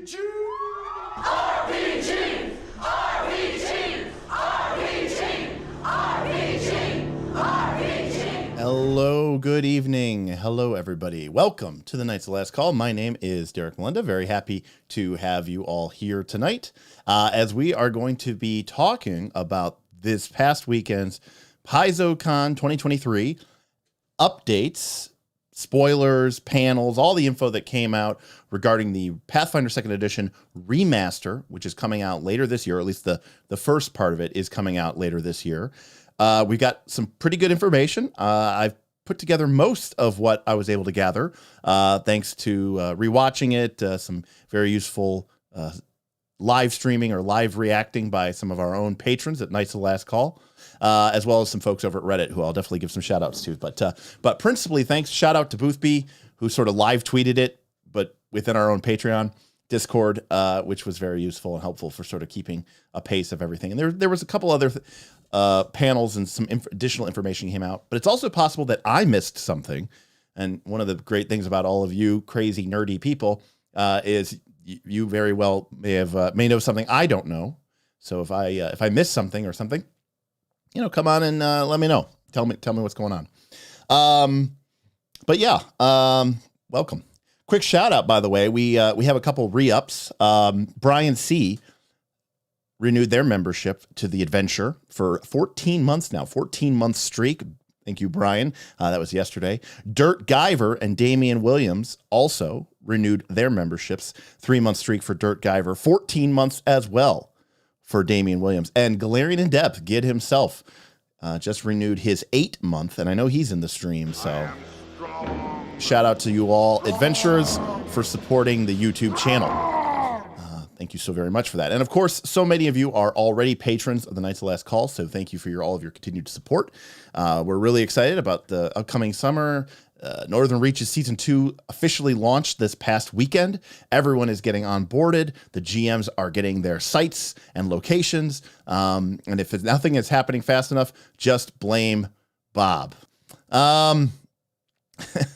RPG! RPG! RPG! RPG! RPG! RPG! Hello, good evening. Hello, everybody. Welcome to the Knights of Last Call. My name is Derek Melinda. Very happy to have you all here tonight as we are going to be talking about this past weekend's PaizoCon 2023 updates, spoilers, panels, all the info that came out regarding the Pathfinder 2nd Edition remaster, which is coming out later this year, or at least the first part of it is coming out later this year. We've got some pretty good information. I've put together most of what I was able to gather, thanks to rewatching it, some very useful live streaming or live reacting by some of our own patrons at Knights of the Last Call, as well as some folks over at Reddit who I'll definitely give some shout outs to. But principally, thanks, shout out to Boothby, who sort of live tweeted it, but within our own Patreon Discord, which was very useful and helpful for sort of keeping a pace of everything. And there was a couple other panels and some additional information came out, but it's also possible that I missed something. And one of the great things about all of you crazy nerdy people is you very well may know something I don't know. So if I miss something or something, come on and let me know. Tell me what's going on. But yeah, welcome. Quick shout out, by the way, we have a couple re-ups. Brian C. renewed their membership to the adventure for 14 months now, 14-month streak. Thank you, Brian. That was yesterday. Dirt Guyver and Damian Williams also renewed their memberships. 3-month streak for Dirt Guyver, 14 months as well for Damian Williams. And Galarian in Depth, Gid himself, just renewed his 8-month, and I know he's in the stream, so shout out to you all adventurers for supporting the YouTube channel. Thank you so very much for that. And of course, so many of you are already patrons of the Knights of the Last Call, so thank you for all of your continued support. We're really excited about the upcoming summer. Northern Reaches Season 2 officially launched this past weekend. Everyone is getting onboarded. The GMs are getting their sites and locations. And if nothing is happening fast enough, just blame Bob.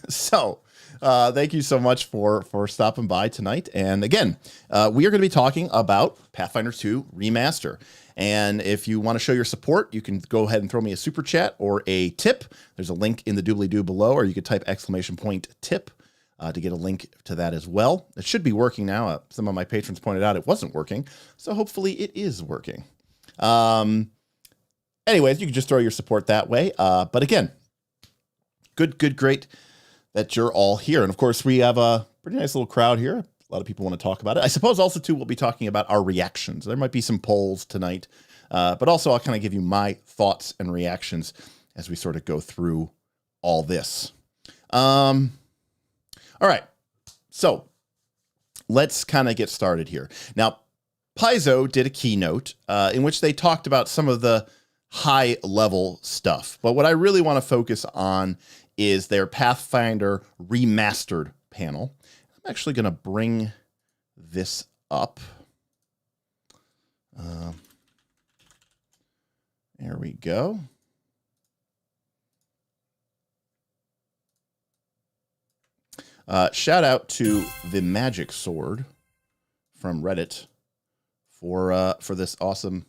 So thank you so much for stopping by tonight. And again, we are going to be talking about Pathfinder 2 Remaster. And if you want to show your support, you can go ahead and throw me a super chat or a tip. There's a link in the doobly-doo below, or you could type !tip to get a link to that as well. It should be working now. Some of my patrons pointed out it wasn't working, so hopefully it is working. Anyways, you can just throw your support that way. But again, great that you're all here. And of course, we have a pretty nice little crowd here. A lot of people want to talk about it. I suppose also, too, we'll be talking about our reactions. There might be some polls tonight, but also I'll kind of give you my thoughts and reactions as we sort of go through all this. All right, so let's kind of get started here. Now, Paizo did a keynote in which they talked about some of the high-level stuff, but what I really want to focus on is their Pathfinder Remastered panel. I'm actually going to bring this up. There we go. Shout out to the Magic Sword from Reddit for this awesome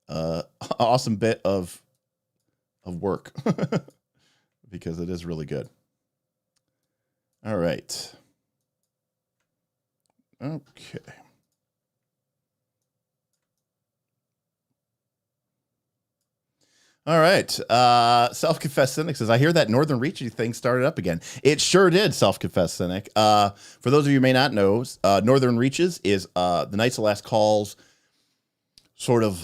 awesome bit of work because it is really good. All right. Okay. All right. Self-Confessed Cynic says, I hear that Northern Reaches thing started up again. It sure did, Self-Confessed Cynic. For those of you who may not know, Northern Reaches is the Knights of the Last Call's sort of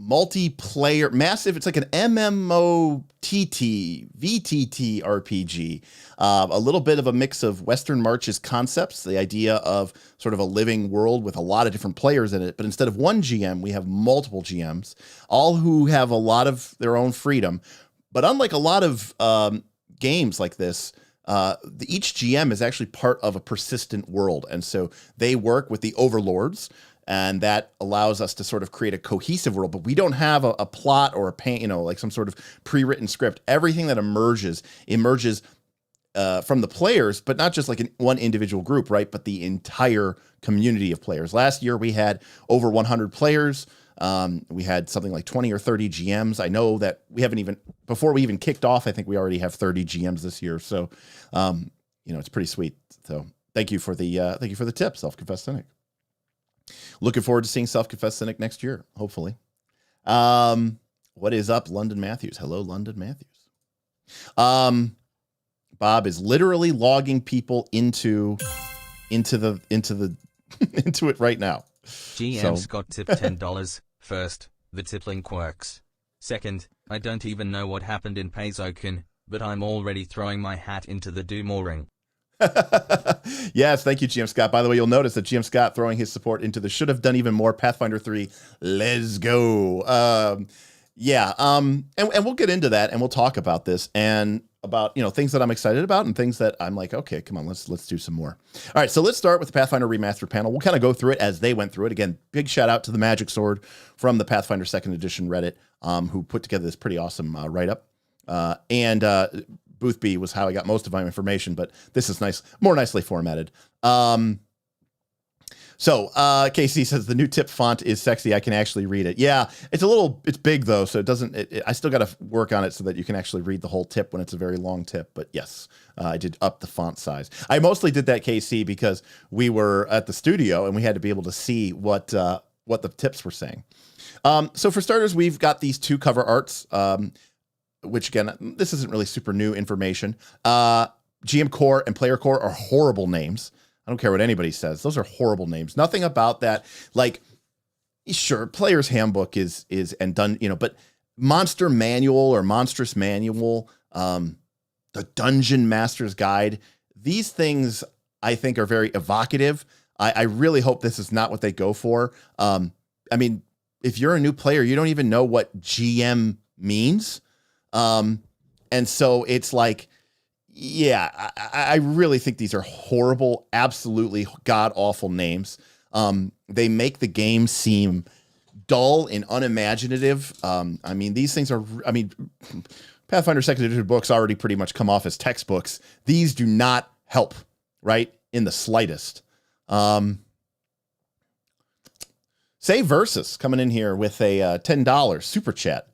multiplayer, massive. It's like an MMOTT, VTT RPG, a little bit of a mix of Western Marches concepts, the idea of sort of a living world with a lot of different players in it. But instead of one GM, we have multiple GMs, all who have a lot of their own freedom. But unlike a lot of games like this, each GM is actually part of a persistent world. And so they work with the overlords, and that allows us to sort of create a cohesive world, but we don't have a plot or like some sort of pre-written script. Everything that emerges from the players, but not just like one individual group, right? But the entire community of players. Last year we had over 100 players. We had something like 20 or 30 GMs. I know that we haven't even, before we even kicked off, I think we already have 30 GMs this year. So, you know, it's pretty sweet. So thank you for the tip, Self-Confessed Cynic. Looking forward to seeing Self-Confessed Cynic next year, hopefully. What is up, London Matthews? Hello, London Matthews. Bob is literally logging people into it right now. GM Scott tipped $10. First, the tip link works. Second, I don't even know what happened in PaizoCon, but I'm already throwing my hat into the do more ring. Yes, thank you, GM Scott. By the way, you'll notice that GM Scott throwing his support into the should have done even more Pathfinder 3. Let's go. And we'll get into that and we'll talk about this and about, you know, things that I'm excited about and things that I'm like, okay, come on, let's do some more. All right, so let's start with the Pathfinder Remastered panel. We'll kind of go through it as they went through it. Again, big shout out to the Magic Sword from the Pathfinder 2nd Edition Reddit, who put together this pretty awesome write-up. Booth B was how I got most of my information, but this is nice, more nicely formatted. So KC says the new tip font is sexy. I can actually read it. Yeah, it's big though, so it doesn't. I still got to work on it so that you can actually read the whole tip when it's a very long tip. But yes, I did up the font size. I mostly did that, KC, because we were at the studio and we had to be able to see what the tips were saying. So for starters, we've got these two cover arts, which again, this isn't really super new information. GM Core and Player Core are horrible names. I don't care what anybody says. Those are horrible names. Nothing about that. Like, sure, Player's Handbook is and done, you know, but Monster Manual or Monstrous Manual, the Dungeon Master's Guide, these things I think are very evocative. I really hope this is not what they go for. I mean, if you're a new player, you don't even know what GM means. And so it's like, yeah, I really think these are horrible, absolutely god-awful names. They make the game seem dull and unimaginative. I mean, these things are, I mean, Pathfinder 2nd Edition books already pretty much come off as textbooks. These do not help, right? In the slightest. Say Versus coming in here with a $10 super chat.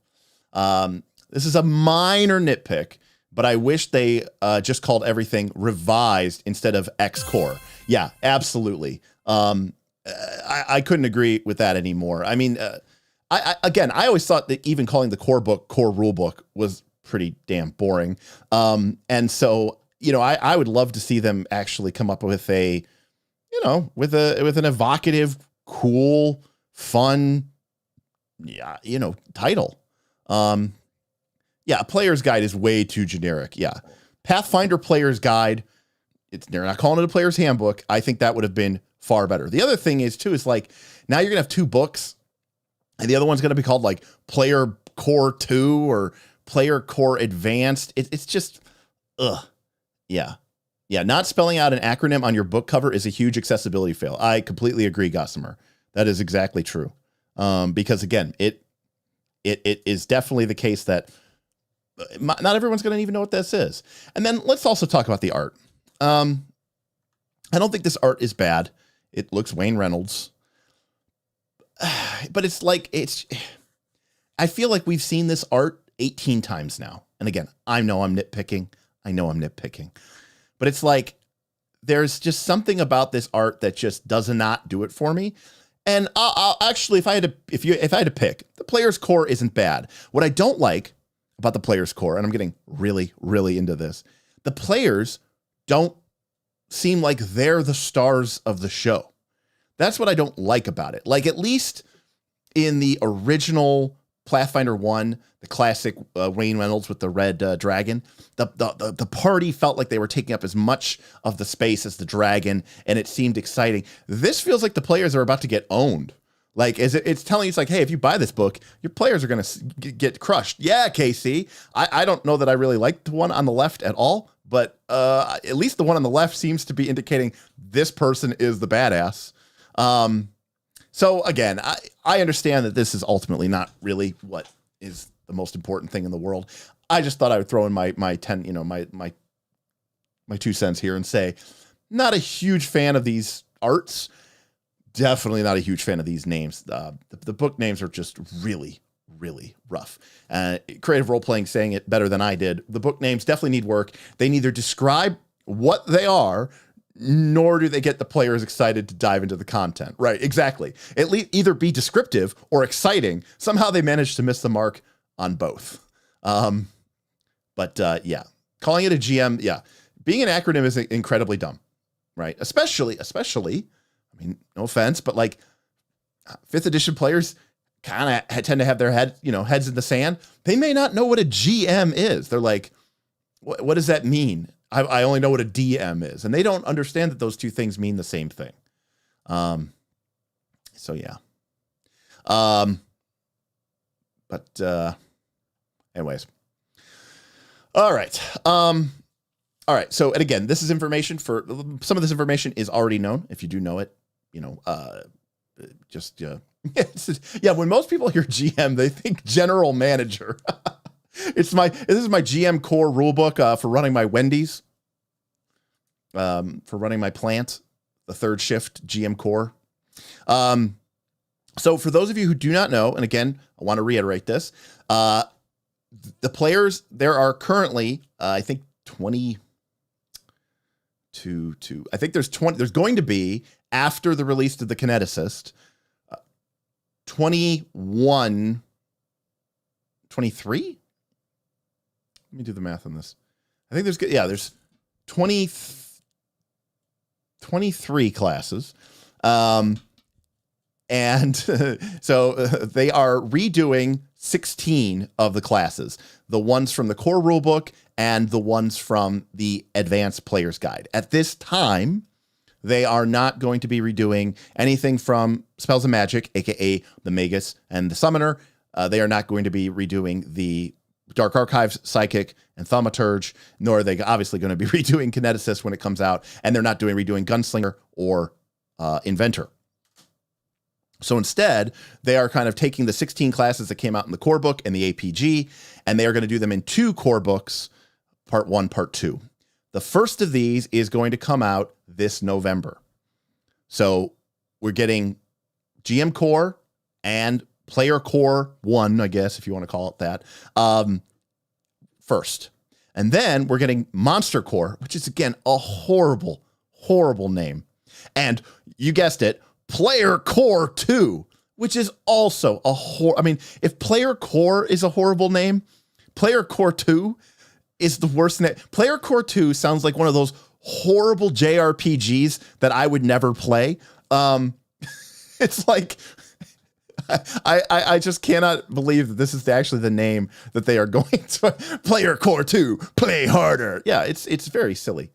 This is a minor nitpick, but I wish they just called everything revised instead of X Core. Yeah, absolutely. I couldn't agree with that anymore. I mean, I always thought that even calling the core book core rule book was pretty damn boring. And so, you know, I would love to see them actually come up with a, you know, with an evocative, cool, fun, yeah, you know, title. Yeah, a player's guide is way too generic. Yeah. Pathfinder player's guide. They're not calling it a player's handbook. I think that would have been far better. The other thing is too, is like, now you're gonna have two books and the other one's gonna be called like Player Core 2 or Player Core Advanced. It's just, ugh. Yeah. Yeah. Not spelling out an acronym on your book cover is a huge accessibility fail. I completely agree, Gossamer. That is exactly true. Because again, it is definitely the case that not everyone's going to even know what this is. And then let's also talk about the art. I don't think this art is bad. It looks Wayne Reynolds. But it's like, I feel like we've seen this art 18 times now. And again, I know I'm nitpicking. But it's like, there's just something about this art that just does not do it for me. And I'll actually, if I had to pick, the Player's Core isn't bad. What I don't like about the Player's Core, and I'm getting really, really into this, the players don't seem like they're the stars of the show. That's what I don't like about it. Like, at least in the original Pathfinder 1, the classic Wayne Reynolds with the red dragon, the party felt like they were taking up as much of the space as the dragon, and it seemed exciting. This feels like the players are about to get owned. Like, it's telling you, it's like, hey, if you buy this book, your players are going to get crushed. Yeah, KC. I don't know that I really like the one on the left at all, but at least the one on the left seems to be indicating this person is the badass. So again, I understand that this is ultimately not really what is the most important thing in the world. I just thought I would throw in my 10, you know, my my 2 cents here and say, not a huge fan of these arts. Definitely not a huge fan of these names. The book names are just really, really rough. Creative Role Playing saying it better than I did. The book names definitely need work. They neither describe what they are, nor do they get the players excited to dive into the content. Right, exactly. Either be descriptive or exciting. Somehow they managed to miss the mark on both. But yeah, calling it a GM, yeah. Being an acronym is incredibly dumb, right? Especially, I mean, no offense, but like 5th edition players kind of tend to have their heads in the sand. They may not know what a GM is. They're like, what does that mean? I only know what a DM is. And they don't understand that those two things mean the same thing. So yeah. But anyways. All right. All right. So, and again, this is information for some of this information is already known. If you do know it, yeah, when most people hear GM, they think general manager. This is my GM core rulebook for running my Wendy's, for running my plant, the 3rd shift GM core. So for those of you who do not know, and again, I want to reiterate this, the players, there are currently, I think 20 to I think there's going to be, after the release of the Kineticist, 21, 23? Let me do the math on this. I think there's 23 classes. And so they are redoing 16 of the classes, the ones from the core rulebook and the ones from the advanced player's guide. At this time, they are not going to be redoing anything from Spells and Magic, aka the Magus and the Summoner. They are not going to be redoing the Dark Archives, Psychic, and Thaumaturge, nor are they obviously going to be redoing Kineticist when it comes out, and they're not redoing Gunslinger or Inventor. So instead, they are kind of taking the 16 classes that came out in the core book and the APG, and they are going to do them in 2 core books, part 1, part 2. The first of these is going to come out this November. So we're getting GM Core and Player Core 1, I guess, if you want to call it that, first. And then we're getting Monster Core, which is, again, a horrible, horrible name. And you guessed it, Player Core 2, which is also I mean, if Player Core is a horrible name, Player Core 2 is the worst name. Player Core 2 sounds like one of those horrible JRPGs that I would never play. It's like, I just cannot believe that this is actually the name that they are going to. Player Core 2, play harder. Yeah, it's very silly.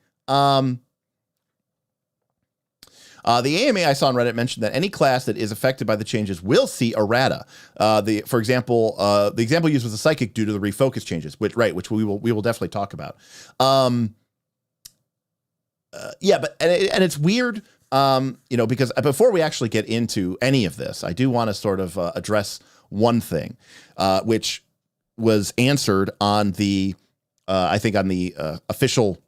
The AMA I saw on Reddit mentioned that any class that is affected by the changes will see errata. For example, the example used was a psychic due to the refocus changes, which we will definitely talk about. Yeah, but and it's weird, because before we actually get into any of this, I do want to sort of address one thing, which was answered on the official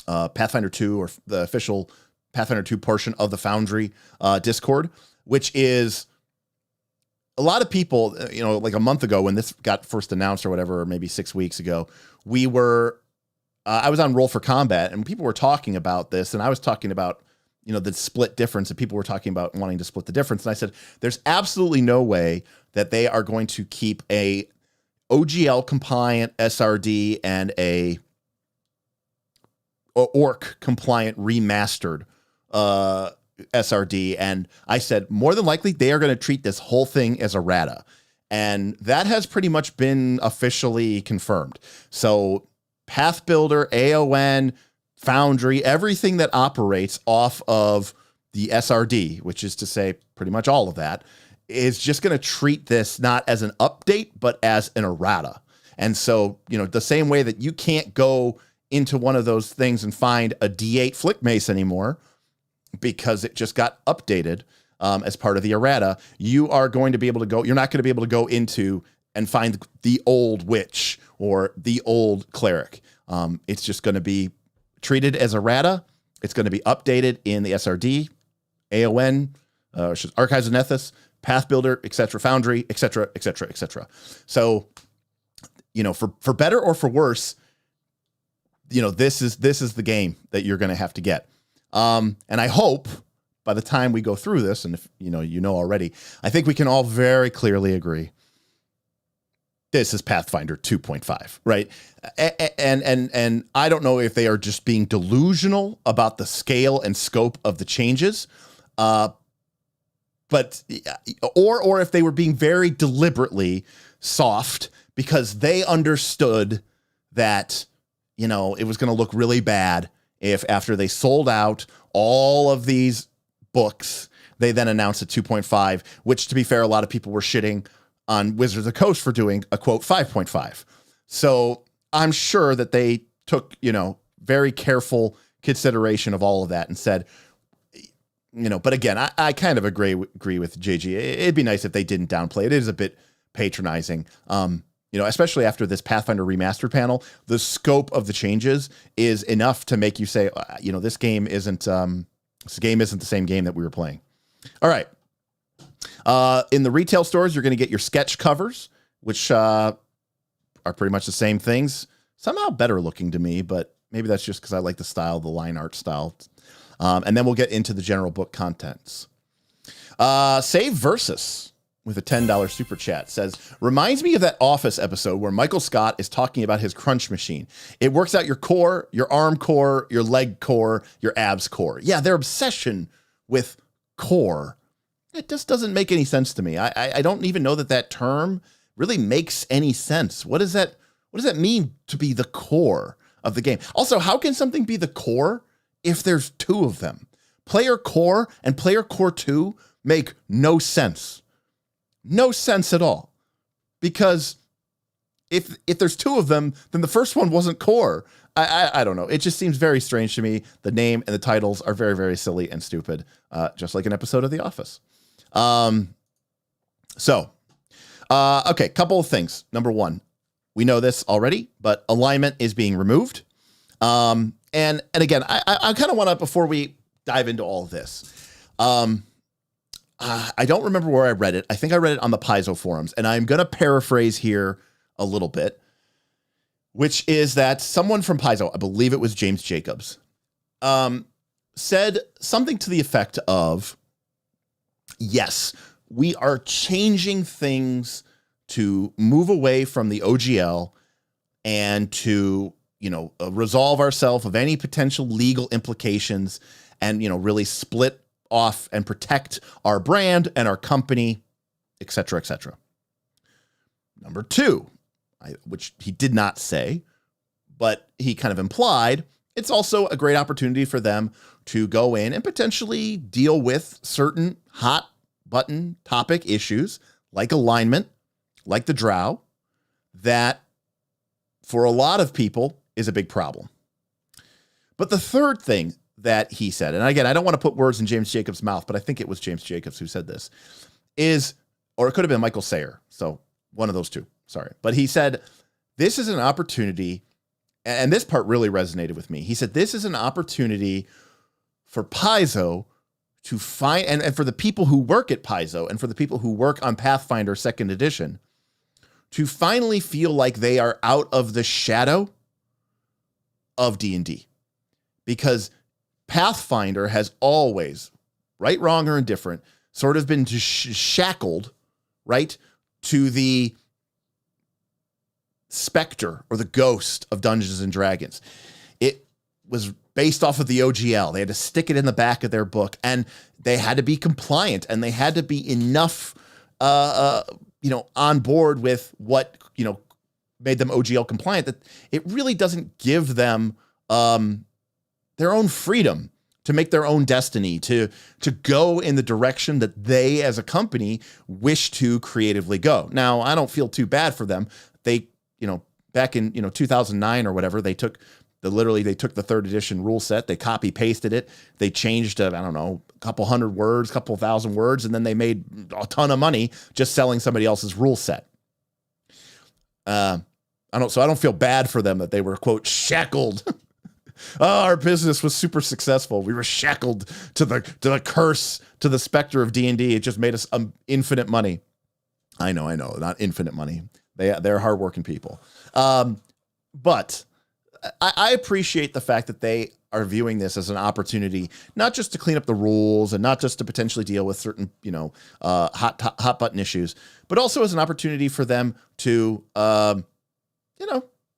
Pathfinder 2 or the official Pathfinder 2 portion of the Foundry Discord, which is a lot of people, like a month ago when this got first announced or whatever, or maybe 6 weeks ago, I was on Roll for Combat and people were talking about this, and I was talking about, the split difference, and people were talking about wanting to split the difference. And I said, there's absolutely no way that they are going to keep a OGL compliant SRD and a Orc compliant remastered SRD. And I said, more than likely, they are going to treat this whole thing as errata. And that has pretty much been officially confirmed. So Path Builder, AON, Foundry, everything that operates off of the SRD, which is to say pretty much all of that, is just going to treat this not as an update, but as an errata. And so, the same way that you can't go into one of those things and find a D8 Flick Mace anymore because it just got updated as part of the errata, you're not going to be able to go into and find the old Witch or the old Cleric. It's just going to be treated as errata. It's going to be updated in the SRD, AON, Archives of Nethys, Path Builder, etc., Foundry, etc., etc., etc. So, for better or for worse, this is the game that you're going to have to get. And I hope by the time we go through this, and if already, I think we can all very clearly agree this is Pathfinder 2.5, right? And I don't know if they are just being delusional about the scale and scope of the changes, but or if they were being very deliberately soft because they understood that it was going to look really bad if after they sold out all of these books, they then announced a 2.5, which, to be fair, a lot of people were shitting on Wizards of the Coast for doing a quote 5.5. So I'm sure that they took, very careful consideration of all of that and said, but again, I kind of agree with JG. It'd be nice if they didn't downplay it. It is a bit patronizing. Especially after this Pathfinder Remastered panel, the scope of the changes is enough to make you say, this game isn't the same game that we were playing. All right. In the retail stores, you're going to get your sketch covers, which are pretty much the same things. Somehow better looking to me, but maybe that's just because I like the style, the line art style. And then we'll get into the general book contents. Save Versus with a $10 super chat says, reminds me of that Office episode where Michael Scott is talking about his crunch machine. It works out your core, your arm core, your leg core, your abs core. Yeah, their obsession with core, it just doesn't make any sense to me. I don't even know that term really makes any sense. What does that mean to be the core of the game? Also, how can something be the core if there's two of them? Player core and player core 2 make no sense. No sense at all. Because if there's two of them, then the first one wasn't core. I don't know. It just seems very strange to me. The name and the titles are very, very silly and stupid, just like an episode of The Office. Okay, couple of things. Number one, we know this already, but alignment is being removed. And again, I kind of want to, before we dive into all of this, I don't remember where I read it. I think I read it on the Paizo forums, and I'm going to paraphrase here a little bit, which is that someone from Paizo, I believe it was James Jacobs, said something to the effect of, yes, we are changing things to move away from the OGL and to, resolve ourselves of any potential legal implications and, really split off and protect our brand and our company, et cetera, et cetera. Number two, which he did not say, but he kind of implied, it's also a great opportunity for them to go in and potentially deal with certain hot button topic issues like alignment, like the drow, that for a lot of people is a big problem. But the third thing that he said, and again, I don't want to put words in James Jacobs' mouth, but I think it was James Jacobs who said this, or it could have been Michael Sayer. So one of those two, sorry. But he said, this is an opportunity, and this part really resonated with me. He said, this is an opportunity for Paizo to find, and for the people who work at Paizo and for the people who work on Pathfinder 2nd edition, to finally feel like they are out of the shadow of D&D. Because Pathfinder has always, right, wrong, or indifferent, sort of been shackled, right, to the specter or the ghost of Dungeons and Dragons. It was based off of the OGL. They had to stick it in the back of their book, and they had to be compliant, and they had to be enough, on board with what, made them OGL compliant, that it really doesn't give them their own freedom to make their own destiny, to go in the direction that they as a company wish to creatively go. Now, I don't feel too bad for them. They, back in, 2009 or whatever, they took the 3rd edition rule set, they copy pasted it. They changed, a couple hundred words, couple thousand words, and then they made a ton of money just selling somebody else's rule set. I don't feel bad for them that they were, quote, shackled our business was super successful. We were shackled to the curse, to the specter of D&D. It just made us infinite money. I know, not infinite money. They're hardworking people. But I appreciate the fact that they are viewing this as an opportunity, not just to clean up the rules and not just to potentially deal with certain, hot button issues, but also as an opportunity for them to,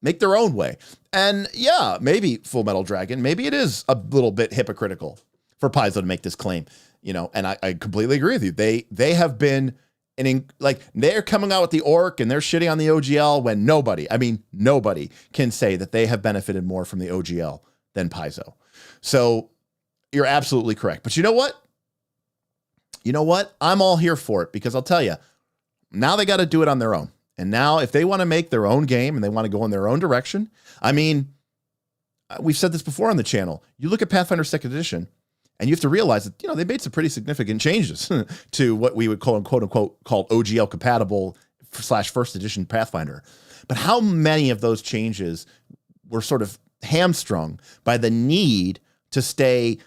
make their own way. And yeah, maybe Full Metal Dragon, maybe it is a little bit hypocritical for Paizo to make this claim, and I completely agree with you. They have been they're coming out with the orc and they're shitting on the OGL when nobody can say that they have benefited more from the OGL than Paizo. So you're absolutely correct. But you know what? I'm all here for it, because I'll tell you, now they got to do it on their own. And now if they want to make their own game and they want to go in their own direction, we've said this before on the channel. You look at Pathfinder 2nd Edition, and you have to realize that, they made some pretty significant changes to what we would call, quote unquote, OGL compatible / first edition Pathfinder. But how many of those changes were sort of hamstrung by the need to stay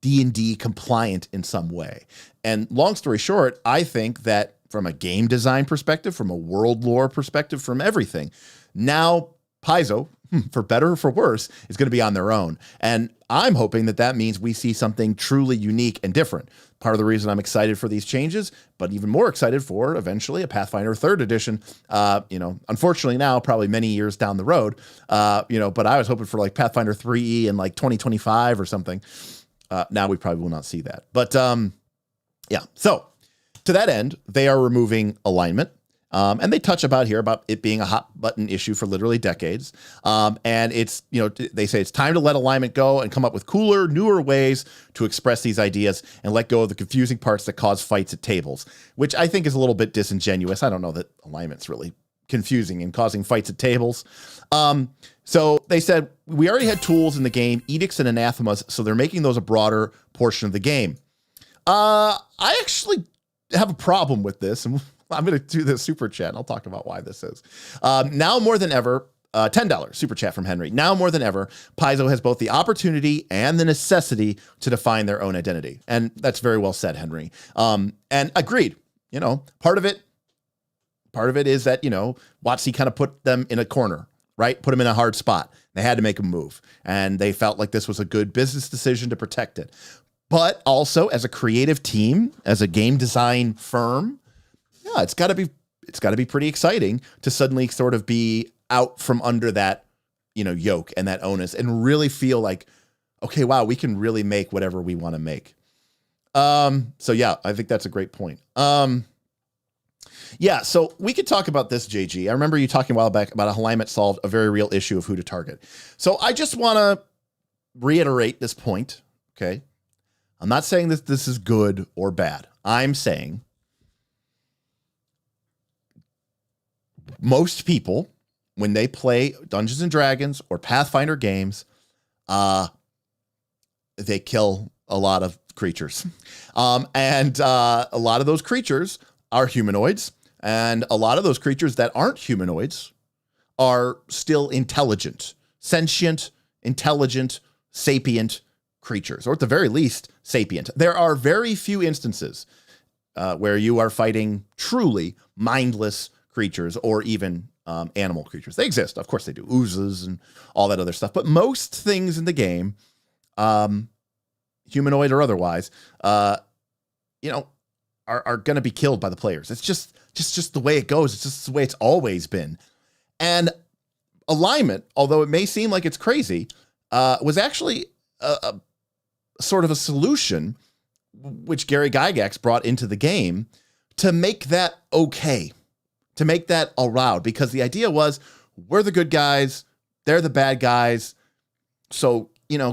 D&D compliant in some way? And long story short, I think that from a game design perspective, from a world lore perspective, from everything, now Paizo, for better or for worse, is going to be on their own. And I'm hoping that means we see something truly unique and different. Part of the reason I'm excited for these changes, but even more excited for eventually a Pathfinder 3rd edition, unfortunately now, probably many years down the road, but I was hoping for like Pathfinder 3E in like 2025 or something. Now we probably will not see that. But yeah, so to that end, they are removing alignment. And they touch about it being a hot button issue for literally decades. And it's, they say it's time to let alignment go and come up with cooler, newer ways to express these ideas and let go of the confusing parts that cause fights at tables, which I think is a little bit disingenuous. I don't know that alignment's really confusing and causing fights at tables. So they said, we already had tools in the game, edicts and anathemas, so they're making those a broader portion of the game. I actually have a problem with this, and I'm going to do the super chat, and I'll talk about why this is. Now more than ever, $10 super chat from Henry. Now more than ever, Paizo has both the opportunity and the necessity to define their own identity. And that's very well said, Henry. And agreed, part of it is that, WotC kind of put them in a corner, right? Put them in a hard spot. They had to make a move, and they felt like this was a good business decision to protect it. But also as a creative team, as a game design firm, yeah, it's got to be pretty exciting to suddenly sort of be out from under that, yoke and that onus and really feel like, okay, wow, we can really make whatever we want to make. So yeah, I think that's a great point. Yeah, so we could talk about this, JG. I remember you talking a while back about how alignment solved a very real issue of who to target. So I just want to reiterate this point, okay? I'm not saying that this is good or bad. I'm saying most people, when they play Dungeons and Dragons or Pathfinder games, they kill a lot of creatures. And a lot of those creatures are humanoids. And a lot of those creatures that aren't humanoids are still intelligent, sentient, intelligent, sapient creatures, or at the very least, sapient. There are very few instances where you are fighting truly mindless creatures or even animal creatures. They exist. Of course they do. Oozes and all that other stuff. But most things in the game, humanoid or otherwise, are going to be killed by the players. It's just the way it goes. It's just the way it's always been. And alignment, although it may seem like it's crazy, was actually a sort of a solution which Gary Gygax brought into the game to make that okay, to make that allowed, because the idea was we're the good guys, they're the bad guys. So,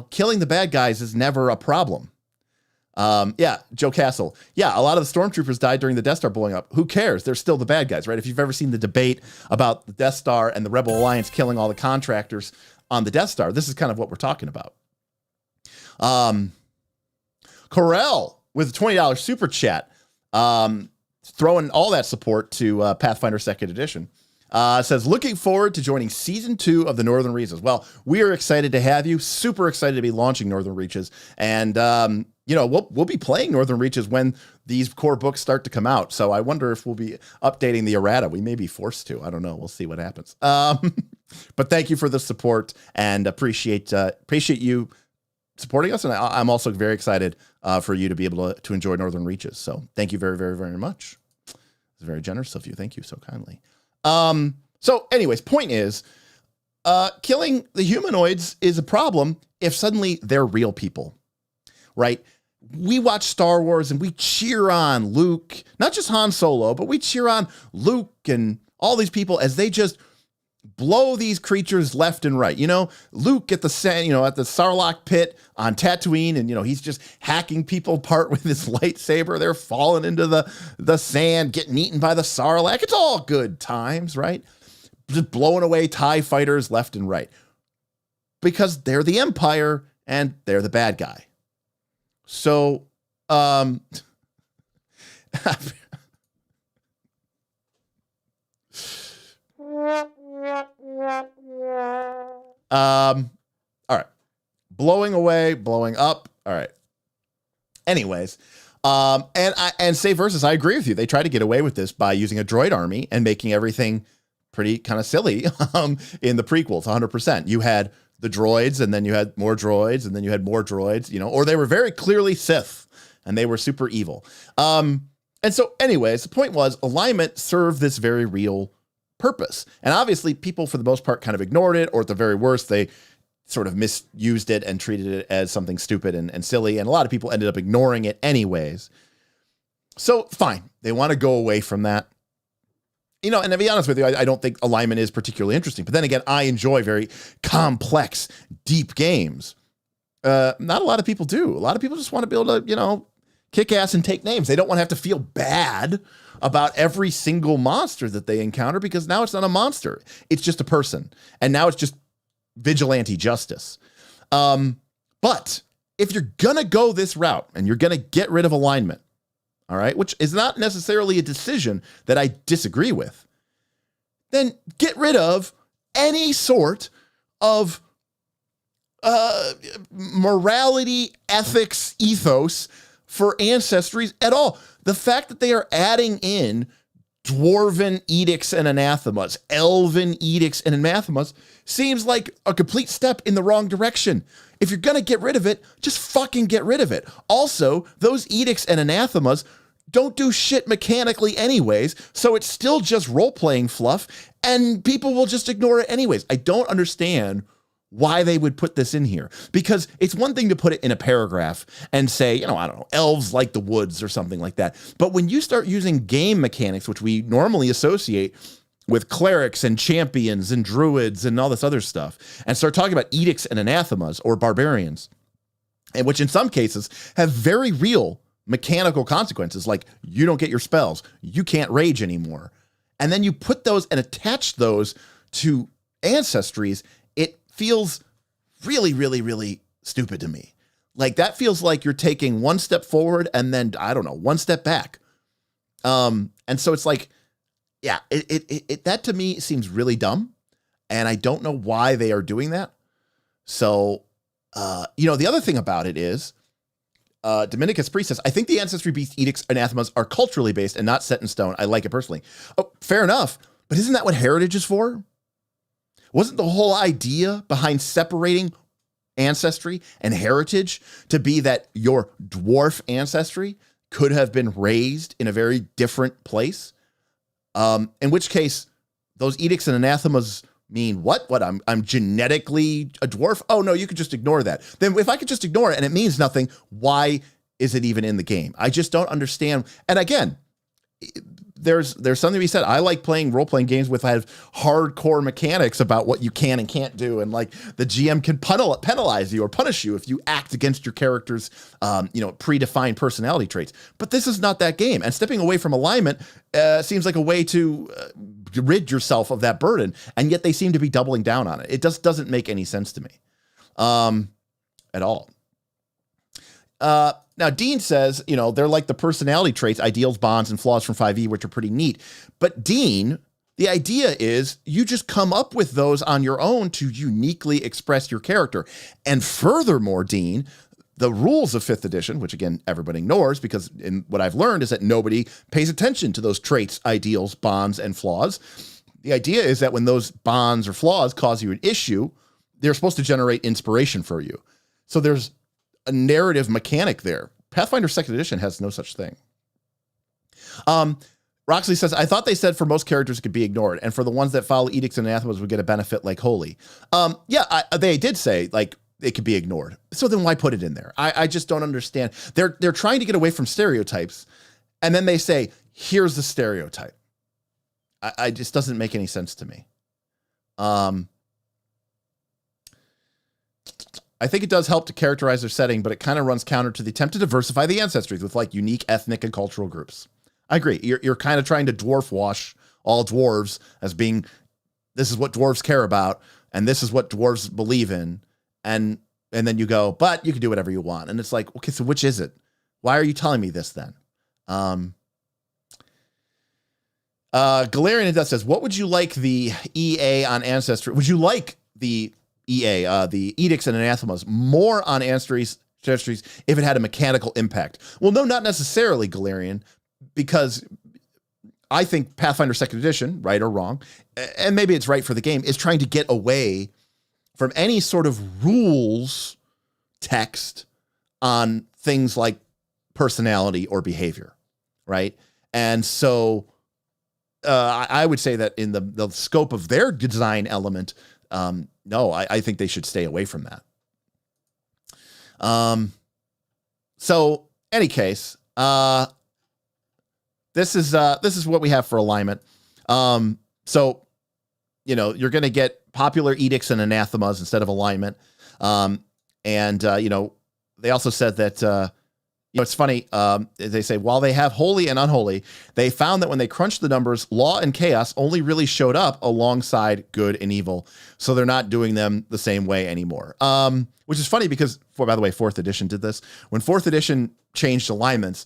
killing the bad guys is never a problem. Yeah, Joe Castle. Yeah, a lot of the stormtroopers died during the Death Star blowing up. Who cares? They're still the bad guys, right? If you've ever seen the debate about the Death Star and the Rebel Alliance killing all the contractors on the Death Star, this is kind of what we're talking about. Corel with a $20 super chat, throwing all that support to Pathfinder 2nd Edition. Says, looking forward to joining season 2 of the Northern Reaches. Well, we are excited to have you. Super excited to be launching Northern Reaches. And, we'll be playing Northern Reaches when these core books start to come out. So I wonder if we'll be updating the errata. We may be forced to. I don't know. We'll see what happens. But thank you for the support and appreciate you supporting us. And I'm also very excited for you to be able to enjoy Northern Reaches. So thank you very, very, very much. It's very generous of you. Thank you so kindly. So anyways, point is, killing the humanoids is a problem if suddenly they're real people, right? We watch Star Wars and we cheer on Luke, not just Han Solo, but we cheer on Luke and all these people as they just blow these creatures left and right. Luke at the Sarlacc pit on Tatooine, and he's just hacking people apart with his lightsaber. They're falling into the sand, getting eaten by the Sarlacc. It's all good times, right? Just blowing away TIE fighters left and right because they're the Empire and they're the bad guy. So, all right. Blowing away, blowing up. All right. Anyways, and say versus, I agree with you. They try to get away with this by using a droid army and making everything pretty kind of silly in the prequels, 100%. You had the droids, and then you had more droids, and then you had more droids, or they were very clearly Sith, and they were super evil. And so anyways, the point was alignment served this very real purpose. And obviously people for the most part kind of ignored it, or at the very worst, they sort of misused it and treated it as something stupid and silly. And a lot of people ended up ignoring it anyways. So fine. They want to go away from that. And to be honest with you, I don't think alignment is particularly interesting. But then again, I enjoy very complex, deep games. Not a lot of people do. A lot of people just want to be able to, kick ass and take names. They don't want to have to feel bad about every single monster that they encounter, because now it's not a monster. It's just a person. And now it's just vigilante justice. But if you're going to go this route and you're going to get rid of alignment, all right, which is not necessarily a decision that I disagree with, then get rid of any sort of morality, ethics, ethos for Ancestries at all. The fact that they are adding in dwarven edicts and anathemas, elven edicts and anathemas, seems like a complete step in the wrong direction. If you're going to get rid of it, just fucking get rid of it. Also, those edicts and anathemas don't do shit mechanically anyways, so it's still just role-playing fluff, and people will just ignore it anyways. I don't understand why they would put this in here, because it's one thing to put it in a paragraph and say, I don't know, elves like the woods or something like that. But when you start using game mechanics, which we normally associate with clerics and champions and druids and all this other stuff, and start talking about edicts and anathemas or barbarians, and which in some cases have very real mechanical consequences, like you don't get your spells, you can't rage anymore. And then you put those and attach those to Ancestries, it feels really, really, really stupid to me. Like that feels like you're taking one step forward and then, I don't know, one step back. And so it's like, yeah, that to me seems really dumb. And I don't know why they are doing that. So, the other thing about it is, Dominicus Priest says, I think the Ancestry Beast edicts anathemas are culturally based and not set in stone. I like it personally. Oh, fair enough. But isn't that what heritage is for? Wasn't the whole idea behind separating ancestry and heritage to be that your dwarf ancestry could have been raised in a very different place? In which case, those edicts and anathemas mean what? What, I'm genetically a dwarf? Oh, no, you could just ignore that. Then if I could just ignore it and it means nothing, why is it even in the game? I just don't understand. And again, there's something to be said. I like playing role-playing games with have hardcore mechanics about what you can and can't do. And like the GM can penalize you or punish you if you act against your character's, predefined personality traits. But this is not that game. And stepping away from alignment seems like a way to rid yourself of that burden. And yet they seem to be doubling down on it. It just doesn't make any sense to me at all. Now, Dean says, they're like the personality traits, ideals, bonds, and flaws from 5e, which are pretty neat. But Dean, The idea is you just come up with those on your own to uniquely express your character. And furthermore, Dean, the rules of 5th edition, which again, everybody ignores because what I've learned is that nobody pays attention to those traits, ideals, bonds, and flaws. The idea is that when those bonds or flaws cause you an issue, they're supposed to generate inspiration for you. So there's a narrative mechanic there. Pathfinder 2nd edition has no such thing. Roxley says, I thought they said for most characters it could be ignored, and for the ones that follow edicts and anathemas would get a benefit like holy. They did say like it could be ignored. So then why put it in there? I just don't understand. They're trying to get away from stereotypes, and then they say, here's the stereotype. I just doesn't make any sense to me. I think it does help to characterize their setting, but it kind of runs counter to the attempt to diversify the Ancestries with like unique ethnic and cultural groups. I agree. You're kind of trying to dwarf wash all dwarves as being, this is what dwarves care about, and this is what dwarves believe in. And then you go, but you can do whatever you want. And it's like, okay, so which is it? Why are you telling me this then? Galarian says, what would you like the EA on Ancestry? Would you like the EA, the edicts and anathemas, more on Ancestries if it had a mechanical impact? Well, no, not necessarily, Galarian, because I think Pathfinder 2nd edition, right or wrong, and maybe it's right for the game, is trying to get away from any sort of rules text on things like personality or behavior, right? And so I would say that in the scope of their design element, no, I think they should stay away from that. So any case, this is what we have for alignment. So, you know, you're going to get popular edicts and anathemas instead of alignment. You know, they also said that, you know, it's funny. They say, while they have holy and unholy, they found that when they crunched the numbers, law and chaos only really showed up alongside good and evil. So they're not doing them the same way anymore. Which is funny because, by the way, 4th edition did this. When 4th edition changed alignments,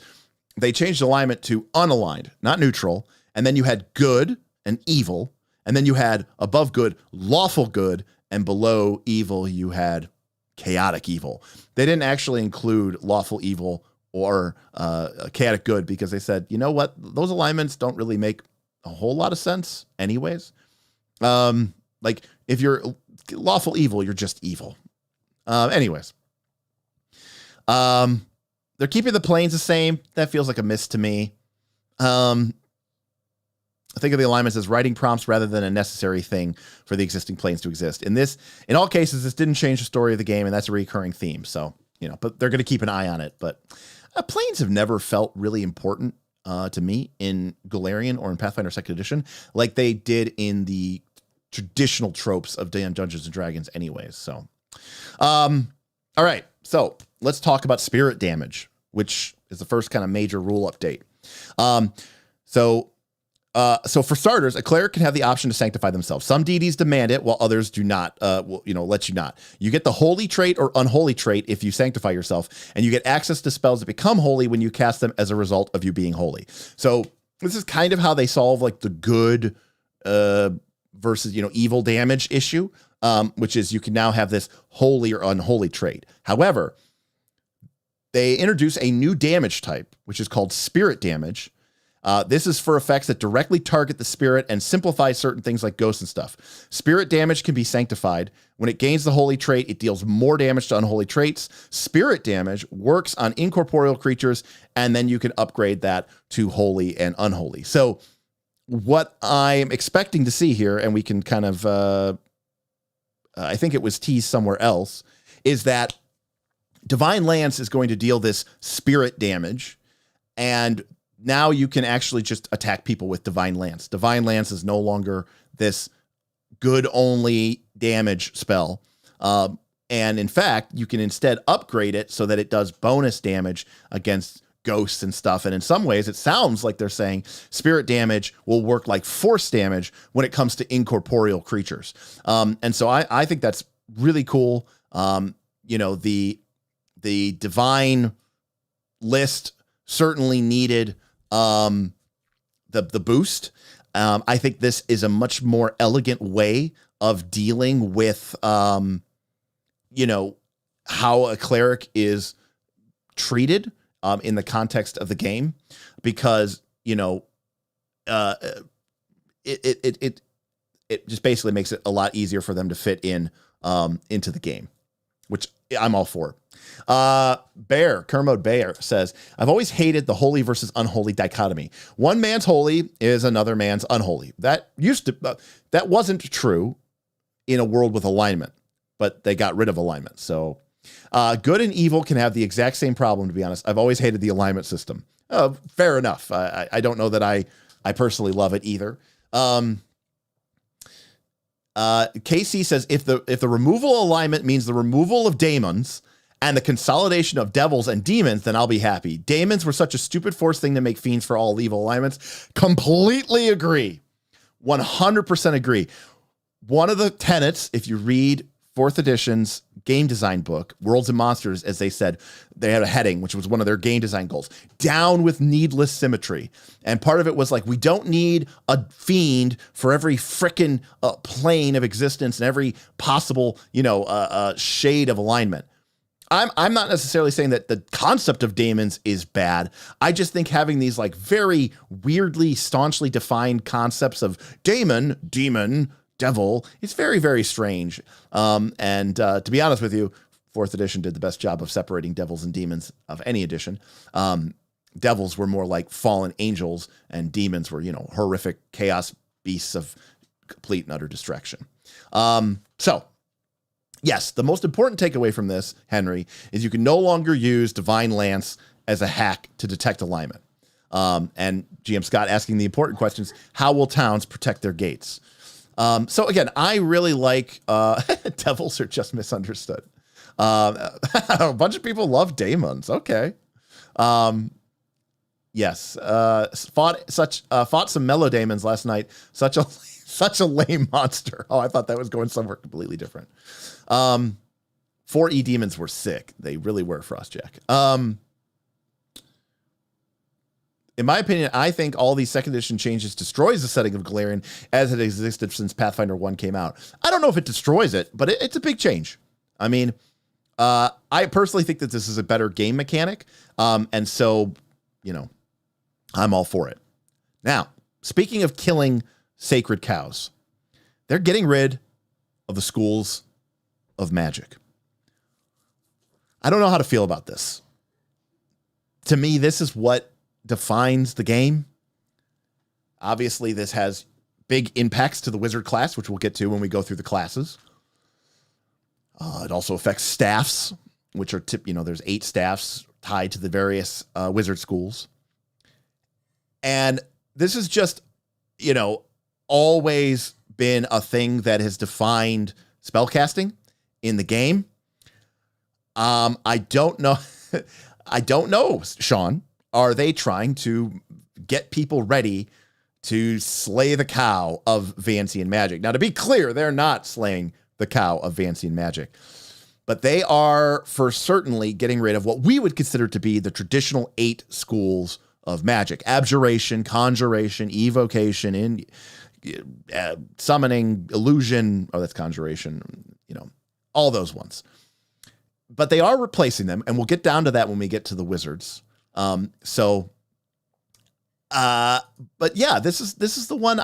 they changed alignment to unaligned, not neutral. And then you had good and evil. And then you had above good, lawful good. And below evil, you had chaotic evil. They didn't actually include lawful evil or chaotic good because they said, you know what? Those alignments don't really make a whole lot of sense anyways. Like if you're lawful evil, you're just evil. Anyways. They're keeping the planes the same. That feels like a miss to me. Think of the alignments as writing prompts rather than a necessary thing for the existing planes to exist. In all cases, this didn't change the story of the game, and that's a recurring theme. So, you know, but they're going to keep an eye on it. But planes have never felt really important to me in Galarian or in Pathfinder 2nd edition, like they did in the traditional tropes of Dungeons and Dragons anyways. So, all right. So let's talk about spirit damage, which is the first kind of major rule update. So for starters, a cleric can have the option to sanctify themselves. Some deities demand it, while others do not. Let you not. You get the holy trait or unholy trait if you sanctify yourself, and you get access to spells that become holy when you cast them as a result of you being holy. So this is kind of how they solve like the good versus evil damage issue, which is you can now have this holy or unholy trait. However, they introduce a new damage type, which is called spirit damage. This is for effects that directly target the spirit and simplify certain things like ghosts and stuff. Spirit damage can be sanctified. When it gains the holy trait, it deals more damage to unholy traits. Spirit damage works on incorporeal creatures, and then you can upgrade that to holy and unholy. So what I'm expecting to see here, and we can kind of, I think it was teased somewhere else, is that Divine Lance is going to deal this spirit damage, and now you can actually just attack people with Divine Lance. Divine Lance is no longer this good-only damage spell. And in fact, you can instead upgrade it so that it does bonus damage against ghosts and stuff. And in some ways, it sounds like they're saying spirit damage will work like force damage when it comes to incorporeal creatures. And so I think that's really cool. The divine list certainly needed the boost. I think this is a much more elegant way of dealing with, you know, how a cleric is treated in the context of the game, because, you know, it just basically makes it a lot easier for them to fit in into the game, which I'm all for. Kermode Bear says, I've always hated the holy versus unholy dichotomy. One man's holy is another man's unholy. That wasn't true in a world with alignment, but they got rid of alignment. So good and evil can have the exact same problem, to be honest. I've always hated the alignment system. Fair enough. I don't know that I personally love it either. KC says, if the removal alignment means the removal of daemons and the consolidation of devils and demons, then I'll be happy. Daemons were such a stupid forced thing to make fiends for all evil alignments. Completely agree. 100% agree. One of the tenets, if you read 4th edition's game design book, Worlds and Monsters, as they said, they had a heading, which was one of their game design goals, down with needless symmetry. And part of it was like, we don't need a fiend for every frickin' plane of existence and every possible, shade of alignment. I'm not necessarily saying that the concept of daemons is bad. I just think having these like very weirdly, staunchly defined concepts of daemon, demon, devil, it's very, very strange. To be honest with you, 4th edition did the best job of separating devils and demons of any edition. Devils were more like fallen angels, and demons were, horrific chaos beasts of complete and utter destruction. So yes, the most important takeaway from this, Henry, is you can no longer use Divine Lance as a hack to detect alignment. And GM Scott asking the important questions, how will towns protect their gates? So again, I really like, devils are just misunderstood. A bunch of people love daemons. Okay. Yes. Fought some mellow daemons last night. Such a lame monster. Oh, I thought that was going somewhere completely different. 4E demons were sick. They really were, Frostjack. In my opinion, I think all these 2nd edition changes destroys the setting of Galarian as it existed since Pathfinder 1 came out. I don't know if it destroys it, but it's a big change. I mean, I personally think that this is a better game mechanic. And so, I'm all for it. Now, speaking of killing sacred cows, they're getting rid of the schools of magic. I don't know how to feel about this. To me, this is what defines the game. Obviously, this has big impacts to the wizard class, which we'll get to when we go through the classes. It also affects staffs, which are there's 8 staffs tied to the various wizard schools. And this is just, always been a thing that has defined spellcasting in the game. I don't know. I don't know, Sean. Are they trying to get people ready to slay the cow of Vancian magic? Now, to be clear, they're not slaying the cow of Vancian magic, but they are for certainly getting rid of what we would consider to be the traditional 8 schools of magic: abjuration, conjuration, evocation, summoning, illusion. Oh, that's conjuration, all those ones. But they are replacing them, and we'll get down to that when we get to the wizards. But yeah, this is the one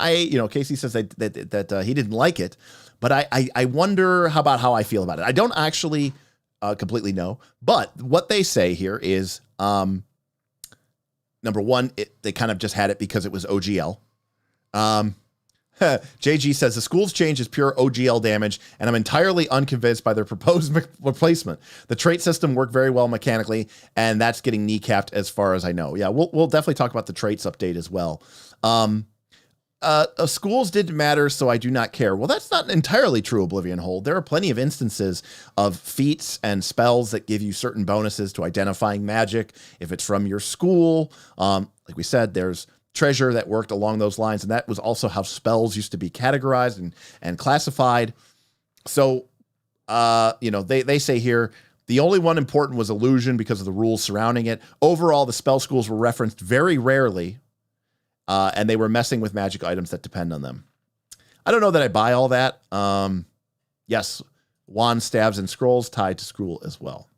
Casey says that he didn't like it, but I wonder how I feel about it. I don't actually completely know, but what they say here is, number one, they kind of just had it because it was OGL. JG says the school's change is pure OGL damage, and I'm entirely unconvinced by their proposed replacement. The trait system worked very well mechanically, and that's getting kneecapped as far as I know. Yeah, we'll definitely talk about the traits update as well. Schools didn't matter, so I do not care. Well, that's not entirely true, Oblivion Hold. There are plenty of instances of feats and spells that give you certain bonuses to identifying magic if it's from your school. Like we said, there's treasure that worked along those lines, and that was also how spells used to be categorized and classified. So, they say here, the only one important was illusion because of the rules surrounding it. Overall, the spell schools were referenced very rarely, and they were messing with magic items that depend on them. I don't know that I buy all that. Yes, wand, staves, and scrolls tied to scroll as well.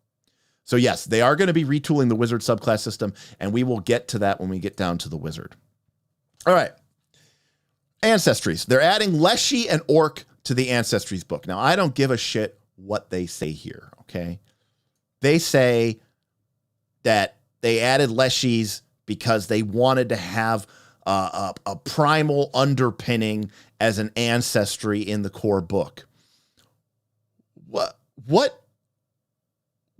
So yes, they are going to be retooling the wizard subclass system, and we will get to that when we get down to the wizard. All right. Ancestries. They're adding Leshy and Orc to the Ancestries book. Now, I don't give a shit what they say here, okay? They say that they added Leshies because they wanted to have a primal underpinning as an ancestry in the core book.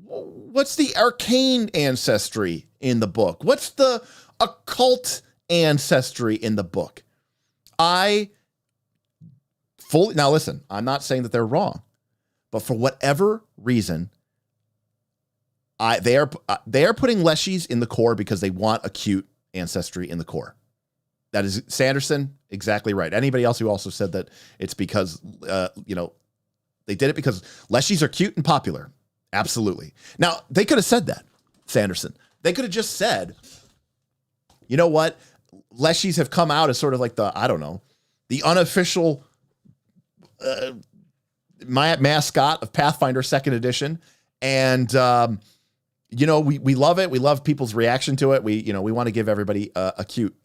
What's the arcane ancestry in the book? What's the occult ancestry in the book? Now listen, I'm not saying that they're wrong, but for whatever reason, they are putting Leshies in the core because they want acute ancestry in the core. That is Sanderson, exactly right. Anybody else who also said that it's because, they did it because Leshies are cute and popular. Absolutely. Now, they could have said that, Sanderson. They could have just said, you know what? Leshies have come out as sort of like the unofficial mascot of Pathfinder 2nd edition. And, we love it. We love people's reaction to it. We want to give everybody a cute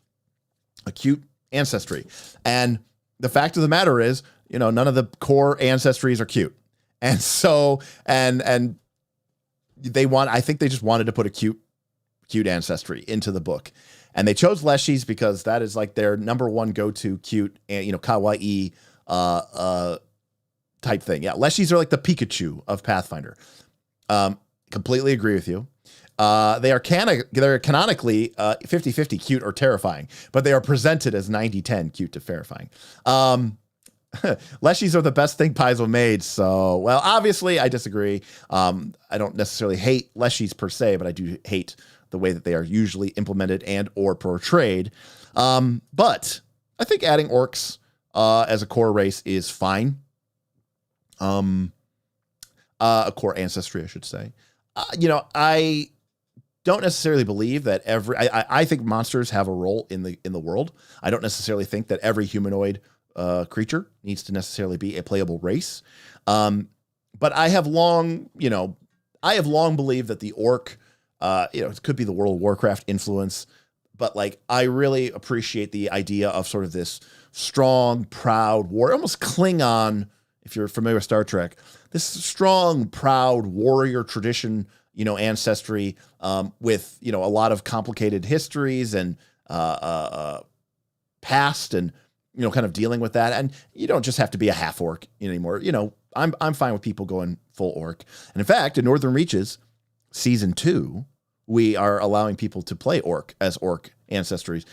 ancestry. And the fact of the matter is, none of the core ancestries are cute. And so, and I think they just wanted to put a cute ancestry into the book. And they chose Leshies because that is like their number one go-to cute, kawaii type thing. Yeah, Leshies are like the Pikachu of Pathfinder. Completely agree with you. They're canonically 50-50 cute or terrifying, but they are presented as 90-10 cute to terrifying. Leshies are the best thing Paizo made. So, well, obviously I disagree. I don't necessarily hate Leshies per se, but I do hate the way that they are usually implemented and or portrayed. But I think adding orcs as a core race is fine. A core ancestry, I should say. I don't necessarily believe that I think monsters have a role in the world. I don't necessarily think that every humanoid creature needs to necessarily be a playable race. But I have long believed that the orc, it could be the World of Warcraft influence, but like, I really appreciate the idea of sort of this strong, proud war, almost Klingon, if you're familiar with Star Trek, this strong, proud warrior tradition, ancestry, with, a lot of complicated histories and, past and, kind of dealing with that. And you don't just have to be a half orc anymore. I'm fine with people going full orc. And in fact, in Northern Reaches season 2, we are allowing people to play orc as orc ancestries,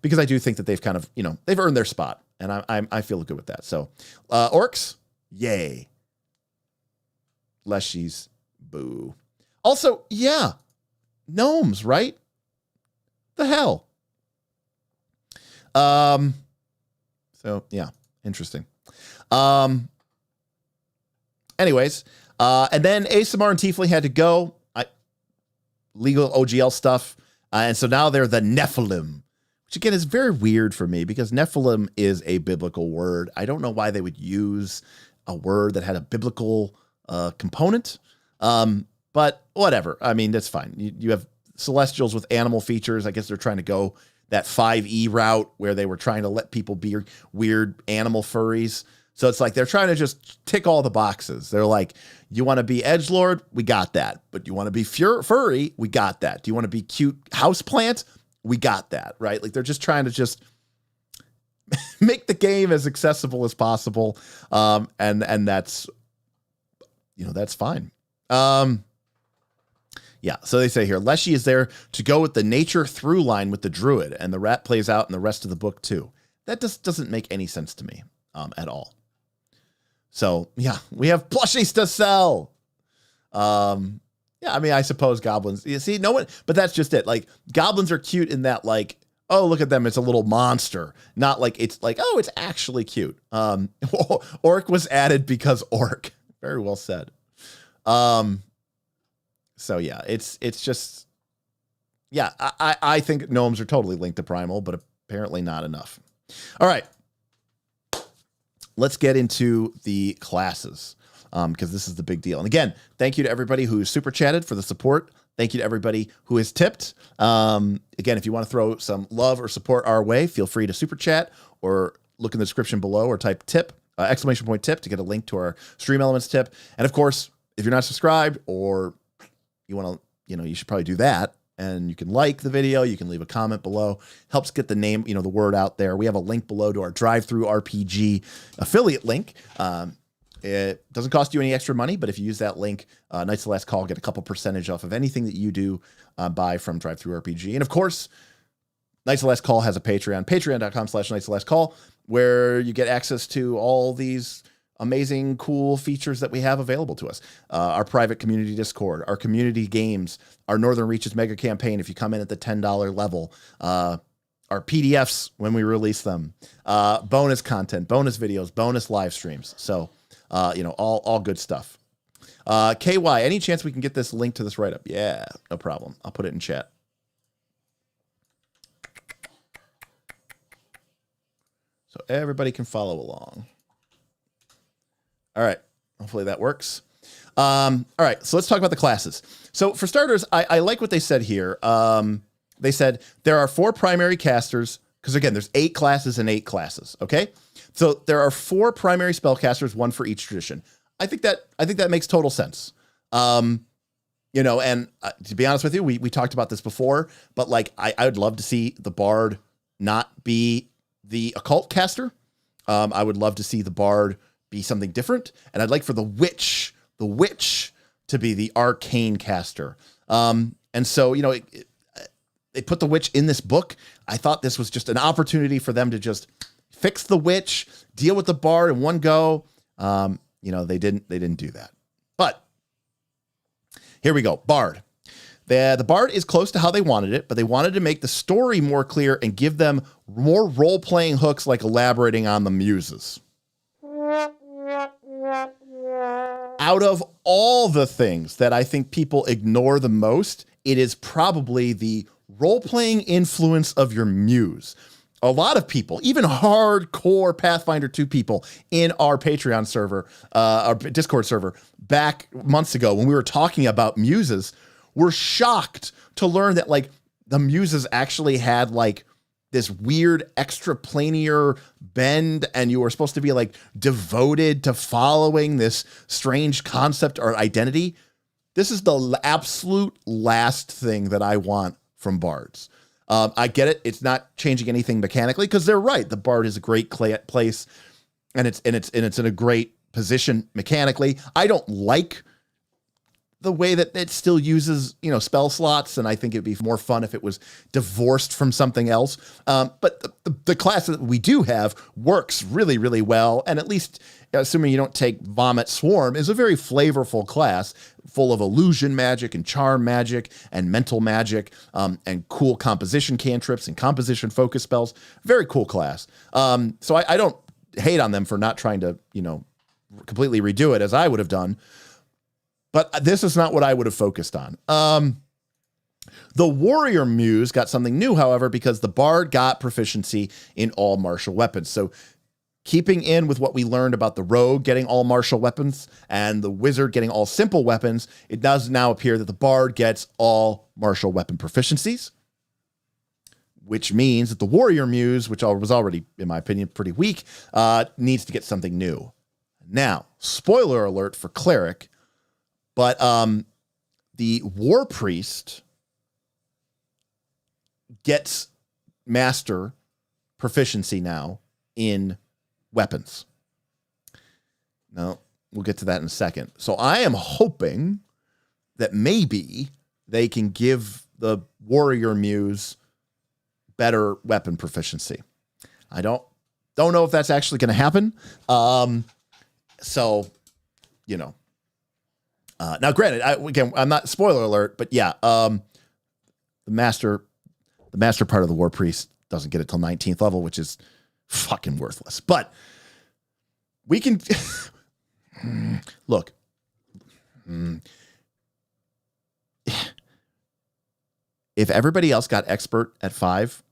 because I do think that they've kind of, they've earned their spot, and I feel good with that. So orcs, yay. Leshies, boo. Also, yeah, gnomes, right? The hell. So yeah, interesting. Anyways, and then ASMR and Tiefling had to go. Legal OGL stuff. And so now they're the Nephilim, which again is very weird for me because Nephilim is a biblical word. I don't know why they would use a word that had a biblical component. But whatever. I mean, that's fine. You have Celestials with animal features. I guess they're trying to go that 5e route where they were trying to let people be weird animal furries. So it's like they're trying to just tick all the boxes. They're like, you want to be edgelord? We got that. But you want to be furry? We got that. Do you want to be cute houseplant? We got that, right? Like they're just trying to just make the game as accessible as possible. And that's, that's fine. Yeah, so they say here, Leshy is there to go with the nature through line with the druid, and the rat plays out in the rest of the book too. That just doesn't make any sense to me at all. So yeah, we have plushies to sell. Yeah, I mean, I suppose goblins. You see, no one, but that's just it. Like goblins are cute in that, like, oh, look at them, it's a little monster. Not like it's like, oh, it's actually cute. Orc was added because orc. Very well said. So yeah, it's just, yeah, I think gnomes are totally linked to primal, but apparently not enough. All right. Let's get into the classes because this is the big deal. And again, thank you to everybody who super chatted for the support. Thank you to everybody who has tipped. Again, if you want to throw some love or support our way, feel free to super chat or look in the description below or type tip, exclamation point tip to get a link to our Stream Elements tip. And of course, if you're not subscribed or you want to, you should probably do that. And you can like the video. You can leave a comment below. Helps get the name, the word out there. We have a link below to our Drive-Thru RPG affiliate link. It doesn't cost you any extra money, but if you use that link, Knights of the Last Call, get a couple percentage off of anything that you do buy from Drive-Thru RPG. And of course, Knights of the Last Call has a Patreon, patreon.com/Knights of the Last Call, where you get access to all these amazing, cool features that we have available to us. Our private community Discord, our community games, our Northern Reaches mega campaign, if you come in at the $10 level, our PDFs when we release them, bonus content, bonus videos, bonus live streams. So, all good stuff. KY, any chance we can get this link to this write-up? Yeah, no problem. I'll put it in chat. So everybody can follow along. All right. Hopefully that works. All right. So let's talk about the classes. So for starters, I like what they said here. They said there are 4 primary casters because, again, there's 8 classes and 8 classes. Okay. So there are 4 primary spellcasters, 1 for each tradition. I think that makes total sense. And to be honest with you, we talked about this before, but like I would love to see the Bard not be the occult caster. I would love to see the Bard be something different, and I'd like for the witch to be the arcane caster. And so they put the witch in this book. I thought this was just an opportunity for them to just fix the witch, deal with the Bard in one go. They didn't do that. But here we go. Bard. The Bard is close to how they wanted it, but they wanted to make the story more clear and give them more role-playing hooks, like elaborating on the muses. Out of all the things that I think people ignore the most, it is probably the role-playing influence of your muse. A lot of people, even hardcore Pathfinder 2 people in our Patreon server, our Discord server, back months ago when we were talking about muses, were shocked to learn that like the muses actually had like this weird extraplanar bend, and you were supposed to be like devoted to following this strange concept or identity. This is the absolute last thing that I want from bards. I get it. It's not changing anything mechanically because they're right. The Bard is a great place, and it's in a great position mechanically. I don't like the way that it still uses, spell slots, and I think it'd be more fun if it was divorced from something else. But the class that we do have works really, really well, and at least, assuming you don't take Vomit Swarm, is a very flavorful class full of illusion magic and charm magic and mental magic, and cool composition cantrips and composition focus spells. Very cool class. So I don't hate on them for not trying to, completely redo it as I would have done. But this is not what I would have focused on. The Warrior Muse got something new, however, because the Bard got proficiency in all martial weapons. So keeping in with what we learned about the Rogue getting all martial weapons and the Wizard getting all simple weapons, it does now appear that the Bard gets all martial weapon proficiencies, which means that the Warrior Muse, which was already, in my opinion, pretty weak, needs to get something new. Now, spoiler alert for Cleric, but the War Priest gets master proficiency now in weapons. Now, we'll get to that in a second. So I am hoping that maybe they can give the Warrior Muse better weapon proficiency. I don't know if that's actually going to happen. Now, granted, I'm not spoiler alert, but yeah, the master part of the War Priest doesn't get it till 19th level, which is fucking worthless. But we can look. If everybody else got expert at 5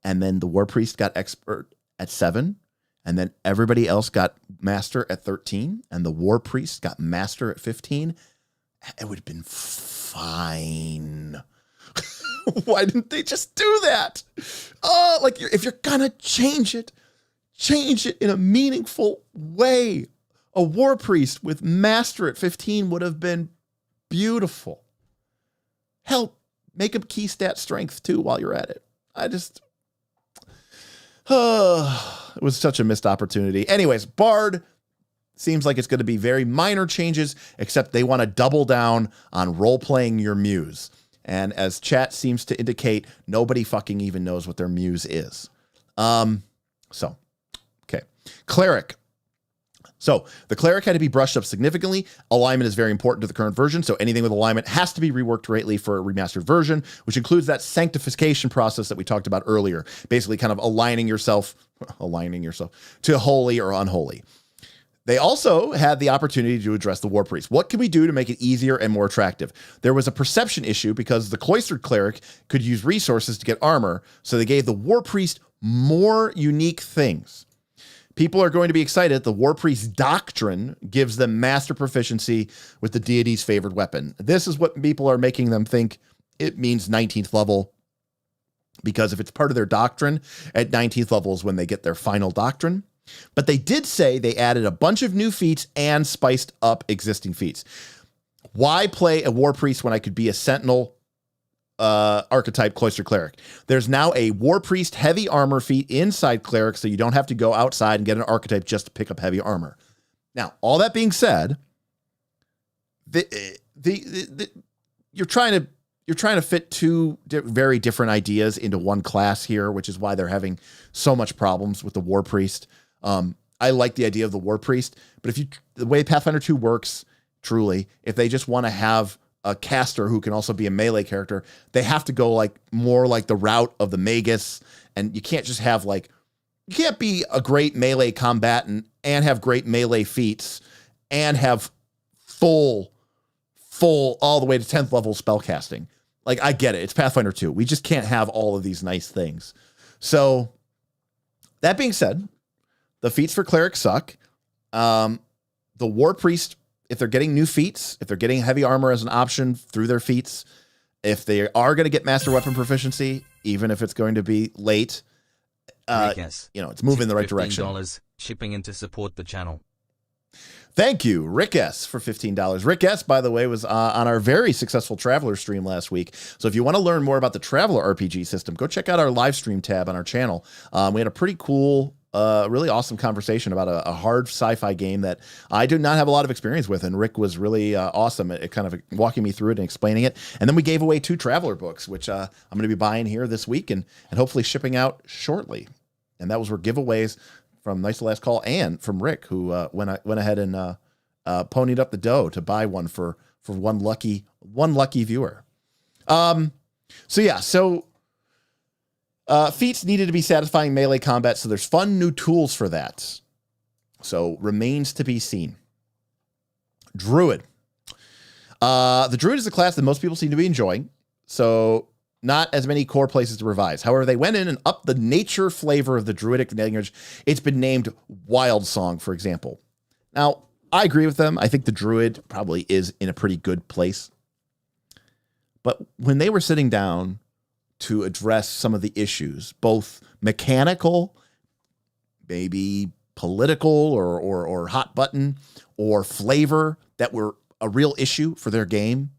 and then the War Priest got expert at 7, and then everybody else got master at 13, and the War Priest got master at 15, it would have been fine. Why didn't they just do that? Oh, like if you're gonna change it in a meaningful way. A War Priest with master at 15 would have been beautiful. Hell, make him key stat strength too while you're at it. It was such a missed opportunity. Anyways, Bard seems like it's going to be very minor changes, except they want to double down on role-playing your muse. And as chat seems to indicate, nobody fucking even knows what their muse is. Okay. Cleric. So the Cleric had to be brushed up significantly. Alignment is very important to the current version, so anything with alignment has to be reworked greatly for a remastered version, which includes that sanctification process that we talked about earlier, basically kind of aligning yourself to holy or unholy. They also had the opportunity to address the War Priest. What can we do to make it easier and more attractive? There was a perception issue because the Cloistered Cleric could use resources to get armor, so they gave the War Priest more unique things. People are going to be excited. The War Priest Doctrine gives them master proficiency with the deity's favored weapon. This is what people are making them think it means 19th level, because if it's part of their doctrine, at 19th level is when they get their final doctrine. But they did say they added a bunch of new feats and spiced up existing feats. Why play a War Priest when I could be a Sentinel archetype Cloistered Cleric? There's now a War Priest heavy armor feat inside Cleric, so you don't have to go outside and get an archetype just to pick up heavy armor. Now, all that being said, you're trying to fit two very different ideas into one class here, which is why they're having so much problems with the War Priest. I like the idea of the War Priest, but the way Pathfinder 2 works, truly, if they just want to have a caster who can also be a melee character, they have to go more like the route of the Magus, and you can't just have you can't be a great melee combatant and have great melee feats and have full all the way to 10th level spellcasting. I get it. It's Pathfinder 2. We just can't have all of these nice things. So that being said, the feats for Cleric suck. The War Priest, if they're getting new feats, if they're getting heavy armor as an option through their feats, if they are going to get master weapon proficiency, even if it's going to be late, it's moving in the right direction. $15 shipping in to support the channel. Thank you, Rick S, for $15. Rick S, by the way, was on our very successful Traveler stream last week. So if you want to learn more about the Traveler RPG system, go check out our live stream tab on our channel. We had a pretty cool, really awesome conversation about a hard sci-fi game that I do not have a lot of experience with, and Rick was really awesome at kind of walking me through it and explaining it. And then we gave away 2 Traveler books, which I'm going to be buying here this week and hopefully shipping out shortly. And that were giveaways from Nice Last Call and from Rick, who went ahead and ponied up the dough to buy one for one lucky viewer. Feats needed to be satisfying melee combat, so there's fun new tools for that. So remains to be seen. Druid. The Druid is a class that most people seem to be enjoying, so not as many core places to revise. However, they went in and upped the nature flavor of the Druidic language. It's been named Wild Song, for example. Now, I agree with them. I think the Druid probably is in a pretty good place. But when they were sitting down to address some of the issues, both mechanical, maybe political or hot button, or flavor that were a real issue for their game,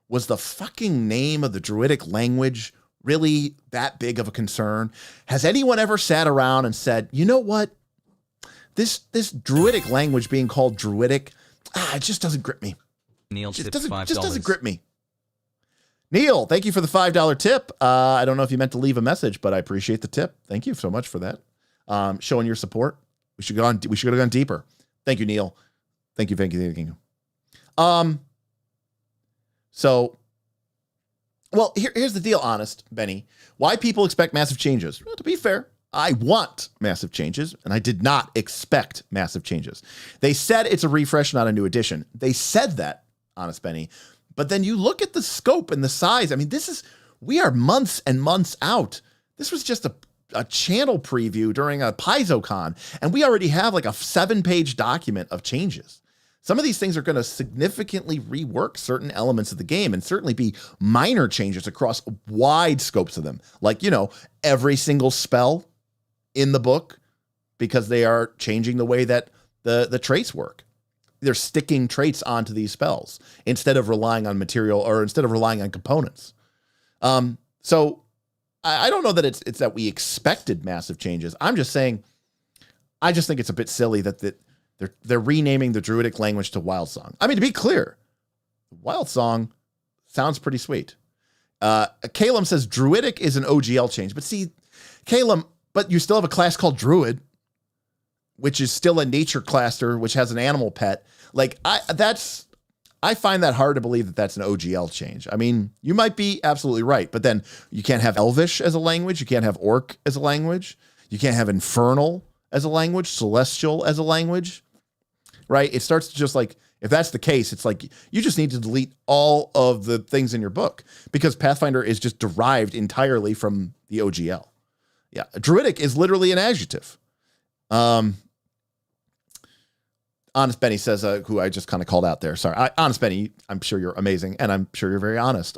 was the fucking name of the Druidic language really that big of a concern? Has anyone ever sat around and said, you know what? This Druidic language being called Druidic, it just doesn't grip me. Neil Just tips $5. doesn't grip me. Neil, thank you for the $5 tip. I don't know if you meant to leave a message, but I appreciate the tip. Thank you so much for that. Showing your support. We should have gone deeper. Thank you, Neil. Thank you. Here's the deal, honest, Benny. Why people expect massive changes? Well, to be fair, I want massive changes, and I did not expect massive changes. They said it's a refresh, not a new edition. They said that, honest Benny. But then you look at the scope and the size. I mean, we are months and months out. This was just a a channel preview during a PaizoCon, and we already have like a 7-page document of changes. Some of these things are going to significantly rework certain elements of the game and certainly be minor changes across wide scopes of them. Like, you know, every single spell in the book, because they are changing the way that the traits work. They're sticking traits onto these spells instead of relying on material or instead of relying on components. So I don't know that it's that we expected massive changes. I'm just saying, I just think it's a bit silly that they're renaming the Druidic language to Wild Song. I mean, to be clear, Wild Song sounds pretty sweet. Calum says Druidic is an OGL change, but see, Calum, but you still have a class called Druid, which is still a nature classer, which has an animal pet. Like I find that hard to believe that that's an OGL change. I mean, you might be absolutely right, but then you can't have Elvish as a language. You can't have Orc as a language. You can't have Infernal as a language, Celestial as a language, right? It starts to just like, if that's the case, it's like you just need to delete all of the things in your book because Pathfinder is just derived entirely from the OGL. Yeah, Druidic is literally an adjective. Honest Benny says, who I just kind of called out there. Sorry. Honest Benny, I'm sure you're amazing, and I'm sure you're very honest.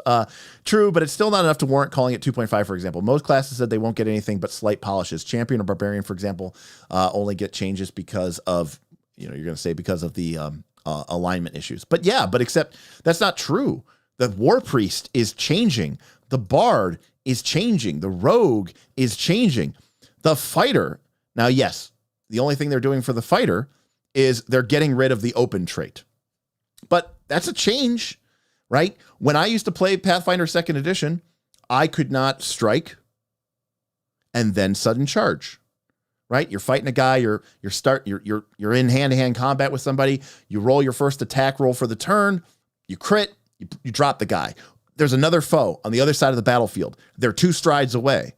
True, but it's still not enough to warrant calling it 2.5, for example. Most classes said they won't get anything but slight polishes. Champion or Barbarian, for example, only get changes because of, you're going to say because of the alignment issues. But yeah, but except that's not true. The War Priest is changing. The Bard is changing. The Rogue is changing. The Fighter, now yes, the only thing they're doing for the Fighter is they're getting rid of the open trait. But that's a change, right? When I used to play Pathfinder 2nd edition, I could not strike and then sudden charge, right? You're fighting a guy, you're in hand-to-hand combat with somebody, you roll your first attack roll for the turn, you crit, you drop the guy. There's another foe on the other side of the battlefield. They're 2 strides away.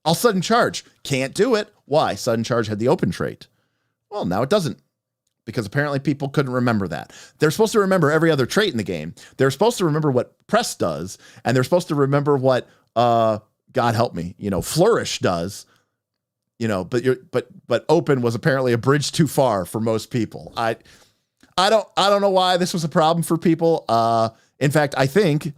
I'll sudden charge. Can't do it. Why? Sudden charge had the open trait. Well, now it doesn't, because apparently people couldn't remember that. They're supposed to remember every other trait in the game. They're supposed to remember what press does, and they're supposed to remember what God help me, flourish does. But open was apparently a bridge too far for most people. I don't know why this was a problem for people. In fact, I think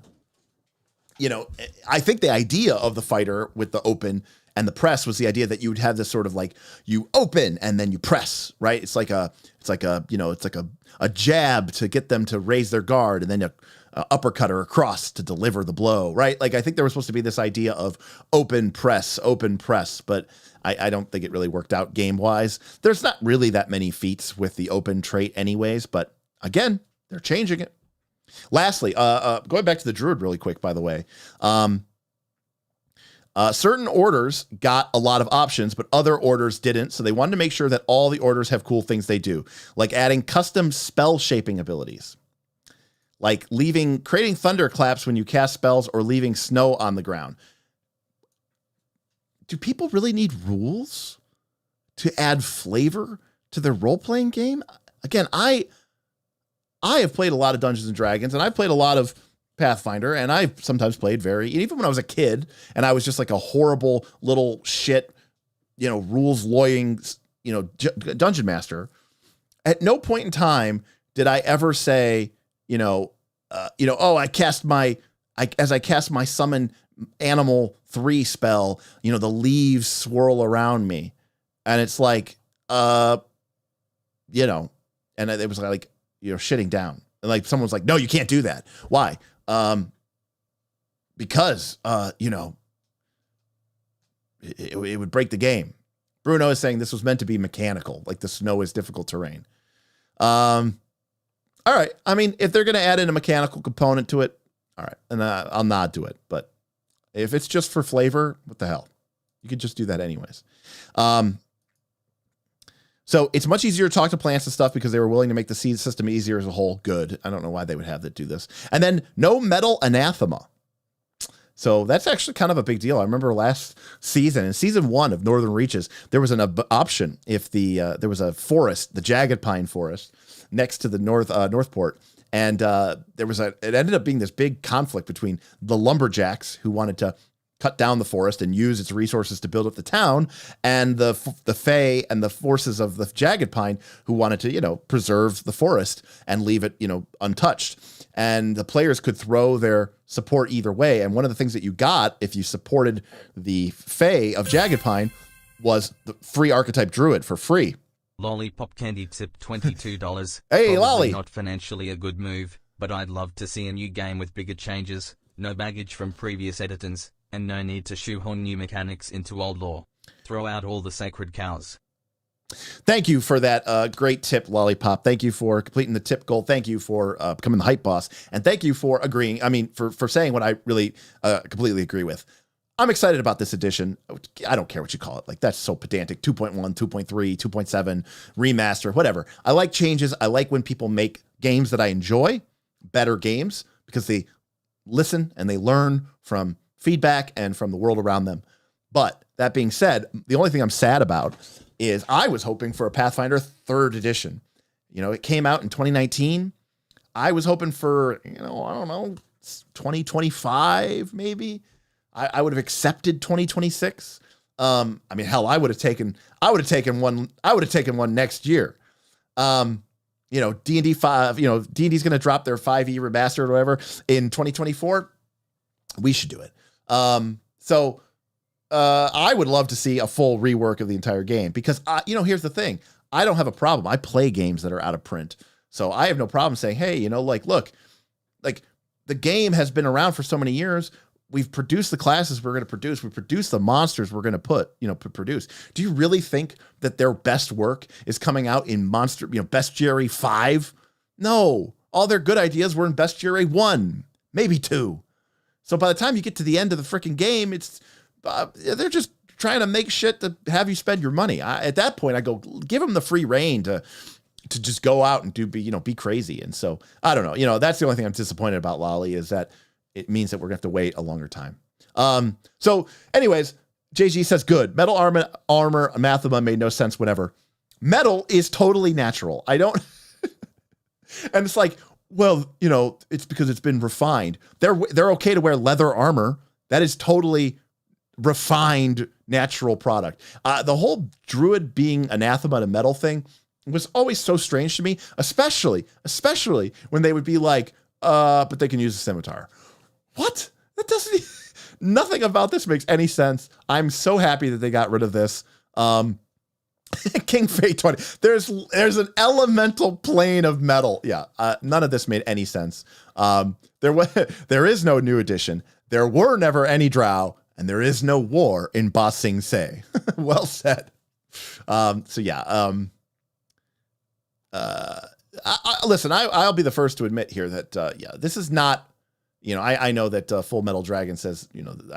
the idea of the Fighter with the open and the press was the idea that you would have this sort of like you open and then you press, right? It's like a jab to get them to raise their guard and then a uppercut or across to deliver the blow, right? Like I think there was supposed to be this idea of open press, but I don't think it really worked out game wise. There's not really that many feats with the open trait anyways, but again, they're changing it. Lastly, going back to the Druid really quick, by the way, certain orders got a lot of options, but other orders didn't. So they wanted to make sure that all the orders have cool things they do, like adding custom spell shaping abilities, like creating thunderclaps when you cast spells or leaving snow on the ground. Do people really need rules to add flavor to their role-playing game? Again, I have played a lot of Dungeons and Dragons, and I've played a lot of Pathfinder, and I've sometimes played even when I was a kid, and I was just like a horrible little shit, rules lawyering, dungeon master. At no point in time did I ever say, oh, as I cast my summon animal 3 spell, the leaves swirl around me, and it's like, and it was like, shitting down, and like someone's like, no, you can't do that. Why? Because, it would break the game. Bruno is saying this was meant to be mechanical, like the snow is difficult terrain. All right. I mean, if they're going to add in a mechanical component to it, all right, and I'll nod to it. But if it's just for flavor, what the hell? You could just do that anyways. So it's much easier to talk to plants and stuff because they were willing to make the seed system easier as a whole. Good. I don't know why they would have that do this. And then no metal anathema. So that's actually kind of a big deal. I remember last season, in season 1 of Northern Reaches, there was an option if there was a forest, the Jagged Pine Forest, next to the Northport. And it ended up being this big conflict between the lumberjacks who wanted to cut down the forest and use its resources to build up the town, and the Fae and the forces of the Jagged Pine who wanted to, preserve the forest and leave it, untouched. And the players could throw their support either way. And one of the things that you got if you supported the Fae of Jagged Pine was the free archetype Druid for free. Lollipop Candy tip $22. Hey, Probably Lolly. not financially a good move, but I'd love to see a new game with bigger changes, no baggage from previous editors, and no need to shoehorn new mechanics into old lore. Throw out all the sacred cows. Thank you for that great tip, Lollipop. Thank you for completing the tip goal. Thank you for becoming the hype boss. And thank you for agreeing. I mean, for saying what I really completely agree with. I'm excited about this edition. I don't care what you call it. Like, that's so pedantic. 2.1, 2.3, 2.7, remaster, whatever. I like changes. I like when people make games that I enjoy, better games, because they listen and they learn from feedback and from the world around them. But that being said, the only thing I'm sad about is I was hoping for a Pathfinder 3rd edition. It came out in 2019. I was hoping for, I don't know, 2025 maybe. I would have accepted 2026. I mean, hell, I would have taken one next year. D&D 5, D&D's going to drop their 5e remastered or whatever in 2024. We should do it. So I would love to see a full rework of the entire game because, here's the thing. I don't have a problem. I play games that are out of print. So I have no problem saying, hey, look, the game has been around for so many years. We've produced the classes we're going to produce. We produced the monsters we're going to produce. Do you really think that their best work is coming out in Bestiary 5? No. All their good ideas were in Bestiary 1, maybe 2. So by the time you get to the end of the freaking game, it's they're just trying to make shit to have you spend your money. At that point, I go, give them the free reign to just go out and be crazy. And so I don't know. That's the only thing I'm disappointed about, Lolly, is that it means that we're going to have to wait a longer time. So anyways, JG says, good. Metal armor, anathema made no sense whenever. Metal is totally natural. I don't... And it's like, well, it's because it's been refined. They're okay to wear leather armor. That is totally refined, natural product. The whole Druid being anathema to metal thing was always so strange to me, especially when they would be like, but they can use a scimitar. What? That doesn't... Nothing about this makes any sense. I'm so happy that they got rid of this. King Fate 20. There's an elemental plane of metal. Yeah, none of this made any sense. There is no new edition. There were never any drow, and there is no war in Ba Sing Se. Well said. Listen, I'll be the first to admit here that this is not. I know that Full Metal Dragon says,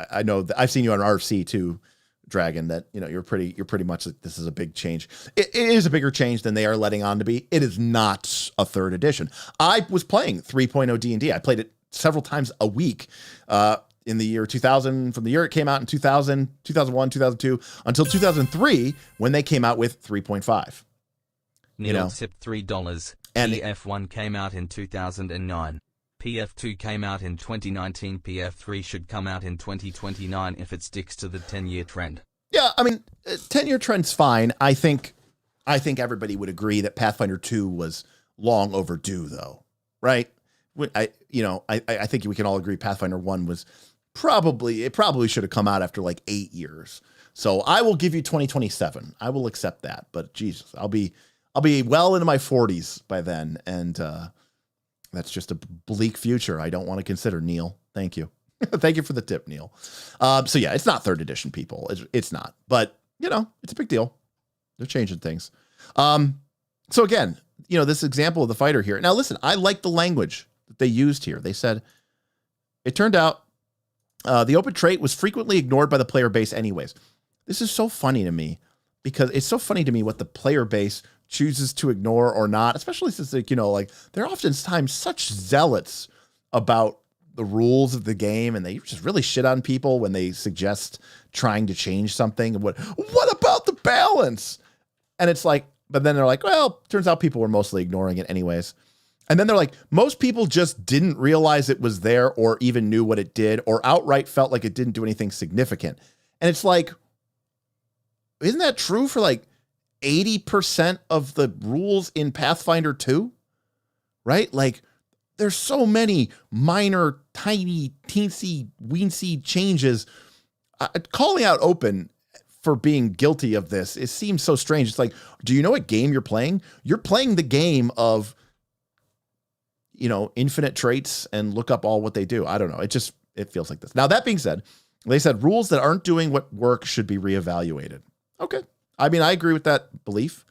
I know that I've seen you on RFC too, Dragon, that, you're pretty much like, this is a big change. It is a bigger change than they are letting on to be. It is not a 3rd edition. I was playing 3.0 D&D. I played it several times a week in the year 2000, from the year it came out in 2000, 2001, 2002, until 2003, when they came out with 3.5. Neil tipped $3. And PF1 came out in 2009. PF2 came out in 2019. PF3 should come out in 2029 if it sticks to the 10-year trend. Yeah, I mean, 10-year trend's fine. I think everybody would agree that Pathfinder 2 was long overdue, though, right? I think we can all agree Pathfinder 1 was probably should have come out after like 8 years. So I will give you 2027. I will accept that. But Jesus, I'll be well into my 40s by then, and that's just a bleak future I don't want to consider, Neil. Thank you. Thank you for the tip, Neil. So yeah, it's not 3rd edition, people. It's not. But, it's a big deal. They're changing things. So again, this example of the fighter here. Now, listen, I like the language that they used here. They said, it turned out the open trait was frequently ignored by the player base anyways. This is so funny to me because it's so funny to me what the player base chooses to ignore or not, especially since they're oftentimes such zealots about the rules of the game, and they just really shit on people when they suggest trying to change something. What about the balance? And it's like, but then they're like, well, turns out people were mostly ignoring it anyways. And then they're like, most people just didn't realize it was there or even knew what it did or outright felt like it didn't do anything significant. And it's like, isn't that true for like 80% of the rules in Pathfinder 2? Right? Like, there's so many minor, tiny, teensy, weensy changes. Calling out open for being guilty of this, it seems so strange. It's like, do you know what game you're playing? You're playing the game of, infinite traits and look up all what they do. I don't know. It feels like this. Now, that being said, they said rules that aren't doing what work should be reevaluated. Okay. I mean, I agree with that belief.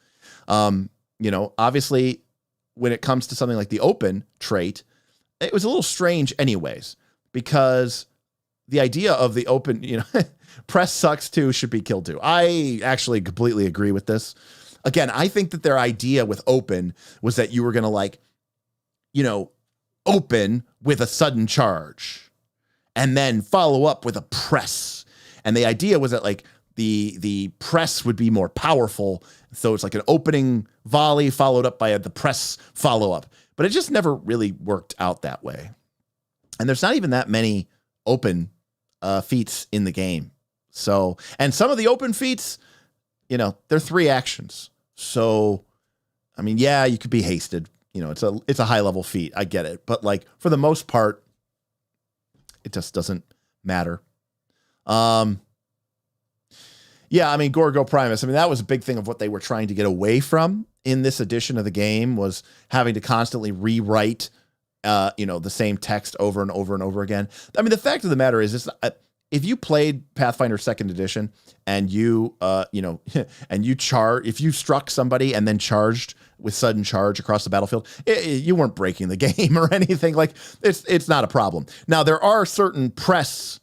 Obviously, when it comes to something like the open trait, it was a little strange anyways, because the idea of the open, press sucks too should be killed too. I actually completely agree with this. Again, I think that their idea with open was that you were going to open with a sudden charge and then follow up with a press. And the idea was that the press would be more powerful. So it's like an opening volley followed up by the press follow-up. But it just never really worked out that way. And there's not even that many open feats in the game. So, and some of the open feats, they're 3 actions. So, I mean, yeah, you could be hasted. It's a high-level feat. I get it. But for the most part, it just doesn't matter. Yeah, I mean, Gorgo Primus, that was a big thing of what they were trying to get away from in this edition of the game, was having to constantly rewrite, the same text over and over and over again. I mean, the fact of the matter is, if you played Pathfinder 2nd Edition and you, and if you struck somebody and then charged with sudden charge across the battlefield, you weren't breaking the game or anything. It's not a problem. Now, there are certain press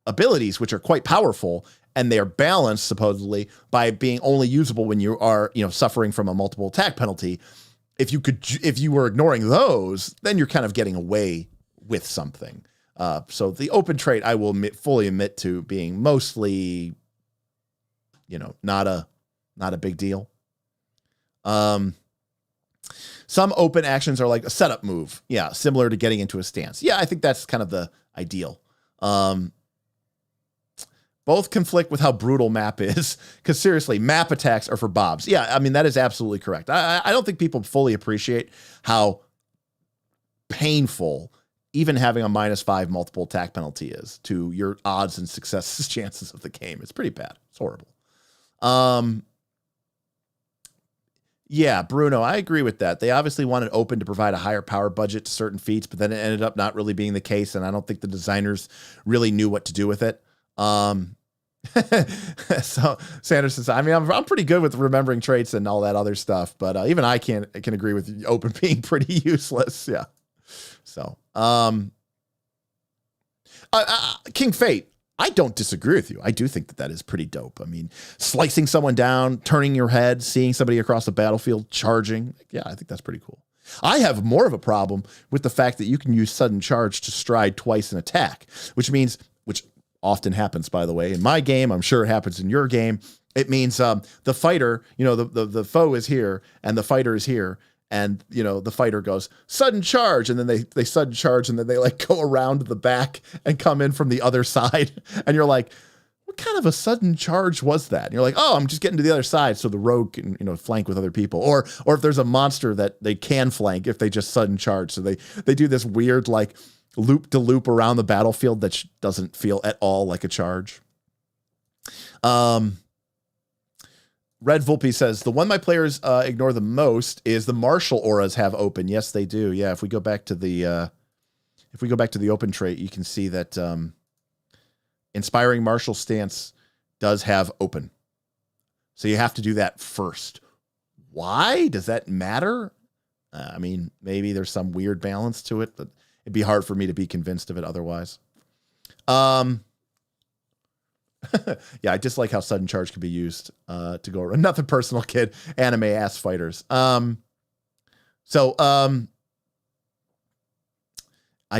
abilities which are quite powerful, and they are balanced supposedly by being only usable when you are, suffering from a multiple attack penalty. If you were ignoring those, then you're kind of getting away with something. So the open trait, I will fully admit to being mostly, not a big deal. Some open actions are like a setup move. Yeah. Similar to getting into a stance. Yeah. I think that's kind of the ideal. Both conflict with how brutal map is, because seriously, map attacks are for bobs. Yeah, I mean, that is absolutely correct. I don't think people fully appreciate how painful even having a -5 multiple attack penalty is to your odds and success chances of the game. It's pretty bad. It's horrible. Yeah, Bruno, I agree with that. They obviously wanted open to provide a higher power budget to certain feats, but then it ended up not really being the case, and I don't think the designers really knew what to do with it. So Sanders says, I'm pretty good with remembering traits and all that other stuff, but even I can agree with open being pretty useless. Yeah. So, King Fate, I don't disagree with you. I do think that is pretty dope. I mean, slicing someone down, turning your head, seeing somebody across the battlefield, charging. Yeah, I think that's pretty cool. I have more of a problem with the fact that you can use sudden charge to stride twice and attack, which often happens, by the way, in my game. I'm sure it happens in your game. It means the fighter, the foe is here and the fighter is here. And, the fighter goes sudden charge. And then they sudden charge and then they go around the back and come in from the other side. And you're like, what kind of a sudden charge was that? And you're like, oh, I'm just getting to the other side so the rogue can, flank with other people. Or if there's a monster that they can flank if they just sudden charge. So they do this weird, loop to loop around the battlefield that doesn't feel at all like a charge. Red Volpe says, the one my players ignore the most is the martial auras have open. Yes, they do. Yeah. If we go back to the open trait, you can see that inspiring martial stance does have open. So you have to do that first. Why does that matter? Maybe there's some weird balance to it, but it'd be hard for me to be convinced of it otherwise. Yeah, I dislike how sudden charge can be used to go around. Nothing personal, kid. Anime ass fighters. I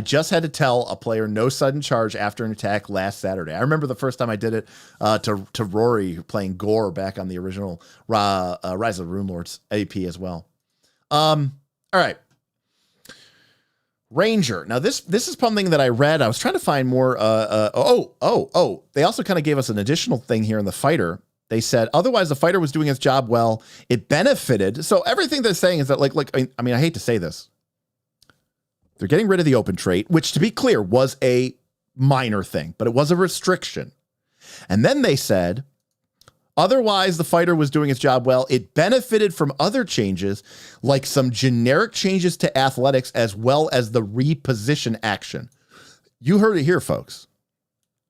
just had to tell a player no sudden charge after an attack last Saturday. I remember the first time I did it to Rory playing Gore back on the original Rise of the Rune Lords AP as well. All right. Ranger. Now this is something that I read. I was trying to find more. They also kind of gave us an additional thing here in the fighter. They said otherwise the fighter was doing its job well. It benefited. So everything they're saying is that like I mean I hate to say this. They're getting rid of the open trait, which to be clear was a minor thing, but it was a restriction. And then they said otherwise the fighter was doing its job well. It benefited from other changes like some generic changes to athletics as well as the reposition action. You heard it here, folks.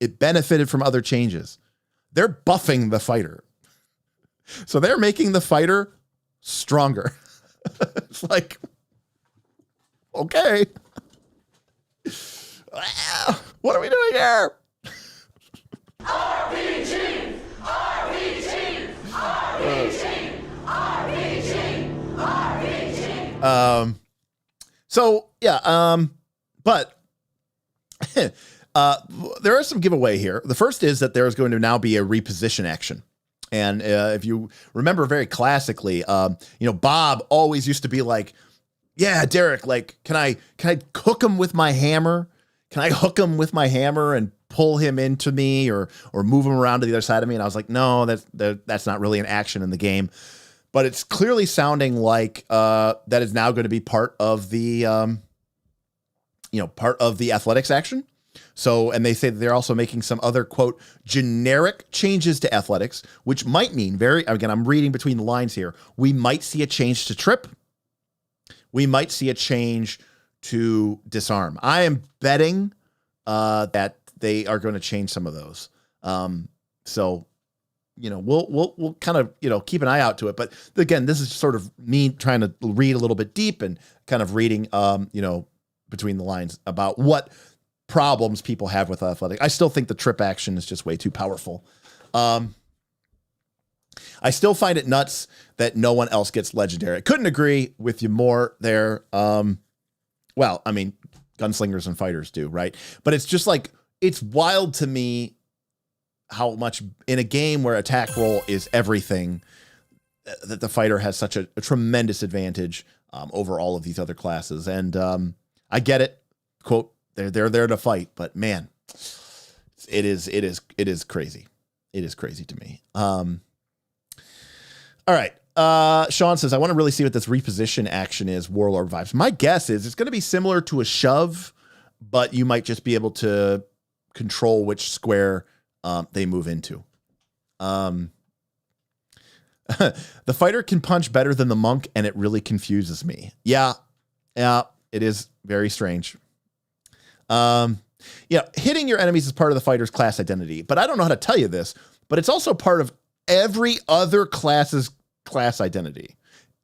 It benefited from other changes. They're buffing the fighter. So they're making the fighter stronger. It's like, okay. What are we doing here? RPG! RPG! RPG! RPG! RPG! So yeah, but there are some giveaway here. The first is that there is going to now be a reposition action. And if you remember very classically, Bob always used to be like, yeah, Derek, like, can I hook him with my hammer? Can I hook him with my hammer and pull him into me or move him around to the other side of me? And I was like, no, that's not really an action in the game. But it's clearly sounding like that is now going to be part of the athletics action. So, and they say that they're also making some other, quote, generic changes to athletics, which might mean again, I'm reading between the lines here. We might see a change to trip. We might see a change to disarm. I am betting that they are going to change some of those. So, we'll kind of, keep an eye out to it. But again, this is sort of me trying to read a little bit deep and kind of reading, between the lines about what problems people have with athletic. I still think the trip action is just way too powerful. I still find it nuts that no one else gets legendary. I couldn't agree with you more there. Well, I mean, gunslingers and fighters do, right? But it's just like, it's wild to me how much in a game where attack roll is everything, that the fighter has such a tremendous advantage over all of these other classes. And I get it. Quote, they're there to fight, but man, it is crazy. It is crazy to me. All right. Sean says, I want to really see what this reposition action is, Warlord vibes. My guess is it's going to be similar to a shove, but you might just be able to control which square they move into. The fighter can punch better than the monk, and it really confuses me. Yeah, it is very strange. Hitting your enemies is part of the fighter's class identity, but I don't know how to tell you this, but it's also part of every other class's class identity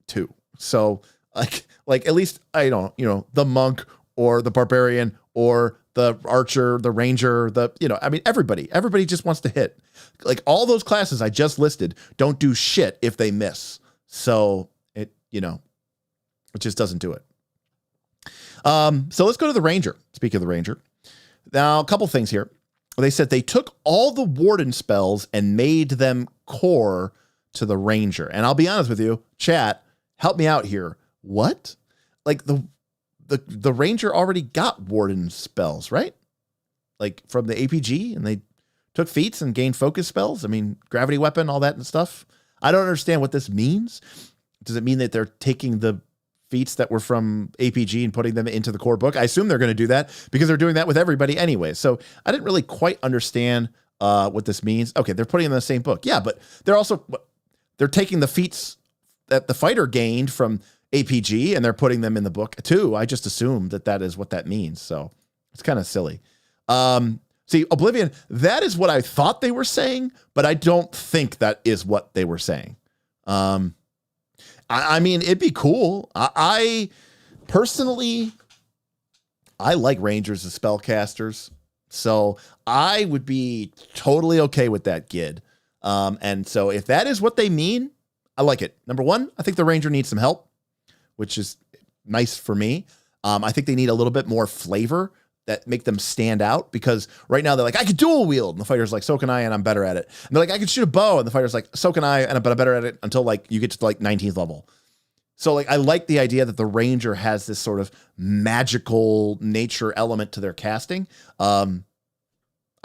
too. So like at least the monk or the barbarian or the archer, the ranger, everybody just wants to hit. Like all those classes I just listed don't do shit if they miss. So it just doesn't do it. So let's go to the ranger. Speaking of the ranger, now a couple things here. They said they took all the warden spells and made them core to the ranger. And I'll be honest with you, chat, help me out here. What? Like the ranger already got warden spells, right? Like from the APG, and they took feats and gained focus spells. I mean, gravity weapon, all that and stuff. I don't understand what this means. Does it mean that they're taking the feats that were from APG and putting them into the core book? I assume they're going to do that because they're doing that with everybody anyway. So I didn't really quite understand what this means. Okay, they're putting them in the same book. Yeah, but they're taking the feats that the fighter gained from APG and they're putting them in the book too. I just assumed that is what that means. So it's kind of silly. See, Oblivion, that is what I thought they were saying, but I don't think that is what they were saying. I mean, it'd be cool. I personally, I like rangers as spellcasters, so I would be totally okay with that, Gid. And so if that is what they mean, I like it. Number one, I think the ranger needs some help, which is nice for me. I think they need a little bit more flavor that make them stand out, because right now they're like, I could dual wield, and the fighter's like, so can I, and I'm better at it. And they're like, I could shoot a bow, and the fighter's like, so can I, but I'm better at it until like you get to like 19th level. So like I like the idea that the ranger has this sort of magical nature element to their casting. I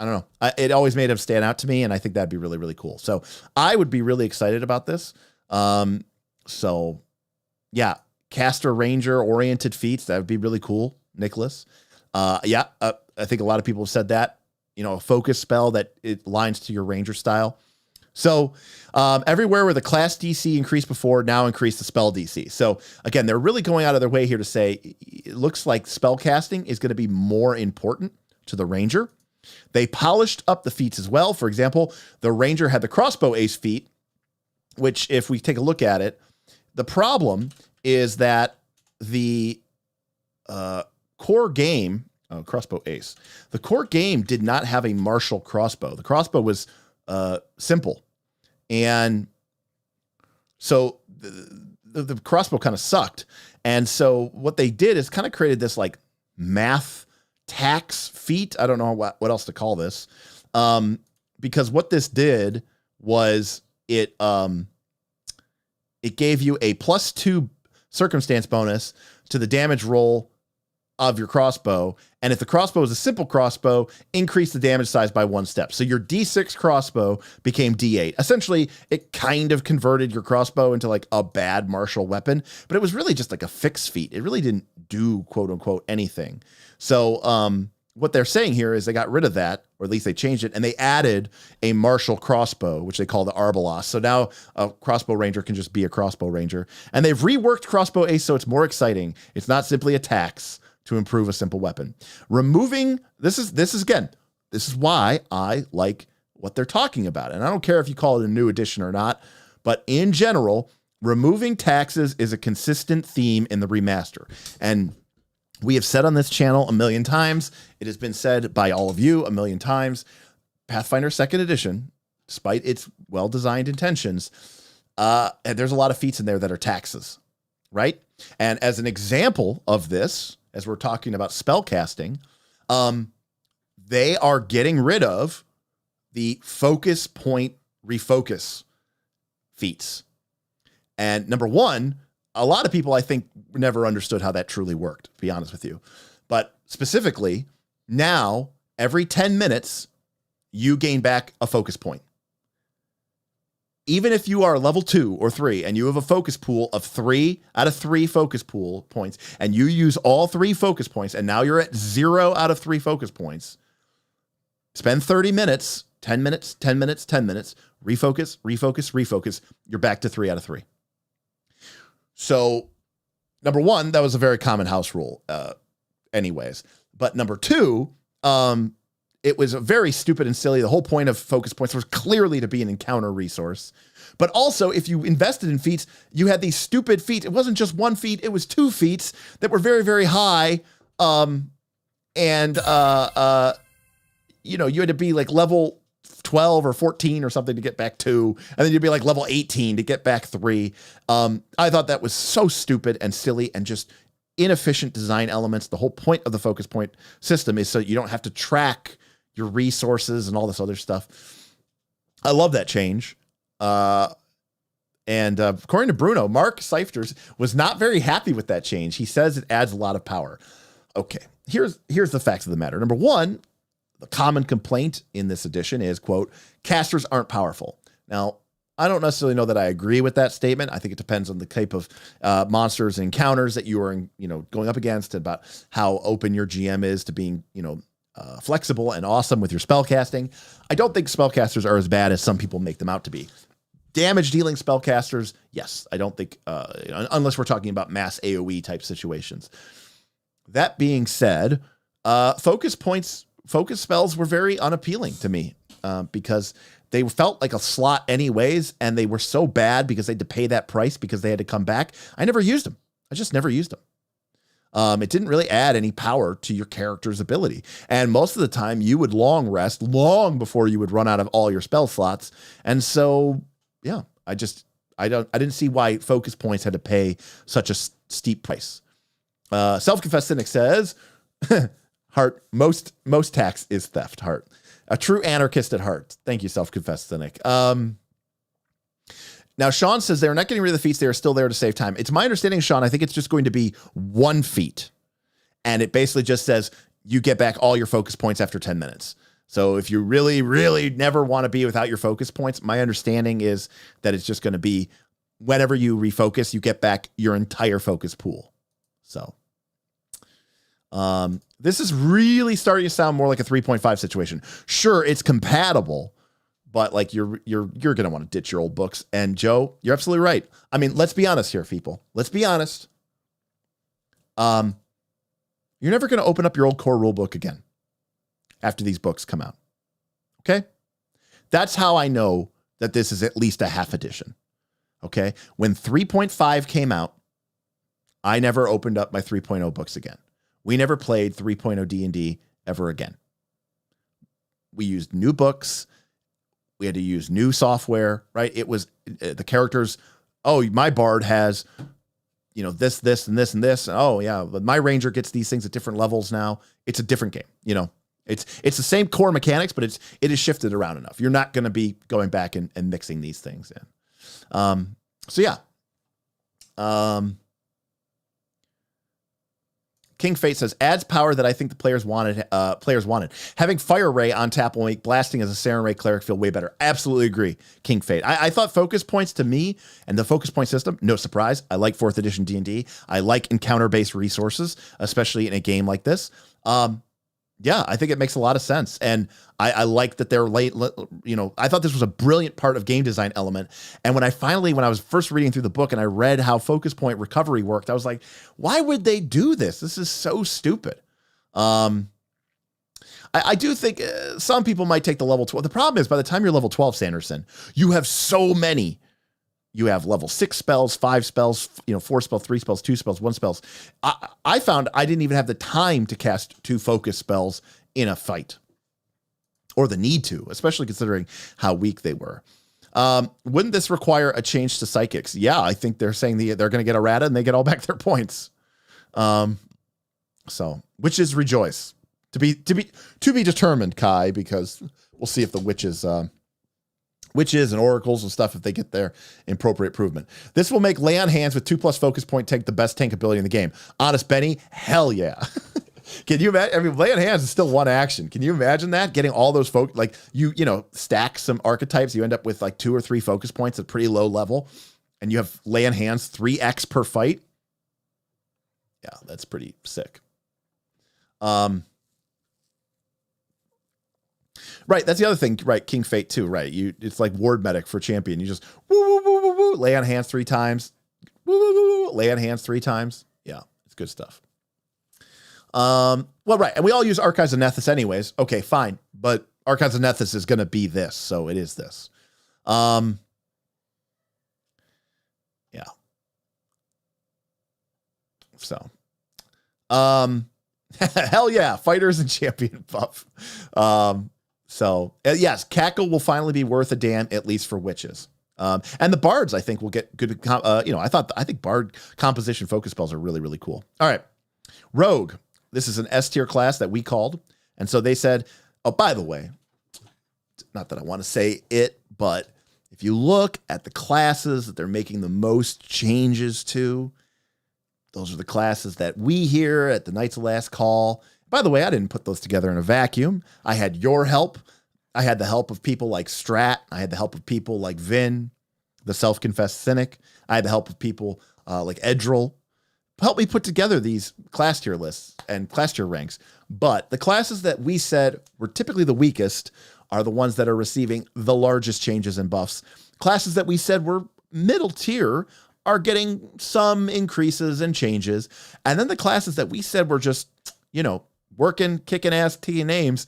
don't know. It always made him stand out to me, and I think that'd be really, really cool. So I would be really excited about this. So yeah, caster ranger oriented feats, that would be really cool, Nicholas. I think a lot of people have said that, a focus spell that it aligns to your ranger style. So everywhere where the class DC increased before, now increase the spell DC. So again, they're really going out of their way here to say it looks like spell casting is going to be more important to the ranger. They polished up the feats as well. For example, the ranger had the crossbow ace feat, which if we take a look at it, the problem is that the core game, crossbow ace, the core game did not have a martial crossbow. The crossbow was simple. And so the crossbow kind of sucked. And so what they did is kind of created this like math tax feat. I don't know what else to call this. Because what this did was it gave you a +2 circumstance bonus to the damage roll of your crossbow. And if the crossbow is a simple crossbow, increase the damage size by 1 step. So your D6 crossbow became D8. Essentially, it kind of converted your crossbow into like a bad martial weapon, but it was really just like a fix feat. It really didn't do quote unquote anything. So what they're saying here is they got rid of that, or at least they changed it, and they added a martial crossbow, which they call the Arbalos. So now a crossbow ranger can just be a crossbow ranger. And they've reworked crossbow ace so it's more exciting. It's not simply a tax to improve a simple weapon. Removing, this is why I like what they're talking about. And I don't care if you call it a new edition or not, but in general, removing taxes is a consistent theme in the remaster. And we have said on this channel a million times, it has been said by all of you a million times, Pathfinder 2nd edition, despite its well-designed intentions, there's a lot of feats in there that are taxes, right? And as an example of this, as we're talking about spell casting, they are getting rid of the focus point refocus feats. And number one, a lot of people, I think, never understood how that truly worked, to be honest with you. But specifically, now, every 10 minutes, you gain back a focus point. Even if you are level 2 or 3 and you have a focus pool of 3 out of 3 focus pool points, and you use all 3 focus points, and now you're at 0 out of 3 focus points, spend 30 minutes, 10 minutes, 10 minutes, 10 minutes, refocus, refocus, refocus, you're back to 3 out of 3. So, number one, that was a very common house rule anyways. But number two, it was very stupid and silly. The whole point of focus points was clearly to be an encounter resource. But also, if you invested in feats, you had these stupid feats. It wasn't just 1 feat, it was 2 feats that were very, very high. You had to be like level 12 or 14 or something to get back 2, and then you'd be like level 18 to get back 3. I thought that was so stupid and silly and just inefficient design elements. The whole point of the focus point system is so you don't have to track your resources and all this other stuff. I love that change. And according to Bruno, Mark Seifters was not very happy with that change. He says it adds a lot of power. Okay, here's the facts of the matter. Number one, the common complaint in this edition is, quote, casters aren't powerful. Now, I don't necessarily know that I agree with that statement. I think it depends on the type of monsters and encounters that you are, going up against, and about how open your GM is to being, flexible and awesome with your spell casting. I don't think spellcasters are as bad as some people make them out to be. Damage dealing spellcasters, yes. I don't think, unless we're talking about mass AoE type situations. That being said, focus spells were very unappealing to me because they felt like a slot anyways, and they were so bad because they had to pay that price because they had to come back. I never used them. I just never used them. It didn't really add any power to your character's ability. And most of the time you would long rest long before you would run out of all your spell slots. And so, yeah, I didn't see why focus points had to pay such a steep price. Self-confessed cynic says, Heart, most tax is theft, Heart. A true anarchist at heart. Thank you, self-confessed cynic. Now, Sean says they're not getting rid of the feats. They are still there to save time. It's my understanding, Sean, I think it's just going to be one feat. And it basically just says you get back all your focus points after 10 minutes. So if you really, really never want to be without your focus points, my understanding is that it's just going to be whenever you refocus, you get back your entire focus pool. So this is really starting to sound more like a 3.5 situation. Sure, it's compatible, but like you're going to want to ditch your old books. And Joe, you're absolutely right. I mean, let's be honest here, people. Let's be honest. You're never going to open up your old core rulebook again after these books come out. Okay? That's how I know that this is at least a half edition. Okay? When 3.5 came out, I never opened up my 3.0 books again. We never played 3.0 D&D ever again. We used new books. We had to use new software, right? It was the characters. Oh, my bard has, this, and this, and this. Oh yeah. But my ranger gets these things at different levels now. It's a different game. It's the same core mechanics, but it is shifted around enough. You're not going to be going back and mixing these things in. So yeah. King Fate says, adds power that I think the players wanted. Having Fire Ray on tap will make blasting as a Saren Ray cleric feel way better. Absolutely agree, King Fate. I thought focus points to me and the focus point system, no surprise. I like 4th edition D&D. I like encounter-based resources, especially in a game like this. Yeah, I think it makes a lot of sense. And I like that they're late. I thought this was a brilliant part of game design element. And when I was first reading through the book and I read how focus point recovery worked, I was like, why would they do this? This is so stupid. I do think some people might take the level 12. The problem is by the time you're level 12, Sanderson, you have so many. You have level 6 spells, 5 spells, 4 spells, 3 spells, 2 spells, 1 spells. I found I didn't even have the time to cast 2 focus spells in a fight, or the need to, especially considering how weak they were. Wouldn't this require a change to psychics? Yeah, I think they're saying they're going to get errata and they get all back their points. So witches rejoice to be determined, Kai, because we'll see if the witches and oracles and stuff, if they get their appropriate improvement. This will make lay on hands with 2+ focus point tank the best tank ability in the game. Honest Benny, hell yeah. Can you imagine? I mean, lay on hands is still one action. Can you imagine that? Getting all those stack some archetypes, you end up with like 2 or 3 focus points at pretty low level, and you have lay on hands 3x per fight. Yeah, that's pretty sick. Right, that's the other thing, right? King Fate too, right? It's like ward medic for champion. You just woo, woo, woo, woo, woo, lay on hands 3 times. Woo, woo, woo, woo, lay on hands 3 times. Yeah, it's good stuff. Well, right, and we all use Archives of Nethys anyways. Okay, fine, but Archives of Nethys is going to be this, so it is this. Yeah. So, hell yeah, fighters and champion buff. So yes, Cackle will finally be worth a damn, at least for witches. And the bards, I think, will get good. I think bard composition focus spells are really, really cool. All right, Rogue. This is an S tier class that we called, and so they said, oh, by the way, not that I want to say it, but if you look at the classes that they're making the most changes to, those are the classes that we here at the Knights of Last Call. By the way, I didn't put those together in a vacuum. I had your help. I had the help of people like Strat. I had the help of people like Vin, the self-confessed cynic. I had the help of people like Edril. Help me put together these class tier lists and class tier ranks. But the classes that we said were typically the weakest are the ones that are receiving the largest changes and buffs. Classes that we said were middle tier are getting some increases and changes. And then the classes that we said were just, working, kicking ass, taking names,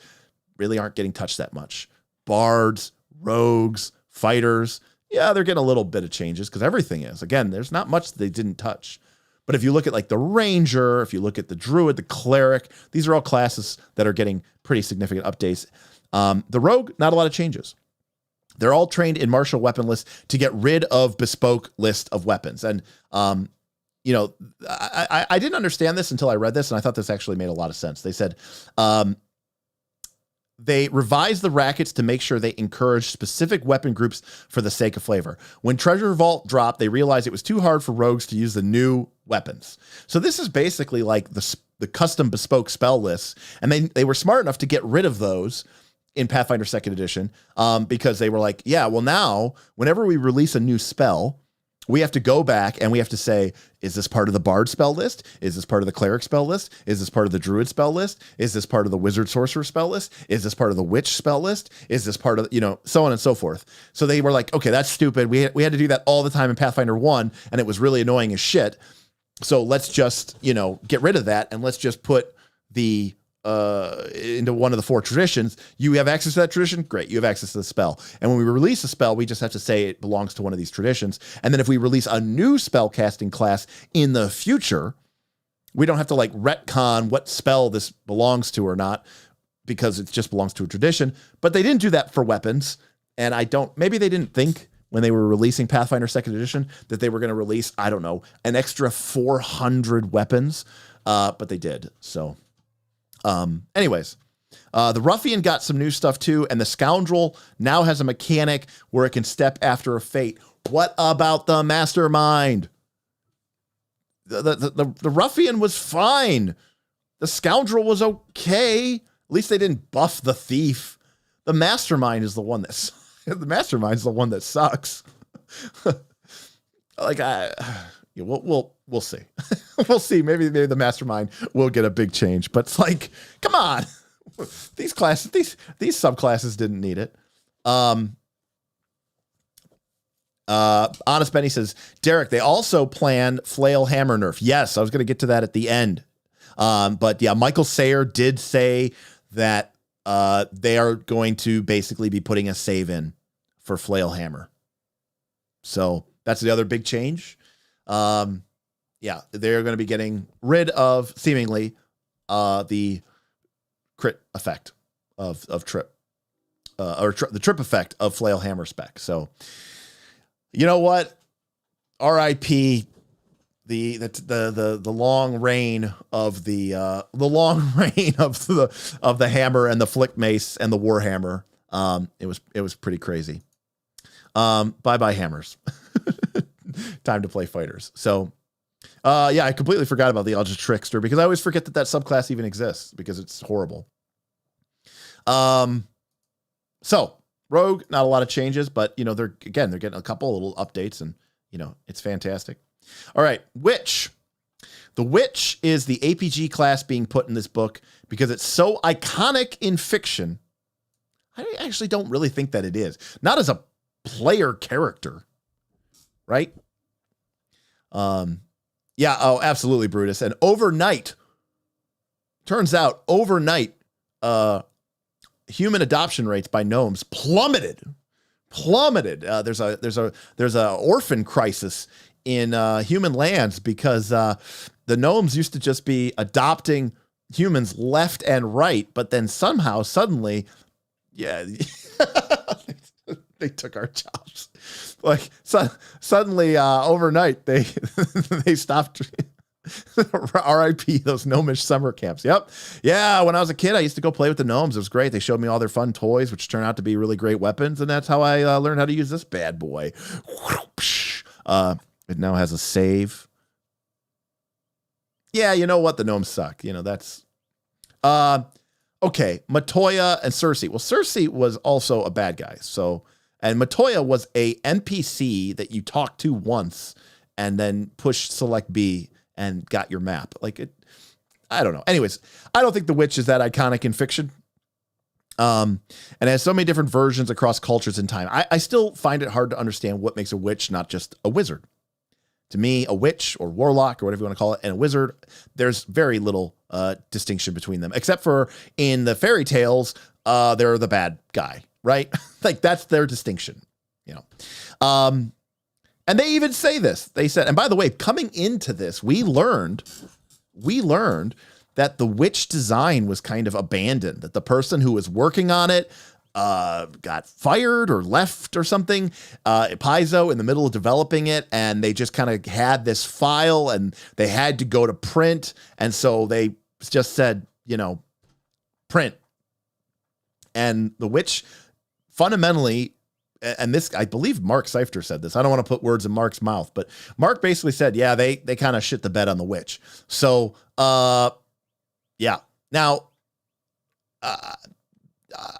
really aren't getting touched that much. Bards, rogues, fighters, yeah, they're getting a little bit of changes because everything is. Again, there's not much they didn't touch. But if you look at like the Ranger, if you look at the Druid, the Cleric, these are all classes that are getting pretty significant updates. The Rogue, not a lot of changes. They're all trained in martial weapon lists to get rid of bespoke list of weapons. And, I didn't understand this until I read this, and I thought this actually made a lot of sense. They said, they revised the rackets to make sure they encouraged specific weapon groups for the sake of flavor. When Treasure Vault dropped, they realized it was too hard for rogues to use the new weapons. So this is basically like the custom bespoke spell lists, and they were smart enough to get rid of those in Pathfinder 2nd Edition because they were like, yeah, well now, whenever we release a new spell, we have to go back and we have to say, is this part of the Bard spell list? Is this part of the Cleric spell list? Is this part of the Druid spell list? Is this part of the Wizard Sorcerer spell list? Is this part of the Witch spell list? Is this part of, so on and so forth. So they were like, okay, that's stupid. We had to do that all the time in Pathfinder 1, and it was really annoying as shit. So let's just, get rid of that, and let's just put the into one of the 4 traditions. You have access to that tradition? Great. You have access to the spell. And when we release a spell, we just have to say it belongs to one of these traditions. And then if we release a new spell casting class in the future, we don't have to like retcon what spell this belongs to or not, because it just belongs to a tradition. But they didn't do that for weapons. And maybe they didn't think when they were releasing Pathfinder 2nd Edition that they were going to release, I don't know, an extra 400 weapons. But they did. So anyways, the Ruffian got some new stuff too, and the Scoundrel now has a mechanic where it can step after a fate. What about the Mastermind? The Ruffian was fine. The Scoundrel was okay. At least they didn't buff the Thief. The Mastermind is the one that sucks. We'll see. We'll see. Maybe the Mastermind will get a big change, but it's like, come on. These subclasses didn't need it. Honest Benny says, Derek, they also plan Flail Hammer nerf. Yes, I was going to get to that at the end. But yeah, Michael Sayer did say that they are going to basically be putting a save in for Flail Hammer. So that's the other big change. Yeah, they're going to be getting rid of seemingly the crit effect of trip, the trip effect of Flail Hammer spec. So, you know what? R.I.P. the long reign of the hammer and the flick mace and the warhammer. It was pretty crazy. Bye hammers. Time to play fighters. So, yeah, I completely forgot about the Eldritch Trickster because I always forget that subclass even exists because it's horrible. So Rogue, not a lot of changes, but they're getting a couple little updates and it's fantastic. All right. Witch. The Witch is the APG class being put in this book because it's so iconic in fiction. I actually don't really think that it is. Not as a player character, right? Yeah, oh, absolutely, Brutus. And turns out overnight, human adoption rates by gnomes plummeted. There's a orphan crisis in human lands because the gnomes used to just be adopting humans left and right, but then suddenly, yeah, they took our jobs. Like suddenly, overnight, they stopped. R.I.P. those gnomish summer camps. Yep. Yeah. When I was a kid, I used to go play with the gnomes. It was great. They showed me all their fun toys, which turned out to be really great weapons. And that's how I learned how to use this bad boy. It now has a save. Yeah. You know what? The gnomes suck. That's, okay. Matoya and Cersei. Well, Cersei was also a bad guy. And Matoya was a NPC that you talked to once and then pushed select B and got your map. I don't know. Anyways, I don't think the Witch is that iconic in fiction. And it has so many different versions across cultures and time. I still find it hard to understand what makes a witch not just a wizard. To me, a witch or warlock or whatever you want to call it, and a wizard, there's very little distinction between them, except for in the fairy tales, they're the bad guy, right? That's their distinction, and they even say this. They said, and by the way, coming into this, we learned that the witch design was kind of abandoned, that the person who was working on it got fired or left or something, Paizo in the middle of developing it, and they just kind of had this file and they had to go to print, and so they just said, print. And the witch fundamentally, and this, I believe Mark Seifter said this. I don't want to put words in Mark's mouth, but Mark basically said, yeah, they kind of shit the bed on the witch. So, yeah. Now,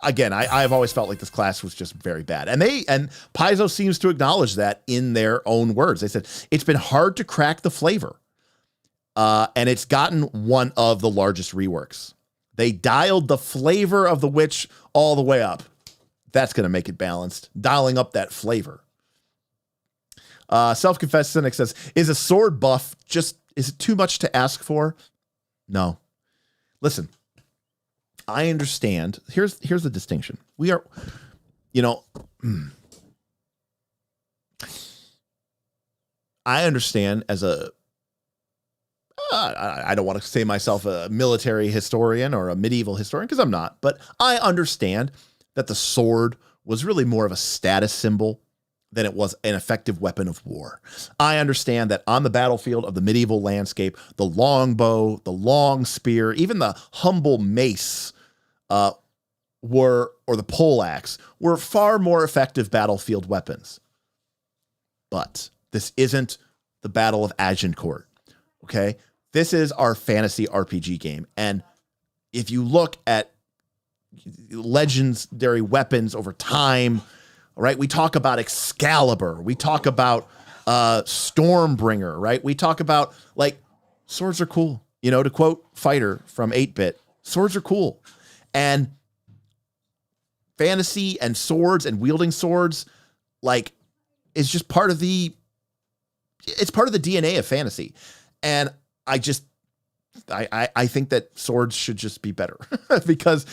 again, I've always felt like this class was just very bad. And Paizo seems to acknowledge that in their own words. They said, it's been hard to crack the flavor. And it's gotten one of the largest reworks. They dialed the flavor of the witch all the way up. That's going to make it balanced. Dialing up that flavor. Self-confessed cynic says, is a sword buff is it too much to ask for? No. Listen, I understand. Here's the distinction. We are, I understand as I don't want to say myself a military historian or a medieval historian because I'm not, but I understand that the sword was really more of a status symbol than it was an effective weapon of war. I understand that on the battlefield of the medieval landscape, the longbow, the long spear, even the humble mace or the poleaxe were far more effective battlefield weapons. But this isn't the Battle of Agincourt, okay? This is our fantasy RPG game. And if you look at legendary weapons over time, right? We talk about Excalibur. We talk about Stormbringer, right? We talk about, like, swords are cool. To quote Fighter from 8-Bit, swords are cool. And fantasy and swords and wielding swords, like, is just part of the DNA of fantasy. And I think that swords should just be better because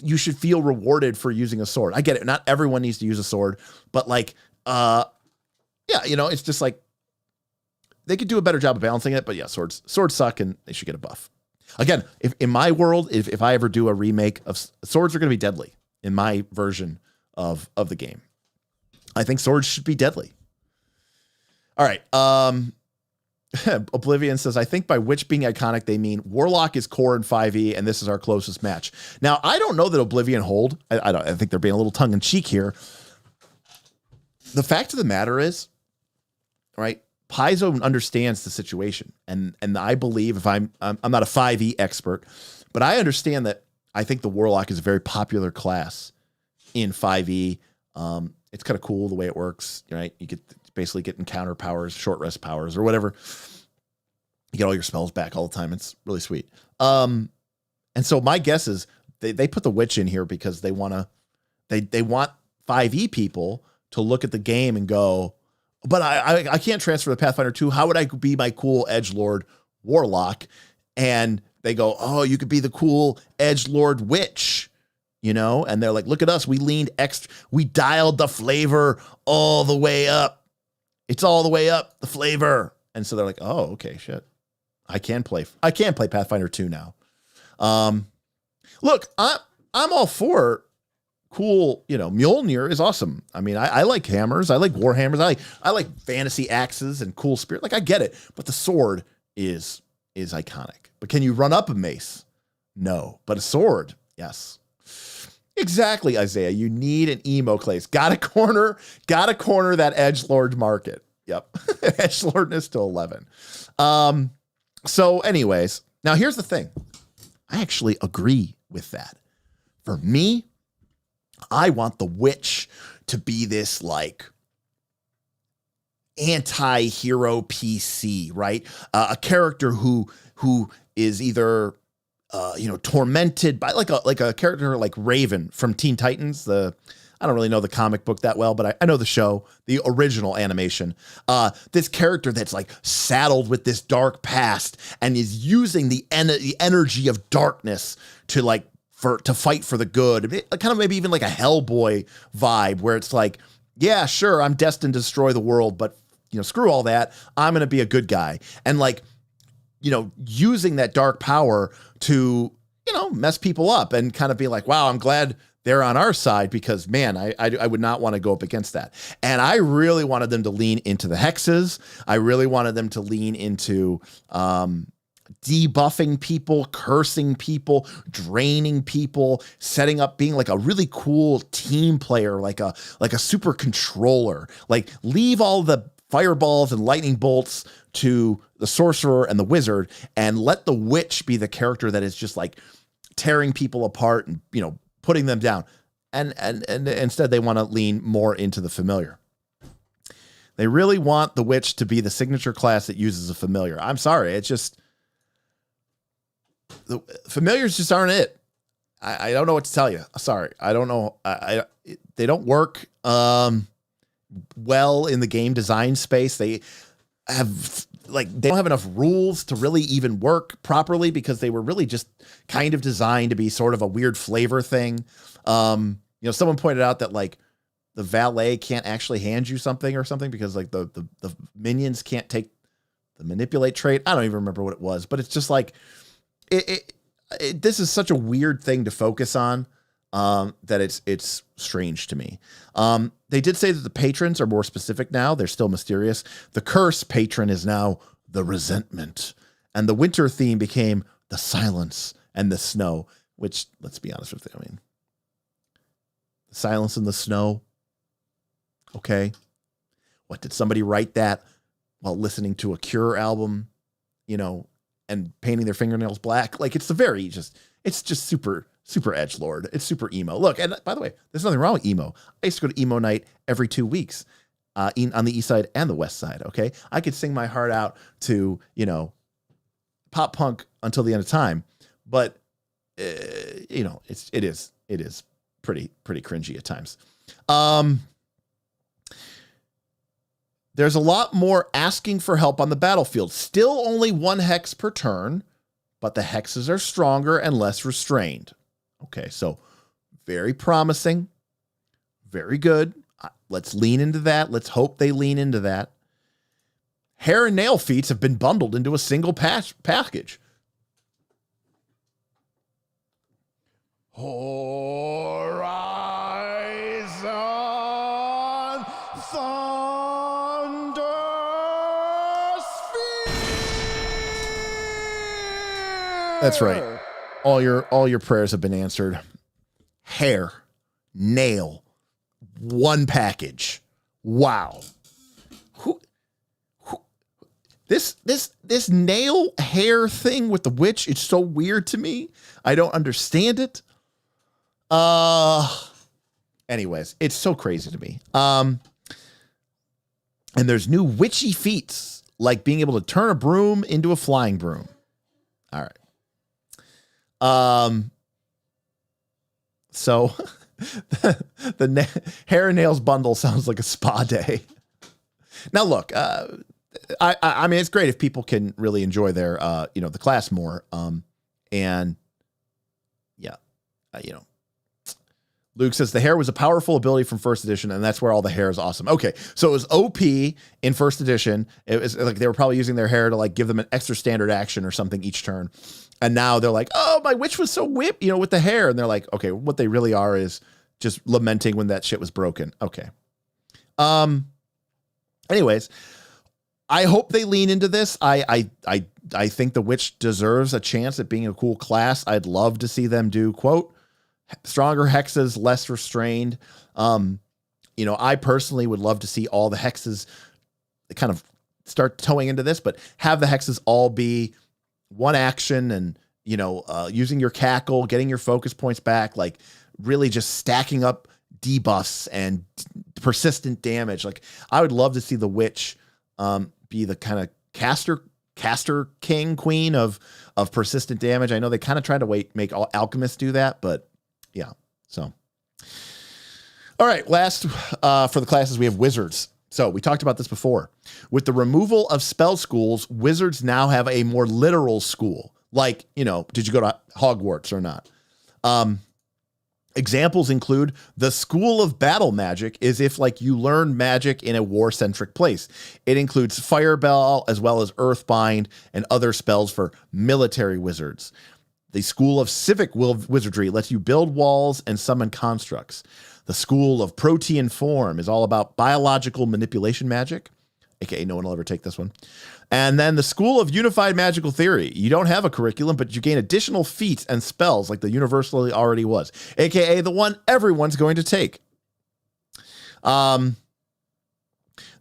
you should feel rewarded for using a sword. I get it. Not everyone needs to use a sword, but it's just like they could do a better job of balancing it. But yeah, swords suck and they should get a buff. Again, if in my world, if I ever do a remake of swords, are going to be deadly in my version of the game. I think swords should be deadly. All right. Oblivion says, I think by witch being iconic, they mean Warlock is core in 5e, and this is our closest match. Now, I don't know that Oblivion hold. I think they're being a little tongue-in-cheek here. The fact of the matter is, right, Paizo understands the situation, and I believe if I'm not a 5e expert, but I understand that I think the Warlock is a very popular class in 5e. It's kind of cool the way it works, right? You basically get encounter powers, short rest powers, or whatever. You get all your spells back all the time. It's really sweet. And so my guess is they put the witch in here because they want 5e people to look at the game and go, but I can't transfer the Pathfinder 2. How would I be my cool edgelord warlock? And they go, oh, you could be the cool edgelord witch. And they're like, look at us. We leaned extra. We dialed the flavor all the way up. It's all the way up, the flavor. And so they're like, oh, okay, shit. I can play Pathfinder 2 now. Look, I'm all for cool, Mjolnir is awesome. I mean, I like hammers. I like war hammers. I like fantasy axes and cool spirit. Like, I get it. But the sword is iconic. But can you run up a mace? No. But a sword, yes. Exactly, Isaiah. You need an emo class. Gotta corner that edgelord market. Yep. Edgelordness to 11. So anyways, now here's the thing. I actually agree with that. For me, I want the witch to be this like anti-hero PC, right? A character who is either tormented by like a character like Raven from Teen Titans. I don't really know the comic book that well, but I know the show, the original animation. This character that's like saddled with this dark past and is using the energy of darkness to fight for the good. Kind of maybe even like a Hellboy vibe where it's like, yeah, sure, I'm destined to destroy the world, but screw all that. I'm going to be a good guy. And using that dark power to, mess people up and kind of be like, wow, I'm glad they're on our side because, man, I would not want to go up against that. And I really wanted them to lean into the hexes. I really wanted them to lean into debuffing people, cursing people, draining people, setting up, being like a really cool team player, like a super controller. Like, leave all the fireballs and lightning bolts to the sorcerer and the wizard, and let the witch be the character that is just like tearing people apart and, you know, putting them down. And instead they want to lean more into the familiar. They really want the witch to be the signature class that uses a familiar. I'm sorry. It's just, the familiars just aren't it. I don't know what to tell you. Sorry. I don't know. They don't work well in the game design space. They don't have enough rules to really even work properly, because they were really just kind of designed to be sort of a weird flavor thing. You know, someone pointed out that like the valet can't actually hand you something or something because like the minions can't take the manipulate trait. I don't even remember what it was, but it's just like, this is such a weird thing to focus on, that it's strange to me. They did say that the patrons are more specific now. They're still mysterious. The curse patron is now the resentment, and the winter theme became the silence and the snow, which, let's be honest with you, I mean, the silence and the snow. Okay. What, did somebody write that while listening to a Cure album, you know, and painting their fingernails black? Like, it's just super edgelord. It's super emo. Look, and by the way, there's nothing wrong with emo. I used to go to emo night every 2 weeks, on the east side and the west side. Okay. I could sing my heart out to, you know, pop punk until the end of time, but you know, it is pretty cringy at times. There's a lot more asking for help on the battlefield. Still only 1 hex per turn, but the hexes are stronger and less restrained. Okay, so very promising. Very good. Let's lean into that. Let's hope they lean into that. Hair and nail feats have been bundled into a single package. Horizon Thunder Sphere. That's right. All your prayers have been answered. Hair, nail, 1 package. Wow. This nail hair thing with the witch, it's so weird to me. I don't understand it. Anyways, it's so crazy to me. And there's new witchy feats, like being able to turn a broom into a flying broom. All right. So the hair and nails bundle sounds like a spa day. Now look, I mean, it's great if people can really enjoy their, you know, the class more. And yeah, you know, Luke says the hair was a powerful ability from first edition, and that's where all the hair is awesome. Okay, so it was OP in first edition. It was like they were probably using their hair to like give them an extra standard action or something each turn. And now they're like, oh, my witch was so whipped, you know, with the hair. And they're like, okay, what they really are is just lamenting when that shit was broken. Okay. Anyways, I hope they lean into this. I think the witch deserves a chance at being a cool class. I'd love to see them do, quote, stronger hexes, less restrained. You know, I personally would love to see all the hexes kind of start towing into this, but have the hexes all be 1 action and, you know, using your cackle, getting your focus points back, like really just stacking up debuffs and persistent damage. Like, I would love to see the witch be the kind of caster king queen of persistent damage. I know they kind of tried to make all alchemists do that, but yeah. So, all right, last for the classes, we have wizards. So we talked about this before. With the removal of spell schools, wizards now have a more literal school. Like, you know, did you go to Hogwarts or not? Examples include the School of Battle Magic is if like you learn magic in a war-centric place. It includes Fireball as well as Earthbind and other spells for military wizards. The School of Civic Wizardry lets you build walls and summon constructs. The School of Protean Form is all about biological manipulation magic. aka no one will ever take this one. And then the School of Unified Magical Theory. You don't have a curriculum, but you gain additional feats and spells like the Universally already was, aka the one everyone's going to take.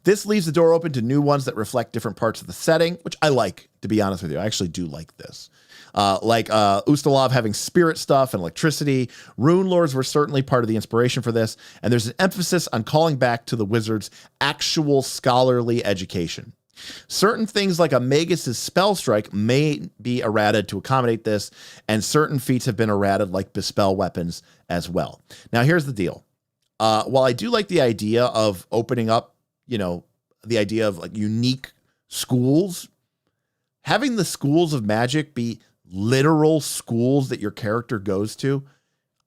This leaves the door open to new ones that reflect different parts of the setting, which I like, to be honest with you. I actually do like this. Like Ustalov having spirit stuff and electricity. Rune Lords were certainly part of the inspiration for this, and there's an emphasis on calling back to the wizard's actual scholarly education. Certain things like a Magus' Spell Strike may be errated to accommodate this, and certain feats have been errated like Bespell weapons as well. Now, here's the deal. While I do like the idea of opening up, the idea of like unique schools, having the schools of magic be literal schools that your character goes to,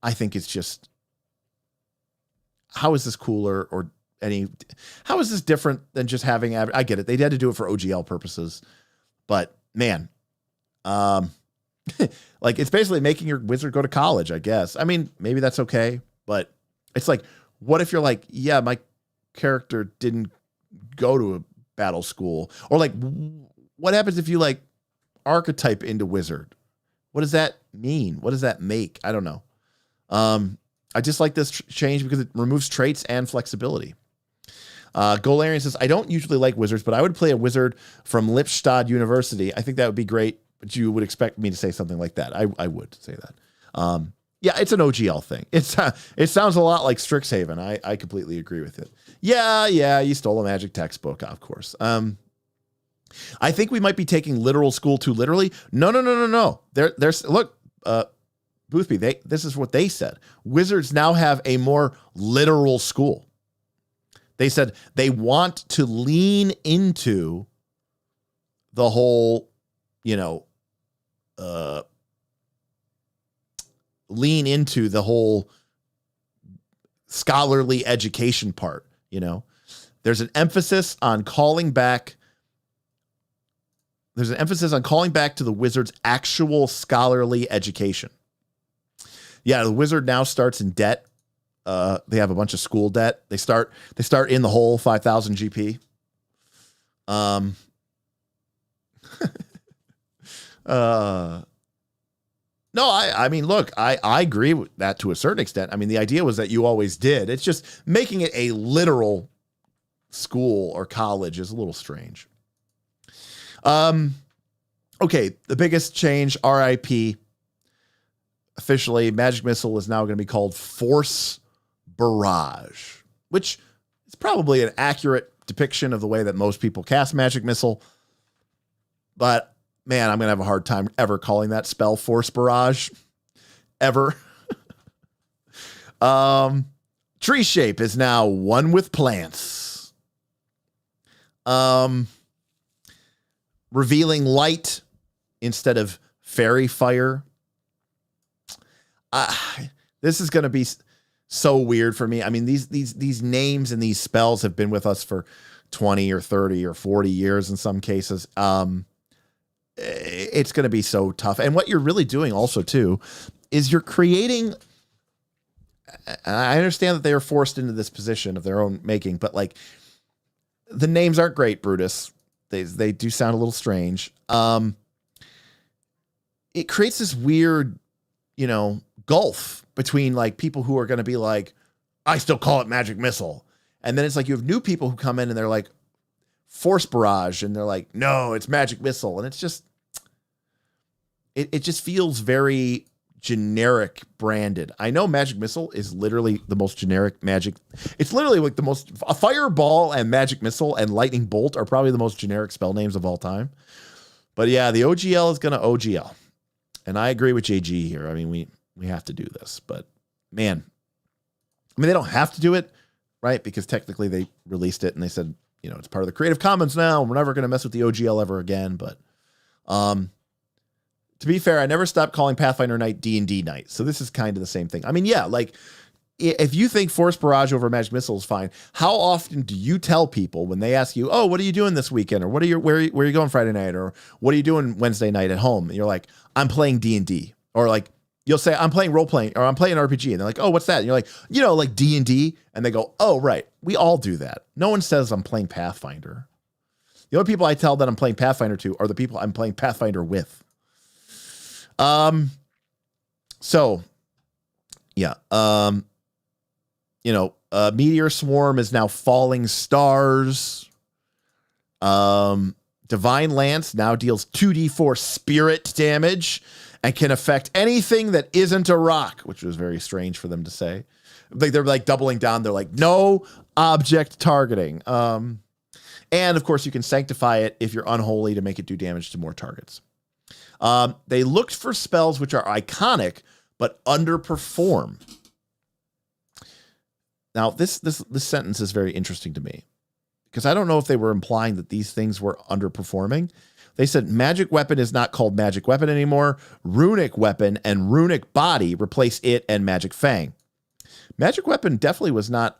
I think it's just, how is this cooler or how is this different than just having, I get it. They had to do it for OGL purposes, but man, like it's basically making your wizard go to college, I guess. I mean, maybe that's okay, but it's like, what if you're like, yeah, my character didn't go to a battle school? Or like, what happens if you like archetype into wizard? What does that mean? What does that make? I don't know. I just like this change because it removes traits and flexibility. Golarian says, I don't usually like wizards, but I would play a wizard from Lipstadt University. I think that would be great, but you would expect me to say something like that. I would say that. Yeah, it's an OGL thing. It sounds a lot like Strixhaven. I completely agree with it. Yeah, you stole a magic textbook, of course. I think we might be taking literal school too literally. No. There's look, Boothby, this is what they said. Wizards now have a more literal school. They said they want to lean into the whole, scholarly education part. There's an emphasis on calling back. There's an emphasis on calling back to the wizard's actual scholarly education. Yeah, the wizard now starts in debt. They have a bunch of school debt. They start in the hole, 5,000 GP. No, I mean, look, I agree with that to a certain extent. I mean, the idea was that you always did. It's just making it a literal school or college is a little strange. Okay, the biggest change, RIP. Officially, Magic Missile is now going to be called Force Barrage, which is probably an accurate depiction of the way that most people cast Magic Missile. But man, I'm going to have a hard time ever calling that spell Force Barrage. Ever. Tree shape is now one with plants. Revealing light instead of fairy fire. This is going to be so weird for me. I mean, these names and these spells have been with us for 20 or 30 or 40 years in some cases. It's going to be so tough. And what you're really doing also too is you're creating, I understand that they are forced into this position of their own making, but like the names aren't great, Brutus. They do sound a little strange. It creates this weird, gulf between like people who are going to be like, I still call it Magic Missile. And then it's like you have new people who come in and they're like Force Barrage and they're like, no, it's Magic Missile. And it's just, it just feels very generic branded. I know Magic Missile is literally the most generic magic. It's literally like a Fireball and Magic Missile and Lightning Bolt are probably the most generic spell names of all time. But yeah, the OGL is going to OGL. And I agree with JG here. I mean, we have to do this, but man, I mean, they don't have to do it, right? Because technically they released it and they said, it's part of the Creative Commons now. We're never going to mess with the OGL ever again. But to be fair, I never stopped calling Pathfinder Night D&D Night. So this is kind of the same thing. I mean, yeah, like if you think Force Barrage over Magic Missile is fine, how often do you tell people when they ask you, oh, what are you doing this weekend? Or where are you going Friday night? Or what are you doing Wednesday night at home? And you're like, I'm playing D&D. Or like, you'll say, I'm playing role-playing, or I'm playing RPG. And they're like, oh, what's that? And you're like, like D&D. And they go, oh, right. We all do that. No one says I'm playing Pathfinder. The only people I tell that I'm playing Pathfinder to are the people I'm playing Pathfinder with. So, yeah. Meteor Swarm is now Falling Stars. Divine Lance now deals 2d4 spirit damage and can affect anything that isn't a rock, which was very strange for them to say. They're like doubling down. They're like, no object targeting. And of course, you can sanctify it if you're unholy to make it do damage to more targets. They looked for spells which are iconic but underperform. Now, this sentence is very interesting to me because I don't know if they were implying that these things were underperforming. They said magic weapon is not called magic weapon anymore. Runic weapon and runic body replace it and magic fang. Magic weapon definitely was not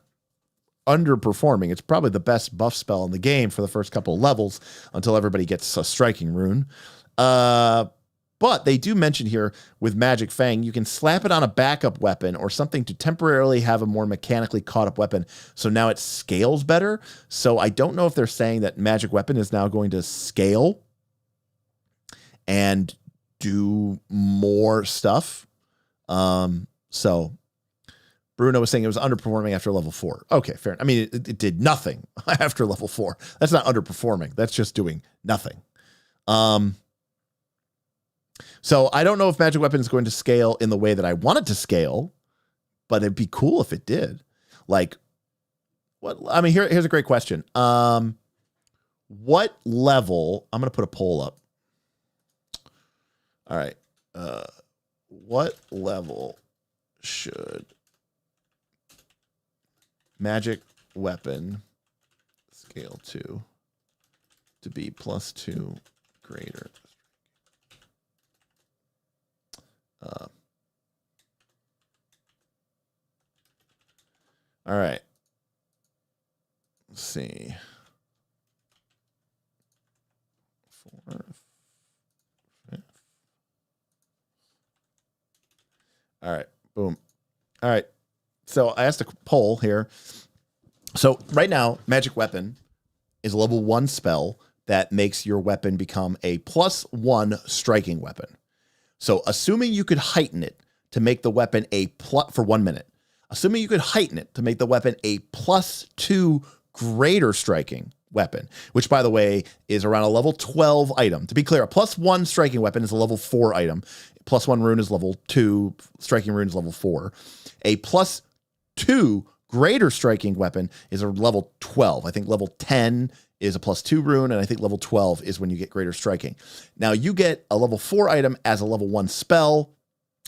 underperforming. It's probably the best buff spell in the game for the first couple of levels until everybody gets a striking rune. But they do mention here with Magic Fang, you can slap it on a backup weapon or something to temporarily have a more mechanically caught up weapon. So now it scales better. So I don't know if they're saying that Magic Weapon is now going to scale and do more stuff. So Bruno was saying it was underperforming after level 4. Okay, fair. I mean, it did nothing after level 4. That's not underperforming. That's just doing nothing. So I don't know if Magic Weapon is going to scale in the way that I want it to scale, but it'd be cool if it did. Like, what? I mean, here's a great question. What level? I'm going to put a poll up. All right. What level should Magic Weapon scale to be +2 greater? All right. Let's see. 4th, 5th. All right. Boom. All right. So I asked a poll here. So right now, Magic Weapon is a level 1 spell that makes your weapon become a +1 striking weapon. So assuming you could heighten it to make the weapon for 1 minute, assuming you could heighten it to make the weapon a +2 greater striking weapon, which by the way is around a level 12 item. To be clear, a +1 striking weapon is a level 4 item. +1 rune is level 2, striking rune is level 4. A +2 greater striking weapon is a level 12. I think level 10 is a +2 rune, and I think level 12 is when you get greater striking. Now you get a level 4 item as a level 1 spell.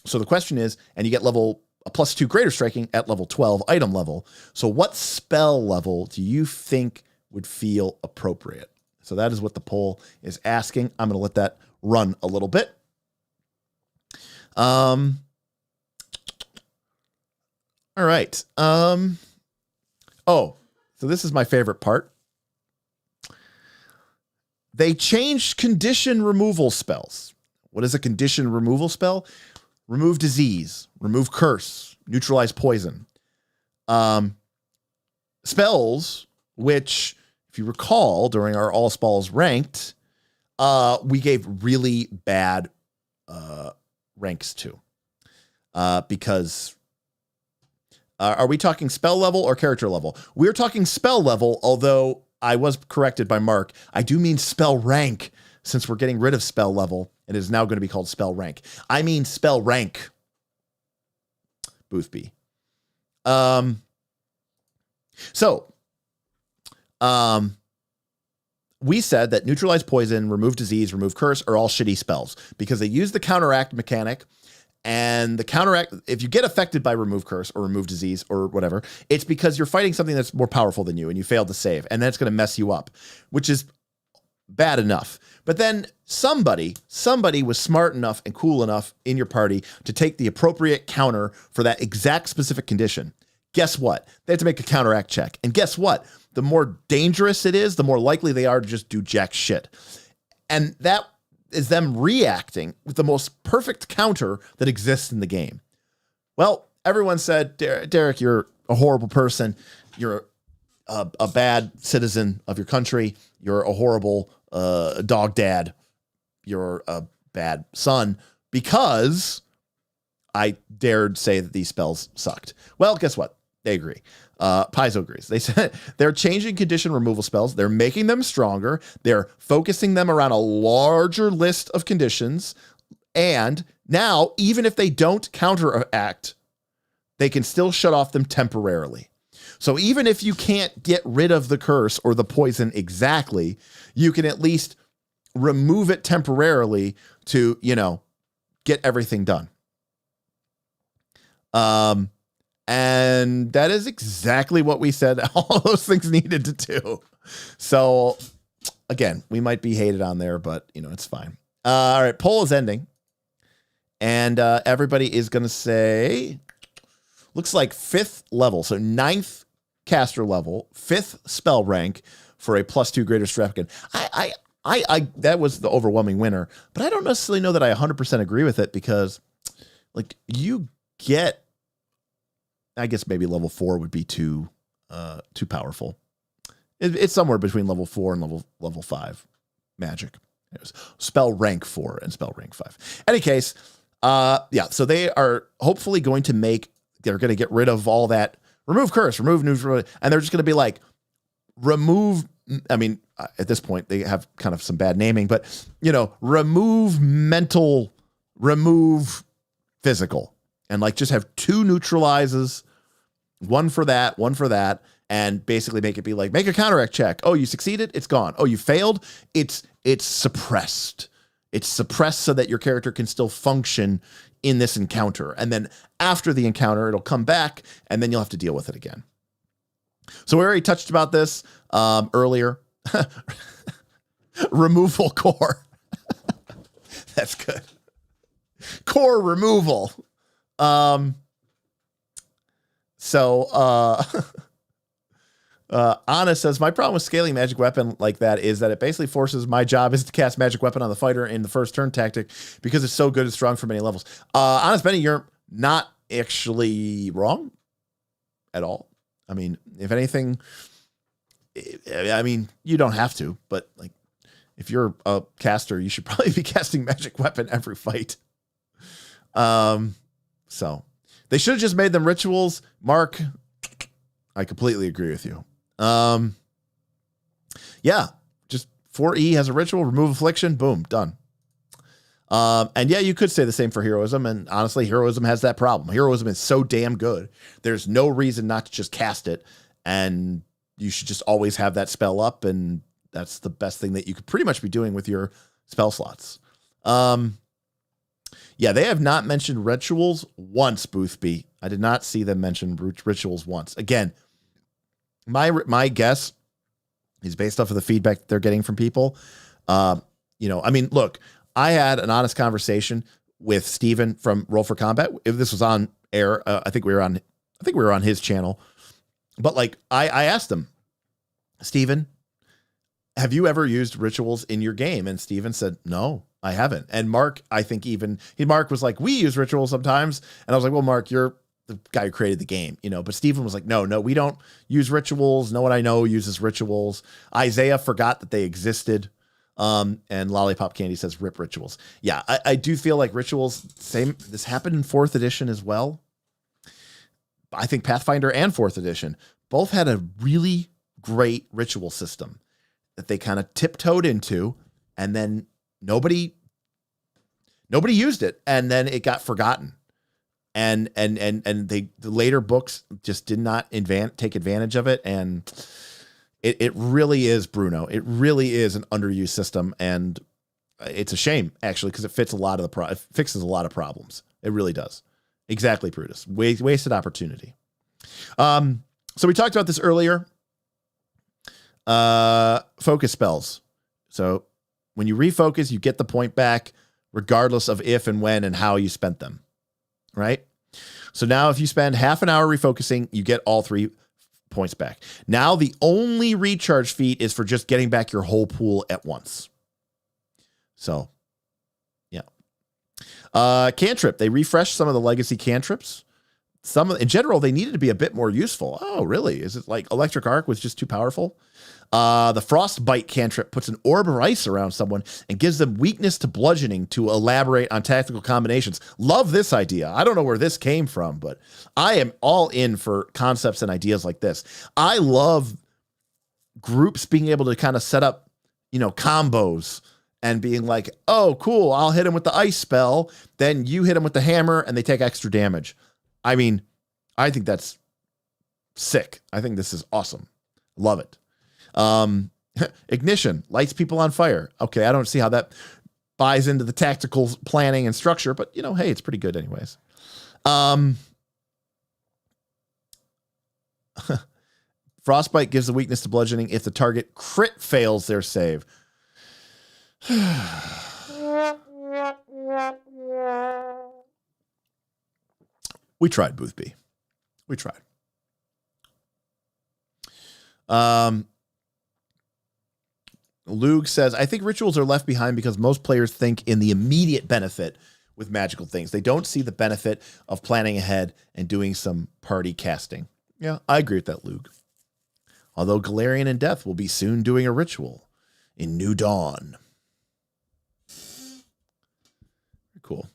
So the question is, and you get a +2 greater striking at level 12 item level. So what spell level do you think would feel appropriate? So that is what the poll is asking. I'm going to let that run a little bit. All right. So this is my favorite part. They changed condition removal spells. What is a condition removal spell? Remove disease, remove curse, neutralize poison. Spells, which, if you recall, during our all spells ranked, we gave really bad ranks to. Because are we talking spell level or character level? We're talking spell level, although I was corrected by Mark. I do mean spell rank, since we're getting rid of spell level. It is now going to be called spell rank. I mean spell rank. Boothby. We said that neutralize poison, remove disease, remove curse are all shitty spells because they use the counteract mechanic. And the counteract, if you get affected by remove curse or remove disease or whatever, it's because you're fighting something that's more powerful than you and you failed to save. And that's going to mess you up, which is bad enough. But then somebody was smart enough and cool enough in your party to take the appropriate counter for that exact specific condition. Guess what? They have to make a counteract check. And guess what? The more dangerous it is, the more likely they are to just do jack shit. And that is them reacting with the most perfect counter that exists in the game. Well, everyone said, Derek, you're a horrible person. You're a bad citizen of your country. You're a horrible dog dad. You're a bad son because I dared say that these spells sucked. Well, guess what? They agree. Paizo agrees. They said they're changing condition removal spells. They're making them stronger. They're focusing them around a larger list of conditions. And now, even if they don't counteract, they can still shut off them temporarily. So even if you can't get rid of the curse or the poison exactly, you can at least remove it temporarily to, get everything done. And that is exactly what we said all those things needed to do. So again, we might be hated on there, but it's fine. All right. Poll is ending. And everybody is going to say, looks like 5th level. So 9th caster level, 5th spell rank for a +2 greater Strapkin. I that was the overwhelming winner, but I don't necessarily know that I 100% agree with it because you get, I guess maybe level 4 would be too powerful. It's somewhere between level 4 and level 5 magic. Spell rank 4 and spell rank 5. Any case, so they are hopefully going to they're going to get rid of all that, remove curse, remove neutral, and they're just going to be remove, at this point they have kind of some bad naming, but remove mental, remove physical, and just have 2 neutralizes, one for that, and basically make it be make a counteract check. Oh, you succeeded, it's gone. Oh, you failed, it's suppressed. It's suppressed so that your character can still function in this encounter. And then after the encounter, it'll come back, and then you'll have to deal with it again. So we already touched about this earlier. Removal core. That's good. Core removal. Anna says, my problem with scaling magic weapon like that is that it basically forces my job is to cast magic weapon on the fighter in the first turn tactic because it's so good and strong for many levels. Honest Benny, you're not actually wrong at all. If anything, you don't have to, but if you're a caster, you should probably be casting magic weapon every fight. So they should have just made them rituals. Mark, I completely agree with you. Just 4E has a ritual, remove affliction, boom, done. And you could say the same for heroism. And honestly, heroism has that problem. Heroism is so damn good. There's no reason not to just cast it. And you should just always have that spell up. And that's the best thing that you could pretty much be doing with your spell slots. They have not mentioned rituals once, Boothby. I did not see them mention rituals once. Again, my guess is based off of the feedback that they're getting from people. Look, I had an honest conversation with Steven from Roll for Combat. If this was on air, I think we were on his channel. But I asked him, Steven, have you ever used rituals in your game? And Steven said, no, I haven't. And Mark, I think Mark was like, we use rituals sometimes. And I was like, well, Mark, you're the guy who created the game, but Steven was like, no, we don't use rituals. No one I know uses rituals. Isaiah forgot that they existed. And Lollipop Candy says rip rituals. Yeah, I do feel like rituals, same. This happened in 4th edition as well. I think Pathfinder and 4th edition both had a really great ritual system that they kind of tiptoed into, and then nobody used it, and then it got forgotten. And the later books just did not take advantage of it. And it really is, Bruno. It really is an underused system. And it's a shame, actually, because it fixes a lot of problems. It really does. Exactly, Brutus. Wasted opportunity. So we talked about this earlier. Focus spells. So when you refocus, you get the point back, regardless of if and when and how you spent them. Right? So now if you spend half an hour refocusing, you get all 3 points back. Now the only recharge feat is for just getting back your whole pool at once. So, yeah. Cantrip. They refreshed some of the legacy cantrips. in general, they needed to be a bit more useful. Oh, really? Is it like Electric Arc was just too powerful? The Frostbite cantrip puts an orb of ice around someone and gives them weakness to bludgeoning to elaborate on tactical combinations. Love this idea. I don't know where this came from, but I am all in for concepts and ideas like this. I love groups being able to kind of set up, combos and being like, oh, cool, I'll hit him with the ice spell. Then you hit him with the hammer and they take extra damage. I mean, I think that's sick. I think this is awesome. Love it. Ignition lights people on fire. Okay, I don't see how that buys into the tactical planning and structure, but hey, it's pretty good anyways. Frostbite gives a weakness to bludgeoning if the target crit fails their save. We tried, Boothby. We tried. Lug says, I think rituals are left behind because most players think in the immediate benefit with magical things. They don't see the benefit of planning ahead and doing some party casting. Yeah, I agree with that, Lug. Although Galarian and Death will be soon doing a ritual in New Dawn. Cool.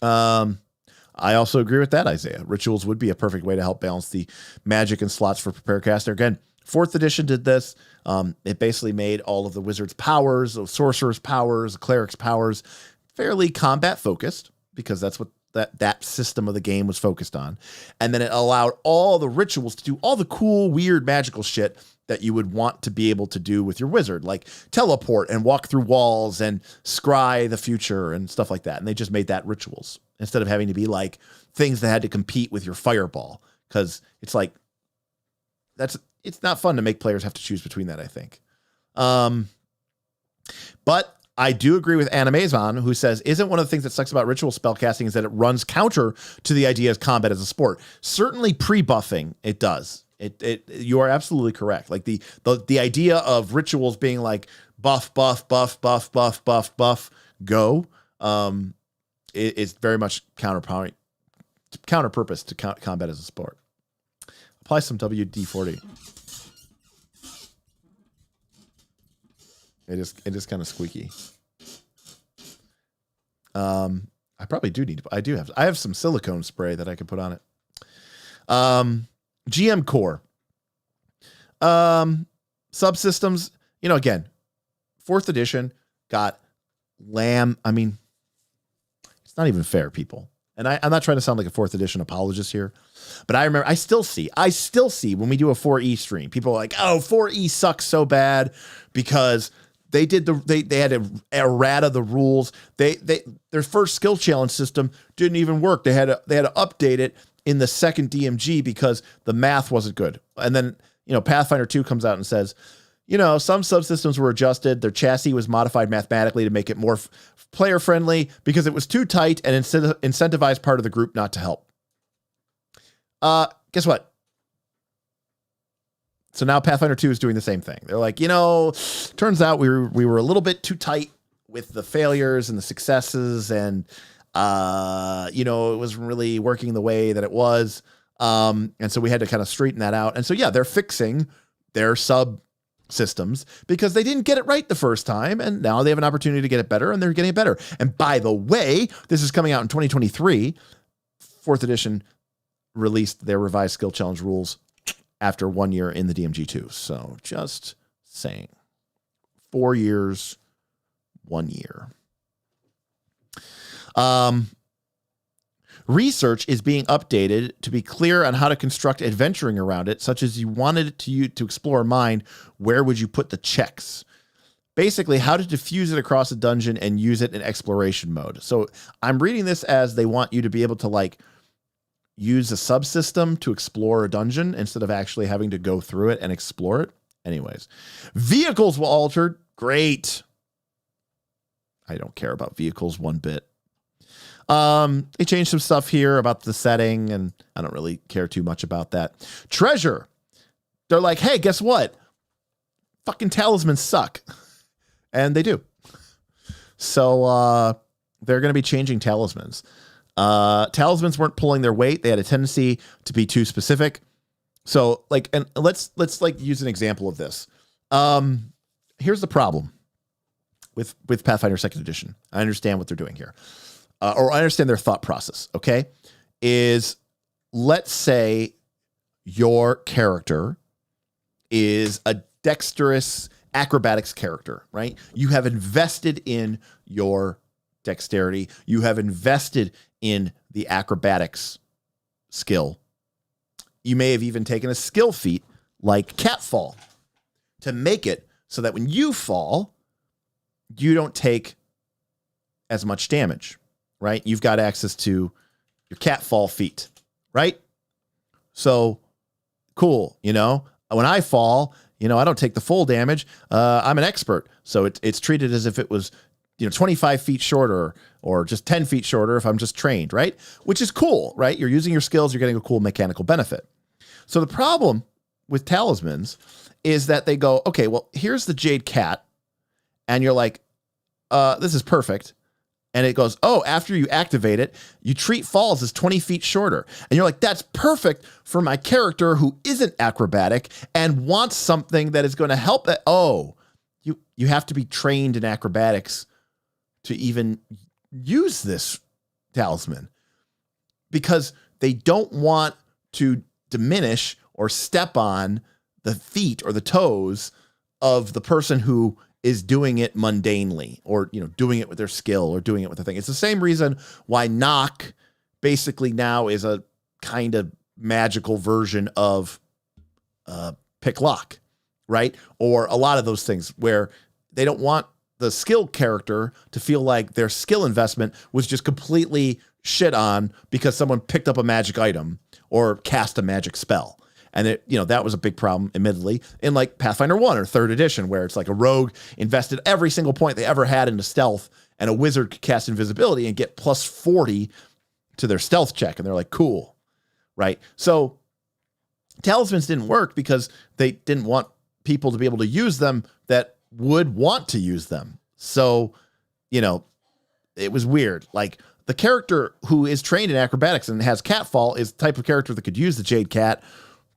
I also agree with that, Isaiah. Rituals would be a perfect way to help balance the magic and slots for Prepare Caster. Again, 4th edition did this. It basically made all of the wizard's powers, the sorcerer's powers, the cleric's powers fairly combat focused because that's what that system of the game was focused on. And then it allowed all the rituals to do all the cool, weird, magical shit that you would want to be able to do with your wizard, like teleport and walk through walls and scry the future and stuff like that. And they just made that rituals instead of having to be like things that had to compete with your fireball. Because it's like, it's not fun to make players have to choose between that, I think. But I do agree with Animazon, who says, isn't one of the things that sucks about ritual spellcasting is that it runs counter to the idea of combat as a sport. Certainly pre-buffing, it does. You are absolutely correct. Like the idea of rituals being like buff, go, is very much counter purpose to combat as a sport. Apply some WD-40. It is kind of squeaky. I probably do need to. I have some silicone spray that I could put on it. GM Core. Subsystems, again, 4th edition got lamb. I mean, it's not even fair, people. And I'm not trying to sound like a 4th edition apologist here, but I remember I still see when we do a 4E stream, people are like, oh, 4E sucks so bad because they had to errata the rules. Their first skill challenge system didn't even work. They had to update it in the second DMG because the math wasn't good. And then, Pathfinder 2 comes out and says, some subsystems were adjusted. Their chassis was modified mathematically to make it more player friendly because it was too tight and incentivized part of the group not to help. Guess what? So now Pathfinder 2 is doing the same thing. They're like, turns out we were a little bit too tight with the failures and the successes, and it wasn't really working the way that it was. And so we had to kind of straighten that out. And so, yeah, they're fixing their subsystems because they didn't get it right the first time. And now they have an opportunity to get it better, and they're getting it better. And by the way, this is coming out in 2023. 4th edition released their revised skill challenge rules after 1 year in the DMG2. So just saying. 4 years, 1 year. Research is being updated to be clear on how to construct adventuring around it, such as you wanted it to explore mind, where would you put the checks? Basically, how to diffuse it across a dungeon and use it in exploration mode. So I'm reading this as they want you to be able to use a subsystem to explore a dungeon instead of actually having to go through it and explore it. Anyways, vehicles will alter. Great. I don't care about vehicles one bit. They changed some stuff here about the setting, and I don't really care too much about that. Treasure. They're like, hey, guess what? Fucking talismans suck. And they do. So they're going to be changing talismans. Talismans weren't pulling their weight. They had a tendency to be too specific. So like, and let's like use an example of this. Here's the problem with Pathfinder 2nd edition. I understand what they're doing here. Or I understand their thought process. Okay. Is let's say your character is a dexterous acrobatics character, right? You have invested in your dexterity. You have invested in the acrobatics skill. You may have even taken a skill feat like catfall to make it so that when you fall, you don't take as much damage, right? You've got access to your catfall feat, right? So cool. You know, when I fall, you know, I don't take the full damage. I'm an expert. So it's treated as if it was, you know, 25 feet shorter or just 10 feet shorter if I'm just trained, right? Which is cool, right? You're using your skills. You're getting a cool mechanical benefit. So the problem with talismans is that they go, okay, well, here's the Jade Cat. And you're like, this is perfect. And it goes, oh, after you activate it, you treat falls as 20 feet shorter. And you're like, that's perfect for my character who isn't acrobatic and wants something that is going to help that. Oh, you have to be trained in acrobatics to even use this talisman because they don't want to diminish or step on the feet or the toes of the person who is doing it mundanely or, you know, doing it with their skill or doing it with the thing. It's the same reason why knock basically now is a kind of magical version of pick lock, right? Or a lot of those things where they don't want the skill character to feel like their skill investment was just completely shit on because someone picked up a magic item or cast a magic spell. And it, you know, that was a big problem, admittedly, in like Pathfinder 1 or 3rd edition, where it's like a rogue invested every single point they ever had into stealth, and a wizard could cast invisibility and get plus 40 to their stealth check. And they're like, cool, right? So talismans didn't work because they didn't want people to be able to use them that would want to use them. So, you know, it was weird. Like the character who is trained in acrobatics and has catfall is the type of character that could use the Jade Cat,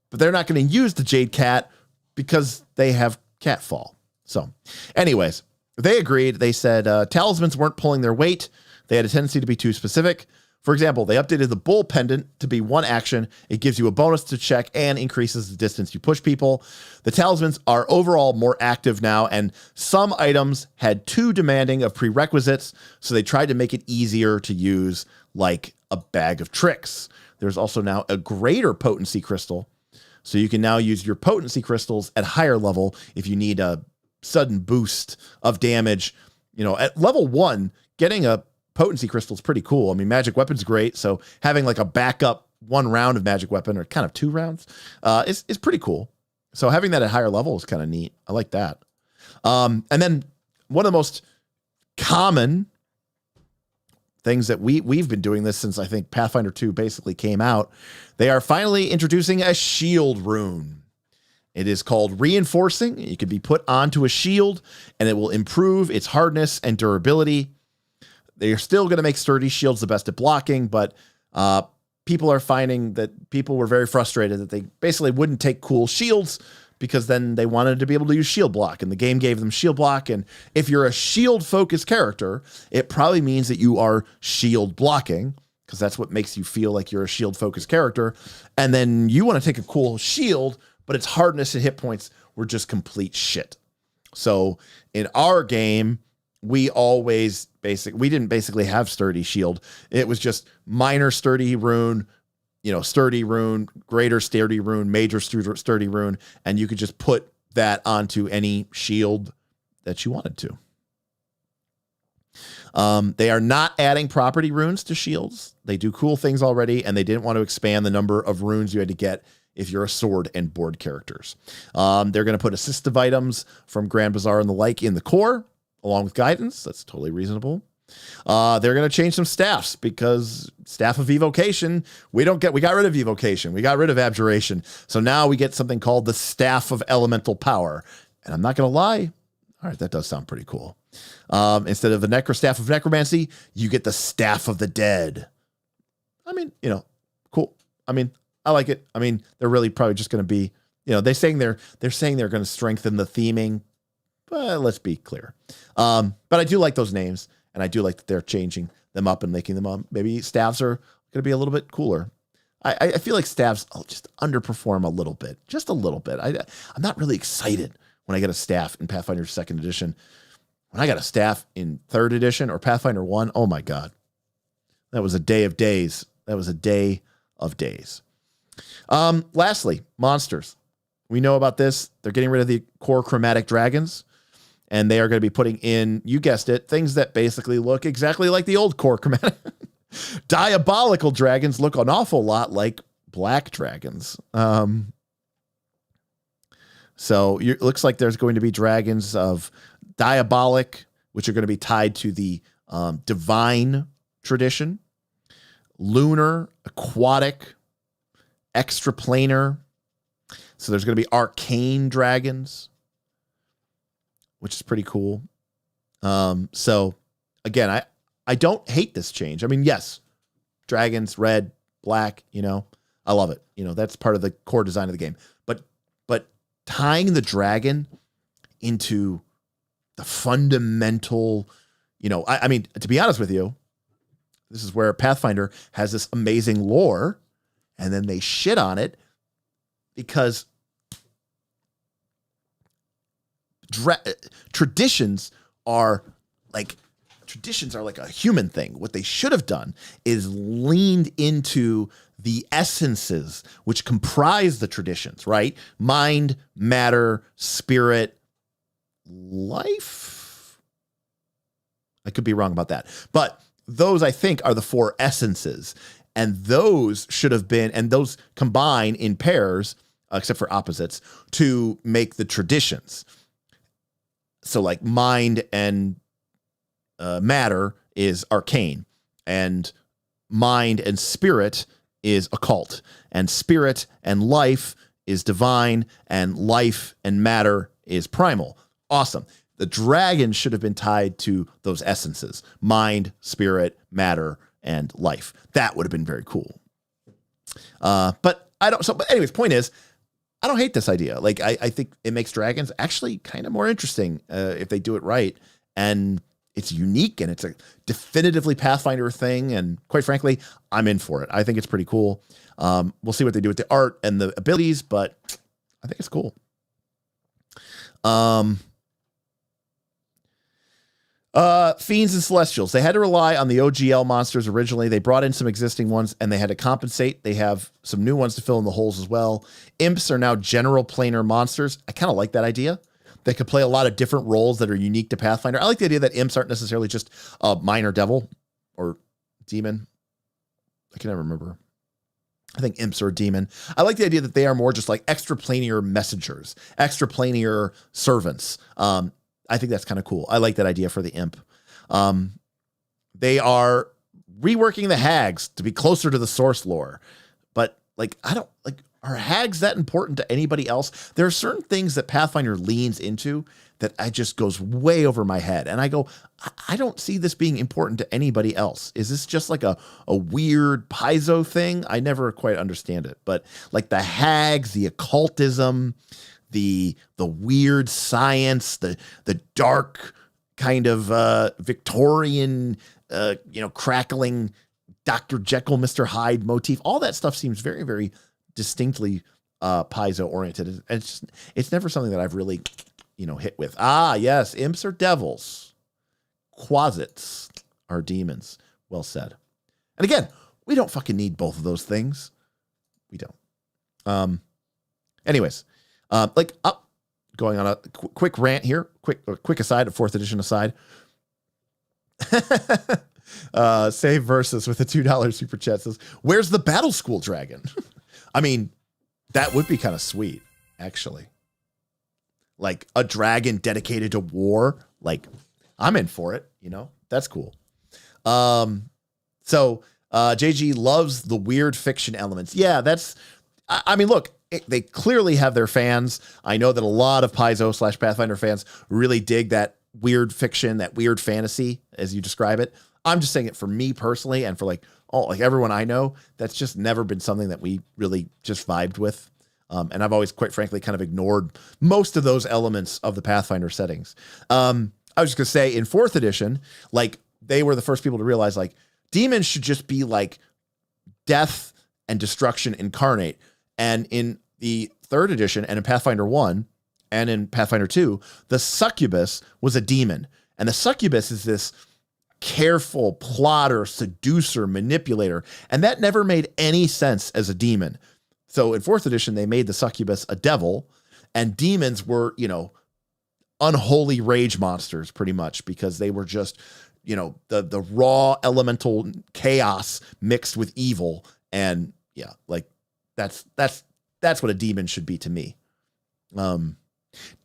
but they're not going to use the Jade Cat because they have catfall. So anyways, they agreed. They said talismans weren't pulling their weight. They had a tendency to be too specific. For example, they updated the bull pendant to be one action. It gives you a bonus to check and increases the distance you push people. The talismans are overall more active now, and some items had too demanding of prerequisites, so they tried to make it easier to use, like a bag of tricks. There's also now a greater potency crystal, so you can now use your potency crystals at higher level if you need a sudden boost of damage. You know, at level 1, getting a potency crystal is pretty cool. I mean, magic weapon's great, so having like a backup 1 round of magic weapon or kind of 2 rounds is pretty cool. So having that at higher level is kind of neat. I like that. And then one of the most common things that we've been doing this since I think Pathfinder 2 basically came out. They are finally introducing a shield rune. It is called reinforcing. It can be put onto a shield and it will improve its hardness and durability. They're still going to make sturdy shields the best at blocking, but people are finding that people were very frustrated that they basically wouldn't take cool shields because then they wanted to be able to use shield block, and the game gave them shield block. And if you're a shield-focused character, it probably means that you are shield blocking because that's what makes you feel like you're a shield-focused character. And then you want to take a cool shield, but its hardness and hit points were just complete shit. So in our game, we didn't basically have sturdy shield. It was just minor sturdy rune, you know, sturdy rune, greater sturdy rune, major sturdy rune, and you could just put that onto any shield that you wanted to. They are not adding property runes to shields. They do cool things already, and they didn't want to expand the number of runes you had to get if you're a sword and board characters. They're going to put assistive items from Grand Bazaar and the like in the core, along with guidance. That's totally reasonable. They're going to change some staffs because staff of evocation, we got rid of evocation. We got rid of abjuration. So now we get something called the staff of elemental power. And I'm not going to lie. All right. That does sound pretty cool. Instead of the staff of necromancy, you get the staff of the dead. I mean, cool. I mean, I like it. I mean, they're really probably just going to be, they're saying they're going to strengthen the theming, but let's be clear. But I do like those names, and I do like that they're changing them up and making them maybe staffs are going to be a little bit cooler. I feel like staffs just underperform a little bit, just a little bit. I'm not really excited when I get a staff in Pathfinder 2nd edition. When I got a staff in 3rd edition or Pathfinder 1, oh my God. That was a day of days. That was a day of days. Lastly, monsters. We know about this. They're getting rid of the core chromatic dragons, and they are going to be putting in, you guessed it, things that basically look exactly like the old core chromatic. Diabolical dragons look an awful lot like black dragons. So it looks like there's going to be dragons of diabolic, which are going to be tied to the divine tradition, lunar, aquatic, extraplanar. So there's going to be arcane dragons, which is pretty cool. So again, I don't hate this change. I mean, yes, dragons, red, black, I love it. That's part of the core design of the game. But tying the dragon into the fundamental, I mean, to be honest with you, this is where Pathfinder has this amazing lore, and then they shit on it because traditions are like a human thing. What they should have done is leaned into the essences which comprise the traditions, right? Mind, matter, spirit, life. I could be wrong about that. But those, I think, are the 4 essences. And those should have been, and those combine in pairs, except for opposites, to make the traditions. So like mind and matter is arcane, and mind and spirit is occult, and spirit and life is divine, and life and matter is primal. Awesome. The dragon should have been tied to those essences: mind, spirit, matter, and life. That would have been very cool. But I don't. So, but anyways, point is, I don't hate this idea. Like, I think it makes dragons actually kind of more interesting if they do it right. And it's unique, and it's a definitively Pathfinder thing. And quite frankly, I'm in for it. I think it's pretty cool. We'll see what they do with the art and the abilities, but I think it's cool. Fiends and Celestials. They had to rely on the OGL monsters originally. They brought in some existing ones, and they had to compensate. They have some new ones to fill in the holes as well. Imps are now general planar monsters. I kind of like that idea. They could play a lot of different roles that are unique to Pathfinder. I like the idea that imps aren't necessarily just a minor devil or demon. I can never remember. I think imps are a demon. I like the idea that they are more just like extraplanar messengers, extraplanar servants. I think that's kind of cool. I like that idea for the imp. They are reworking the hags to be closer to the source lore. But like, are hags that important to anybody else? There are certain things that Pathfinder leans into that I just goes way over my head. And I go, I don't see this being important to anybody else. Is this just like a weird Paizo thing? I never quite understand it. But like the hags, the occultism, the weird science, the dark kind of Victorian, crackling Dr. Jekyll, Mr. Hyde motif, all that stuff seems very, very distinctly Paizo oriented. And it's never something that I've really, hit with. Ah, yes, imps are devils. Quasits are demons. Well said. And again, we don't fucking need both of those things. We don't. Anyways. Going on a quick rant here, quick aside, a 4th edition aside. Save Versus with a $2 super chat says, "Where's the Battle School dragon?" I mean, that would be kind of sweet, actually. Like a dragon dedicated to war. Like, I'm in for it. That's cool. So JG loves the weird fiction elements. Yeah, I mean, look. They clearly have their fans. I know that a lot of Paizo/Pathfinder fans really dig that weird fiction, that weird fantasy, as you describe it. I'm just saying it for me personally and for like like everyone I know, that's just never been something that we really just vibed with. And I've always, quite frankly, kind of ignored most of those elements of the Pathfinder settings. I was just going to say in 4th edition, like they were the first people to realize like demons should just be like death and destruction incarnate. And in the 3rd edition and in Pathfinder 1 and in Pathfinder 2, the succubus was a demon. And the succubus is this careful plotter, seducer, manipulator. And that never made any sense as a demon. So in 4th edition, they made the succubus a devil, and demons were, unholy rage monsters pretty much, because they were just, the raw elemental chaos mixed with evil. And yeah, like that's what a demon should be to me.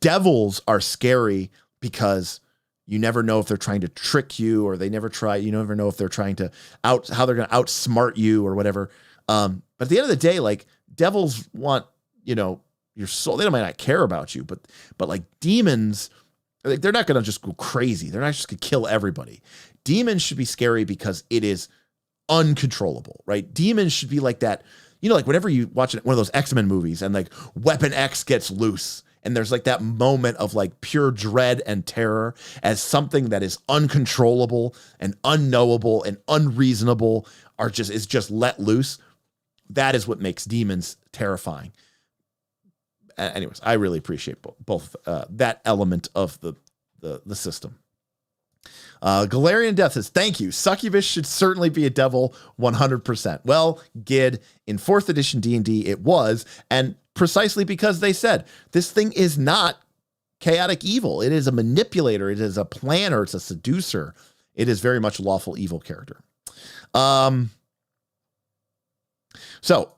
Devils are scary because you never know if they're trying to trick you, or you never know if they're trying to how they're going to outsmart you or whatever. But at the end of the day, like devils want, your soul. They might not care about you, but like demons, like they're not going to just go crazy. They're not just going to kill everybody. Demons should be scary because it is uncontrollable, right? Demons should be like that. Like whenever you watch one of those X-Men movies and like Weapon X gets loose, and there's like that moment of like pure dread and terror as something that is uncontrollable and unknowable and unreasonable is just let loose. That is what makes demons terrifying. Anyways, I really appreciate both that element of the system. Galarian Death says, thank you. Succubus should certainly be a devil 100%. Well, Gid, in 4th edition D&D, it was, and precisely because they said, this thing is not chaotic evil. It is a manipulator. It is a planner. It's a seducer. It is very much a lawful evil character. So,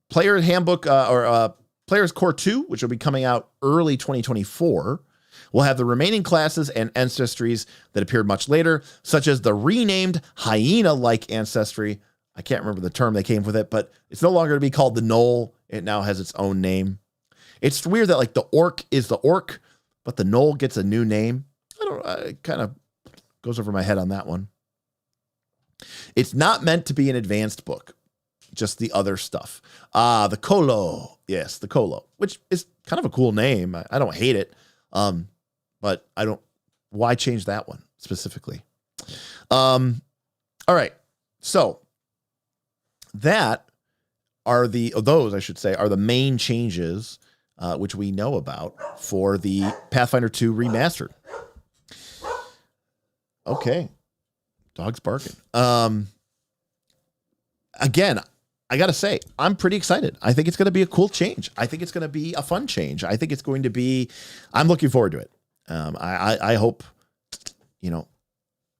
Player Handbook Player's Core 2, which will be coming out early 2024, will have the remaining classes and ancestries that appeared much later, such as the renamed hyena-like ancestry. I can't remember the term they came with it, but it's no longer to be called the Gnoll. It now has its own name. It's weird that like the orc is the orc, but the Gnoll gets a new name. It kind of goes over my head on that one. It's not meant to be an advanced book, just the other stuff. The Colo. Yes, the Colo, which is kind of a cool name. I don't hate it. But why change that one specifically? All right. So those are the main changes, which we know about for the Pathfinder 2 Remastered. Okay. Dog's barking. Again, I got to say, I'm pretty excited. I think it's going to be a cool change. I think it's going to be a fun change. I think it's going to be, I'm looking forward to it. I hope,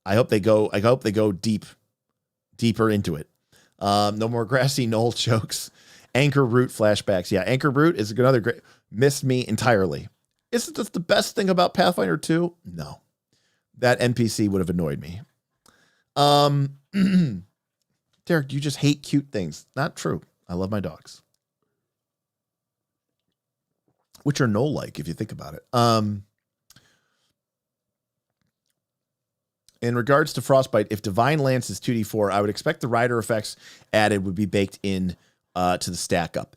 I hope they go deeper into it. No more grassy knoll jokes. Anchor Root flashbacks. Yeah. Anchor Root is another great, missed me entirely. Isn't this the best thing about Pathfinder 2? No, that NPC would have annoyed me. Derek, you just hate cute things. Not true. I love my dogs. Which are gnoll-like, if you think about it. In regards to Frostbite, if Divine Lance is 2d4, I would expect the rider effects added would be baked in to the stack up.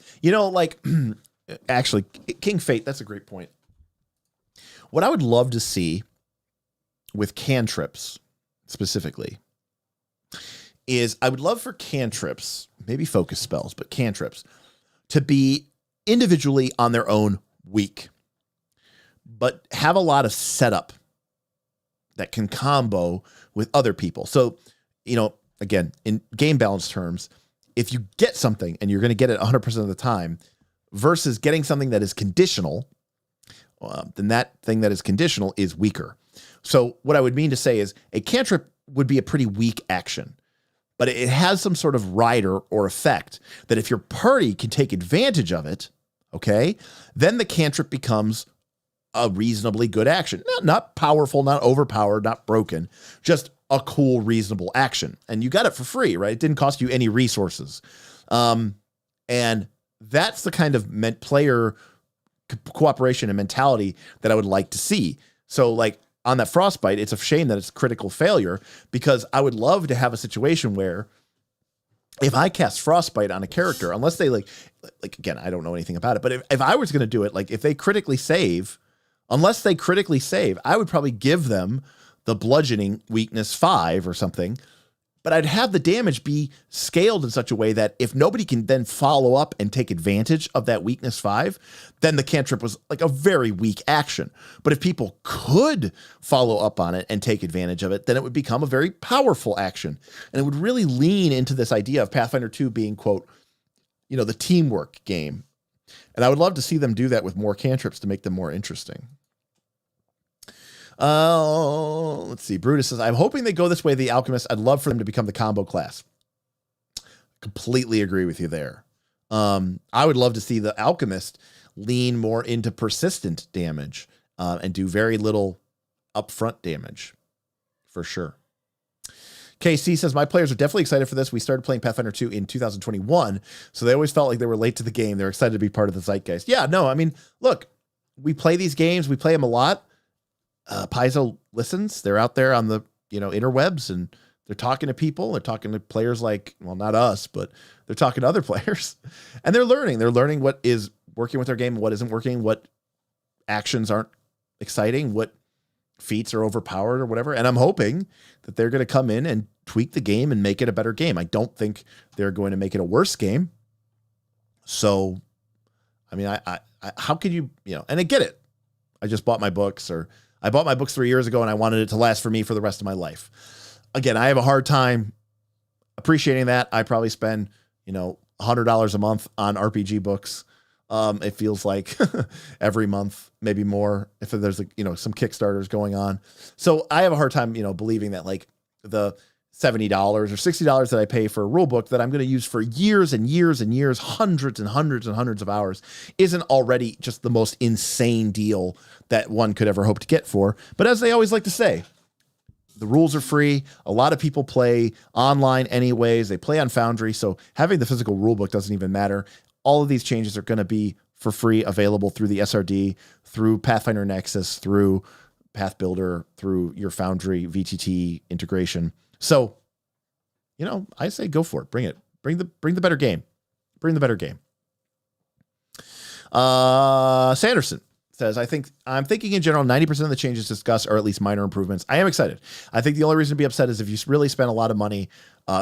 Actually, King Fate, that's a great point. What I would love to see with cantrips, specifically, is I would love for cantrips, maybe focus spells, but cantrips, to be individually on their own weak, but have a lot of setup that can combo with other people. So, again, in game balance terms, if you get something and you're going to get it 100% of the time versus getting something that is conditional, then that thing that is conditional is weaker. So what I would mean to say is a cantrip would be a pretty weak action, but it has some sort of rider or effect that if your party can take advantage of it, okay, then the cantrip becomes a reasonably good action. Not powerful, not overpowered, not broken, just a cool, reasonable action. And you got it for free, right? It didn't cost you any resources. And that's the kind of player cooperation and mentality that I would like to see. So like on that Frostbite, it's a shame that it's critical failure, because I would love to have a situation where if I cast Frostbite on a character, unless they like again, I don't know anything about it, but if I was going to do it, like if they critically save, unless they critically save, I would probably give them the bludgeoning weakness 5 or something, but I'd have the damage be scaled in such a way that if nobody can then follow up and take advantage of that weakness 5, then the cantrip was like a very weak action. But if people could follow up on it and take advantage of it, then it would become a very powerful action. And it would really lean into this idea of Pathfinder 2 being, quote, the teamwork game. And I would love to see them do that with more cantrips to make them more interesting. Let's see. Brutus says, I'm hoping they go this way, the Alchemist. I'd love for them to become the combo class. Completely agree with you there. I would love to see the Alchemist lean more into persistent damage and do very little upfront damage for sure. KC says, my players are definitely excited for this. We started playing Pathfinder 2 in 2021, so they always felt like they were late to the game. They're excited to be part of the zeitgeist. Yeah, no, I mean, look, we play these games. We play them a lot. Paizo listens. They're out there on the interwebs, and they're talking to people. They're talking to players like, well, not us, but they're talking to other players, and they're learning. They're learning what is working with their game, what isn't working, what actions aren't exciting, what feats are overpowered or whatever. And I'm hoping that they're going to come in and tweak the game and make it a better game. I don't think they're going to make it a worse game. So, I mean, I how can you, and I get it. I just bought my books, or I bought my books 3 years ago and I wanted it to last for me for the rest of my life. Again, I have a hard time appreciating that. I probably spend, $100 a month on RPG books. It feels like every month, maybe more, if there's some Kickstarters going on. So I have a hard time, believing that like the $70 or $60 that I pay for a rule book that I'm going to use for years and years and years, hundreds and hundreds and hundreds of hours, isn't already just the most insane deal that one could ever hope to get for. But as they always like to say, the rules are free. A lot of people play online anyways. They play on Foundry. So having the physical rule book doesn't even matter. All of these changes are going to be for free, available through the SRD, through Pathfinder Nexus, through Path Builder, through your Foundry VTT integration. So, I say go for it. Bring it. Bring the better game. Bring the better game. Sanderson says, I'm thinking in general, 90% of the changes discussed are at least minor improvements. I am excited. I think the only reason to be upset is if you really spent a lot of money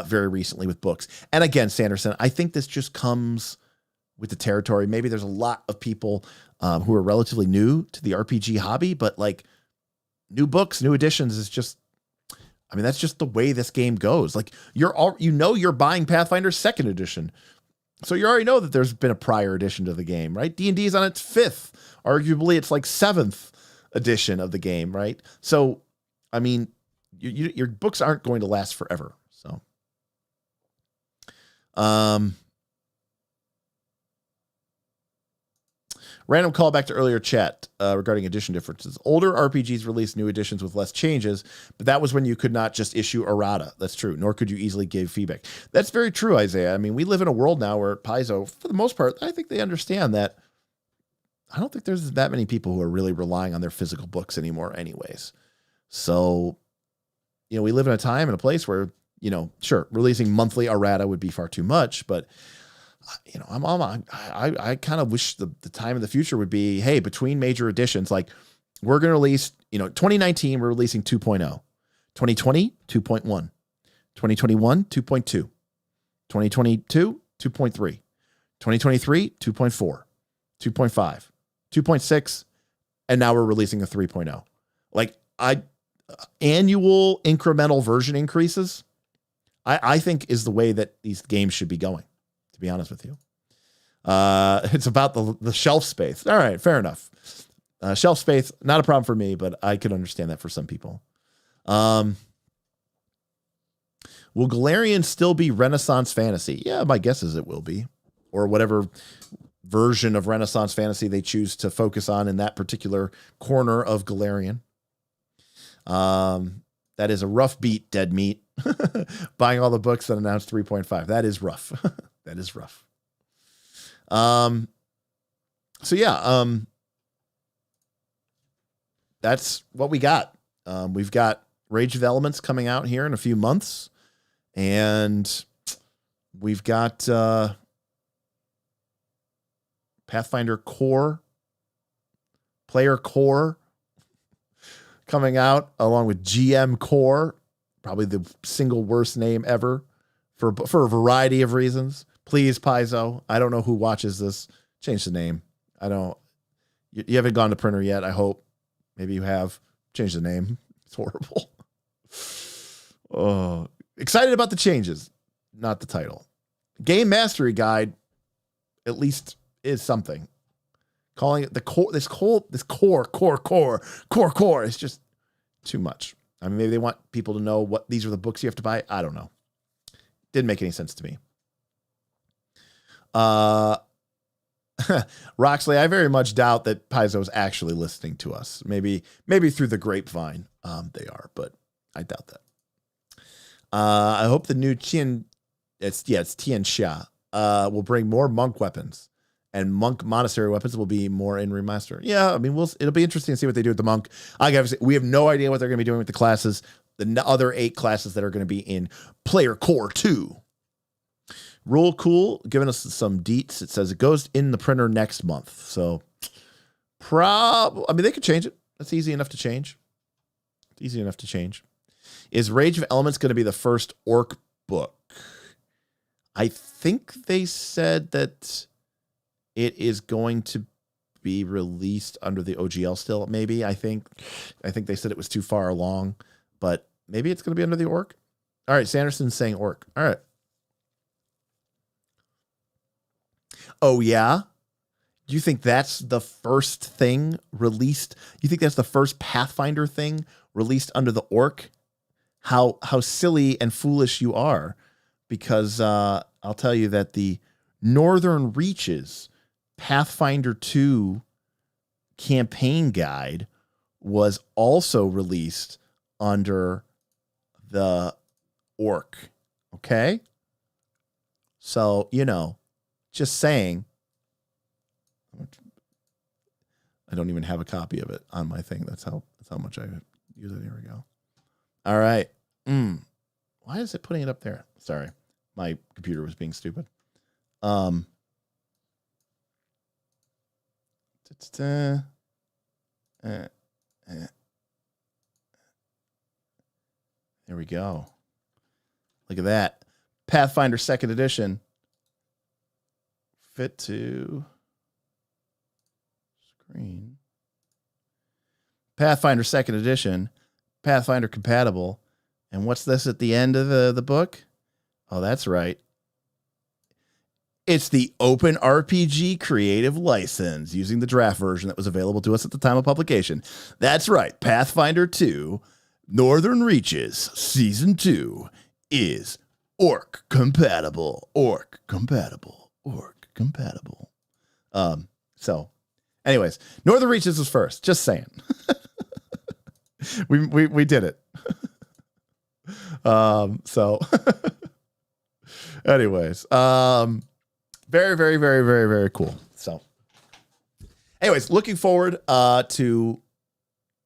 very recently with books. And again, Sanderson, I think this just comes with the territory. Maybe there's a lot of people who are relatively new to the RPG hobby, but like new books, new editions is just, that's just the way this game goes. Like you're buying Pathfinder 2nd edition. So you already know that there's been a prior edition to the game, right? D&D is on its 5th. Arguably it's like 7th edition of the game, right? So, your books aren't going to last forever. So, random callback to earlier chat regarding edition differences. Older RPGs released new editions with less changes, but that was when you could not just issue errata. That's true. Nor could you easily give feedback. That's very true, Isaiah. We live in a world now where Paizo, for the most part, I think they understand that. I don't think there's that many people who are really relying on their physical books anymore anyways. So, we live in a time and a place where, sure, releasing monthly errata would be far too much, but I kind of wish the time in the future would be, hey, between major editions, like we're going to release, 2019, we're releasing 2.0, 2020, 2.1, 2021, 2.2, 2022, 2.3, 2023, 2.4, 2.5, 2.6, and now we're releasing a 3.0. Like annual incremental version increases, I think is the way that these games should be going. To be honest with you, it's about the shelf space. All right, fair enough. Shelf space, not a problem for me, but I could understand that for some people. Will Golarion still be Renaissance fantasy? Yeah, my guess is it will be, or whatever version of Renaissance fantasy they choose to focus on in that particular corner of Golarion. That is a rough beat, Dead Meat. Buying all the books that announced 3.5. That is rough. That is rough. So yeah, that's what we got. We've got Rage of Elements coming out here in a few months, and we've got Pathfinder Core, Player Core coming out, along with GM Core, probably the single worst name ever for a variety of reasons. Please, Paizo, I don't know who watches this. Change the name. You haven't gone to printer yet, I hope. Maybe you have. Change the name. It's horrible. Oh, excited about the changes, not the title. Game Mastery Guide, at least, is something. Calling it the core, this core is just too much. I mean, maybe they want people to know what these are the books you have to buy. I don't know. Didn't make any sense to me. Roxley, I very much doubt that Paizo is actually listening to us. Maybe through the grapevine, they are, but I doubt that. I hope the new Tian Xia, will bring more monk weapons, and monk monastery weapons will be more in remaster. Yeah, I mean, it'll be interesting to see what they do with the monk. We have no idea what they're going to be doing with the classes, the other 8 classes that are going to be in Player Core 2. Rule Cool giving us some deets. It says it goes in the printer next month. So I mean, they could change it. That's easy enough to change. It's easy enough to change. Is Rage of Elements going to be the first orc book? I think they said that it is going to be released under the OGL still, maybe. I think they said it was too far along, but maybe it's going to be under the orc. All right, Sanderson's saying orc. All right. Oh, yeah? Do you think that's the first thing released? You think that's the first Pathfinder thing released under the orc? How silly and foolish you are. Because I'll tell you that the Northern Reaches Pathfinder 2 campaign guide was also released under the orc. Okay? So, just saying. I don't even have a copy of it on my thing. That's how much I use it. Here we go. All right. Why is it putting it up there? Sorry. My computer was being stupid. There we go. Look at that. Pathfinder 2nd edition. Fit to screen. Pathfinder 2nd edition. Pathfinder compatible. And what's this at the end of the book? Oh, that's right. It's the Open RPG Creative License using the draft version that was available to us at the time of publication. That's right. Pathfinder 2 Northern Reaches Season 2 is orc compatible. Orc compatible. Orc compatible. So anyways, Northern Reaches was first. Just saying. we did it. So anyways, very, very, very, very, very cool. So anyways, looking forward to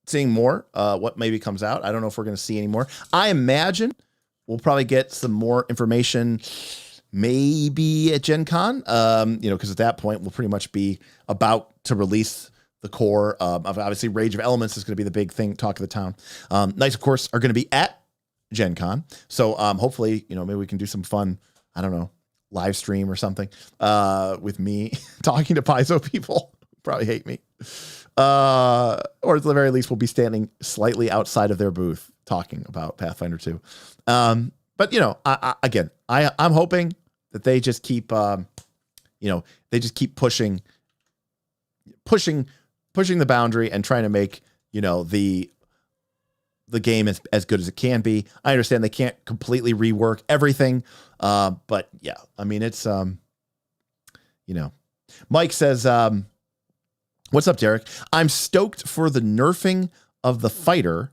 seeing more, what maybe comes out. I don't know if we're going to see any more. I imagine we'll probably get some more information maybe at Gen Con, because at that point we'll pretty much be about to release the core. Obviously, Rage of Elements is going to be the big thing, talk of the town. Knights, of course, are going to be at Gen Con. So hopefully, maybe we can do some fun, I don't know, live stream or something with me talking to Paizo people. Probably hate me. Or at the very least, we'll be standing slightly outside of their booth talking about Pathfinder 2. But, I'm hoping that they just keep, pushing the boundary and trying to make, the game as good as it can be. I understand they can't completely rework everything. But yeah, I mean, it's, Mike says, what's up, Derek? I'm stoked for the nerfing of the fighter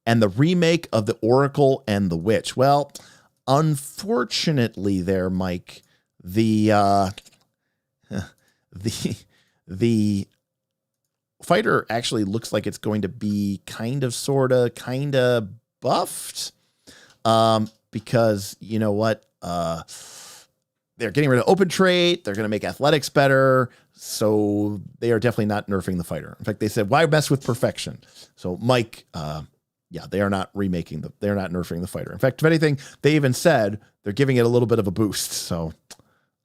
and the remake of the Oracle and the Witch. Well, unfortunately there, Mike, the fighter actually looks like it's going to be kind of buffed. Because you know what? They're getting rid of open trait. They're going to make athletics better. So they are definitely not nerfing the fighter. In fact, they said, why mess with perfection? So Mike, they are not they're not nerfing the fighter. In fact, if anything, they even said they're giving it a little bit of a boost. So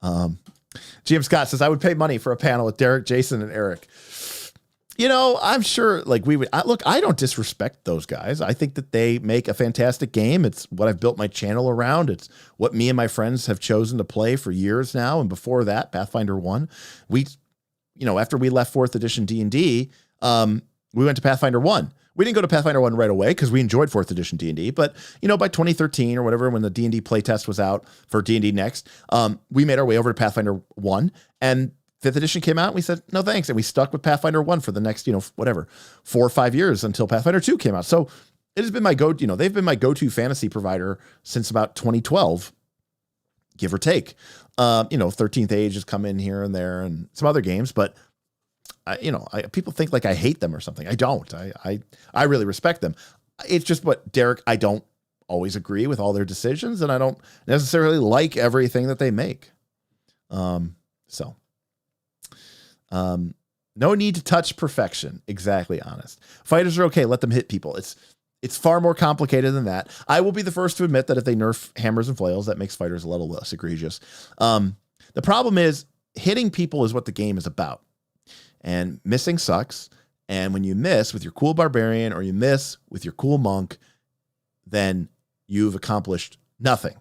GM Scott says, I would pay money for a panel with Derek, Jason, and Eric. You know, I'm sure like I don't disrespect those guys. I think that they make a fantastic game. It's what I've built my channel around. It's what me and my friends have chosen to play for years now. And before that, Pathfinder 1, after we left 4th edition D&D, we went to Pathfinder 1. We didn't go to Pathfinder 1 right away because we enjoyed 4th edition D&D. But, by 2013 or whatever, when the D&D playtest was out for D&D Next, we made our way over to Pathfinder 1, and 5th edition came out, and we said, no, thanks. And we stuck with Pathfinder 1 for the next, 4 or 5 years until Pathfinder 2 came out. So it has been my they've been my go-to fantasy provider since about 2012, give or take. 13th Age has come in here and there and some other games, but people think like I hate them or something. I don't. I really respect them. It's just Derek, I don't always agree with all their decisions, and I don't necessarily like everything that they make. No need to touch perfection. Exactly, honest. Fighters are okay. Let them hit people. It's far more complicated than that. I will be the first to admit that if they nerf hammers and flails, that makes fighters a little less egregious. The problem is hitting people is what the game is about. And missing sucks. And when you miss with your cool barbarian or you miss with your cool monk, then you've accomplished nothing.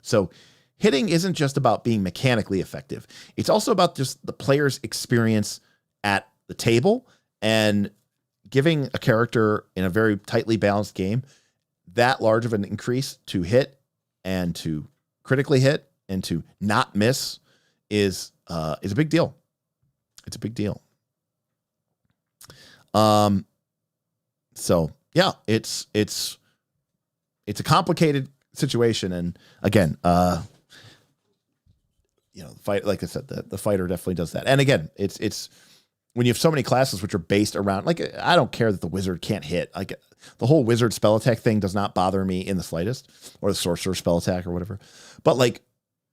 So hitting isn't just about being mechanically effective. It's also about just the player's experience at the table and giving a character in a very tightly balanced game that large of an increase to hit and to critically hit and to not miss is a big deal. It's a big deal. So yeah, it's a complicated situation. And again, fight, like I said, the fighter definitely does that. And again, it's when you have so many classes which are based around, like, I don't care that the wizard can't hit. Like, the whole wizard spell attack thing does not bother me in the slightest, or the sorcerer spell attack or whatever. But like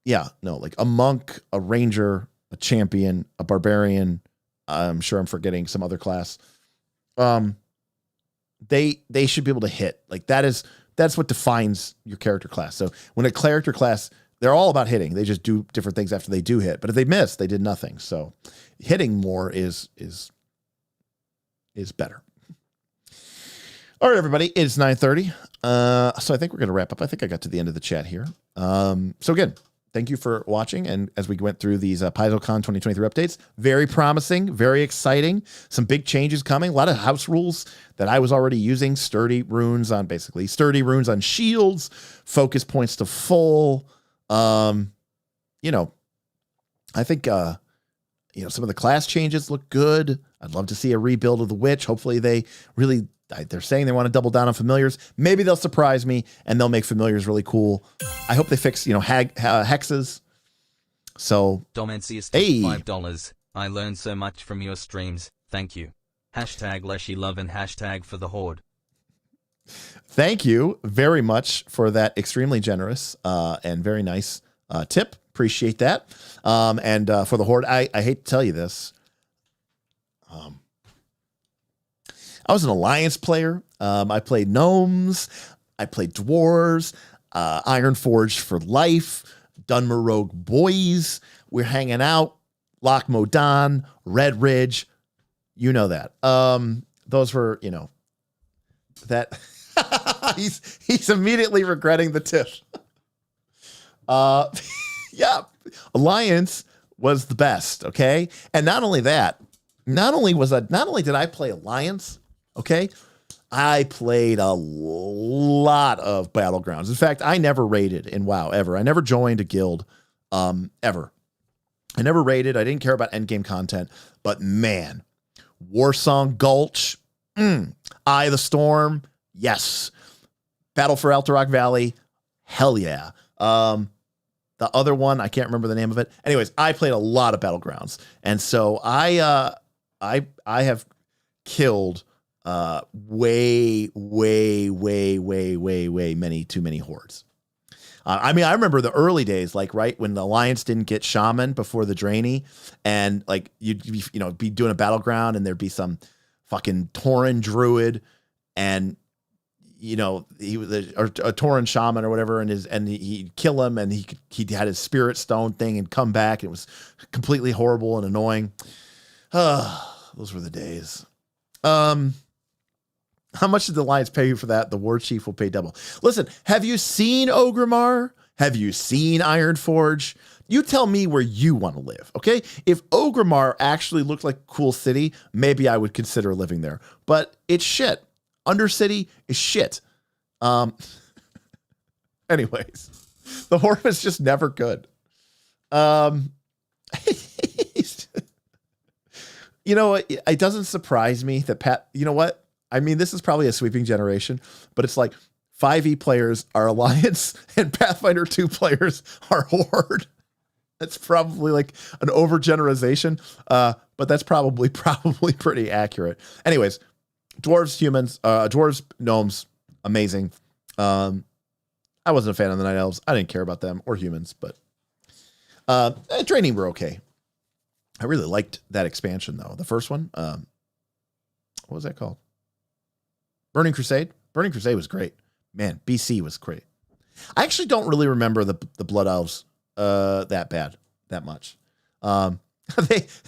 a monk, a ranger, a champion, a barbarian, I'm sure I'm forgetting some other class. They should be able to hit. Like, that's what defines your character class. So when a character class, they're all about hitting. They just do different things after they do hit. But if they miss, they did nothing. So hitting more is better. All right, everybody, it's 9:30. So I think we're going to wrap up. I think I got to the end of the chat here. So again, thank you for watching. And as we went through these PaizoCon2023 updates, very promising, very exciting. Some big changes coming. A lot of house rules that I was already using. Sturdy runes on shields, focus points to full. I think, some of the class changes look good. I'd love to see a rebuild of the witch. Hopefully they're saying they want to double down on familiars. Maybe they'll surprise me and they'll make familiars really cool. I hope they fix, hexes. So, Domencius, $5. I learned so much from your streams. Thank you. #Leshy Love and #for the Horde. Thank you very much for that extremely generous and very nice tip. Appreciate that. And for the Horde, I hate to tell you this. I was an Alliance player. I played gnomes. I played dwarves. Ironforged for life. Dunmer Rogue boys. We're hanging out. Loch Modan. Red Ridge. You know that. Those were, that... he's immediately regretting the tip. Yeah, Alliance was the best. Okay. And not only that, not only did I play Alliance, okay, I played a lot of Battlegrounds. In fact, I never raided in WoW ever. I never joined a guild ever. I never raided. I didn't care about endgame content, but man, Warsong Gulch, Eye of the Storm, yes. Battle for Alterac Valley, hell yeah. The other one, I can't remember the name of it. Anyways, I played a lot of Battlegrounds, and so I have killed way many too many hordes. I mean, I remember the early days, like, right, when the Alliance didn't get Shaman before the Draenei, and, like, you'd be, be doing a battleground, and there'd be some fucking Tauren Druid, and, he was a Tauren Shaman or whatever, and he'd kill him, and he had his Spirit Stone thing and come back, and it was completely horrible and annoying. Those were the days. How much did the Alliance pay you for that? The War Chief will pay double. Listen, have you seen Orgrimmar? Have you seen Ironforge? You tell me where you want to live, okay? If Orgrimmar actually looked like a cool city, maybe I would consider living there. But it's shit. Undercity is shit. Anyways, the Horde is just never good. It doesn't surprise me that you know what? I mean, this is probably a sweeping generation, but it's like 5e players are Alliance and Pathfinder 2 players are Horde. That's probably like an overgeneralization, but that's probably pretty accurate. Anyways, dwarves, humans, dwarves, gnomes, amazing. I wasn't a fan of the Night Elves. I didn't care about them or humans, but Draenei were okay. I really liked that expansion, though. The first one, what was that called? Burning Crusade. Burning Crusade was great. Man, BC was great. I actually don't really remember the Blood Elves that much.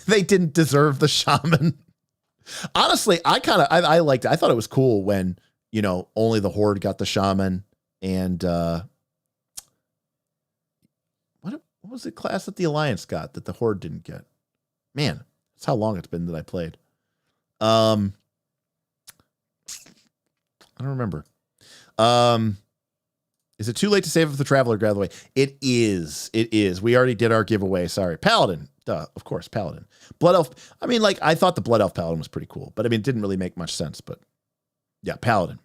They didn't deserve the Shaman. Honestly, I liked it. I thought it was cool when, only the Horde got the Shaman, and what was the class that the Alliance got that the Horde didn't get? Man, that's how long it's been that I played. I don't remember. Is it too late to save up the Traveler giveaway? It is. We already did our giveaway. Sorry. Paladin. Duh, of course, Paladin. Blood Elf. I mean, like, I thought the Blood Elf Paladin was pretty cool, but I mean, it didn't really make much sense, but yeah, Paladin.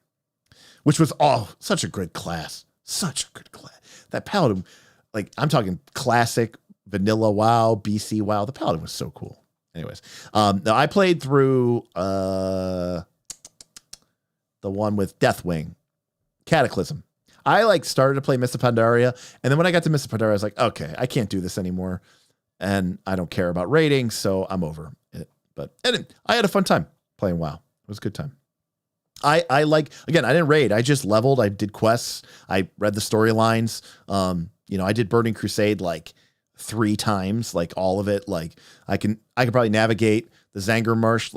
Which was, such a good class. Such a good class. That Paladin, like, I'm talking classic vanilla WoW, BC WoW. The Paladin was so cool. Anyways, now I played through the one with Deathwing, Cataclysm. I started to play Mists of Pandaria, and then when I got to Mists of Pandaria, I was like, okay, I can't do this anymore, and I don't care about ratings, so I'm over it. But I had a fun time playing WoW. It was a good time. I didn't raid. I just leveled. I did quests. I read the storylines. I did Burning Crusade 3 times, all of it. I can probably navigate the Zanger Marsh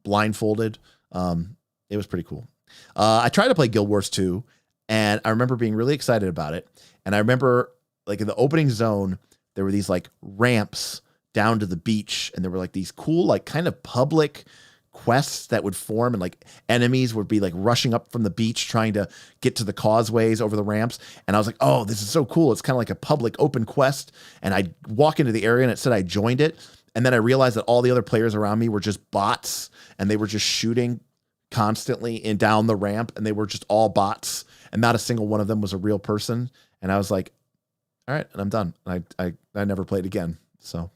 blindfolded. It was pretty cool. I tried to play Guild Wars 2, and I remember being really excited about it. And I remember in the opening zone, there were these ramps down to the beach, and there were these cool kind of public quests that would form, and enemies would be rushing up from the beach trying to get to the causeways over the ramps. And I was like, oh, this is so cool. It's kind of like a public open quest. And I walk into the area and it said I joined it. And then I realized that all the other players around me were just bots, and they were just shooting constantly and down the ramp, and they were just all bots, and not a single one of them was a real person. And I was like, all right, and I'm done. I never played again. So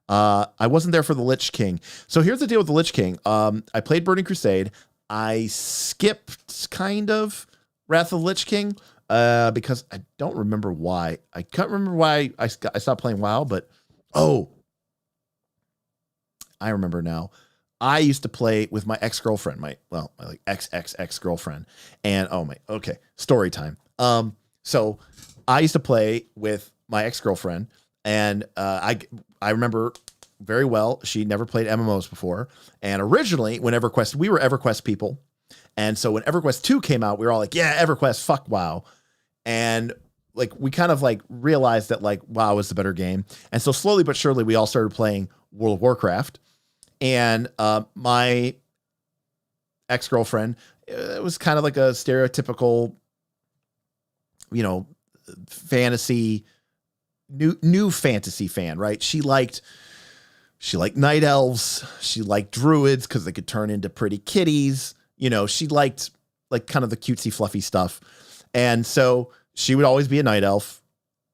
I wasn't there for the Lich King. So here's the deal with the Lich King. I played Burning Crusade. I skipped kind of Wrath of the Lich King because I don't remember why. I can't remember why I stopped playing WoW, but I remember now. I used to play with my ex-girlfriend, my ex-girlfriend. And story time. So I used to play with my ex-girlfriend, and I remember very well, she never played MMOs before. And originally, when EverQuest, we were EverQuest people. And so when EverQuest 2 came out, we were all like, yeah, EverQuest, fuck WoW. And we kind of realized that WoW was the better game. And so slowly but surely, we all started playing World of Warcraft. And my ex-girlfriend, it was kind of like a stereotypical, fantasy, new fantasy fan, right? She liked night elves. She liked druids because they could turn into pretty kitties. She liked kind of the cutesy, fluffy stuff. And so she would always be a night elf,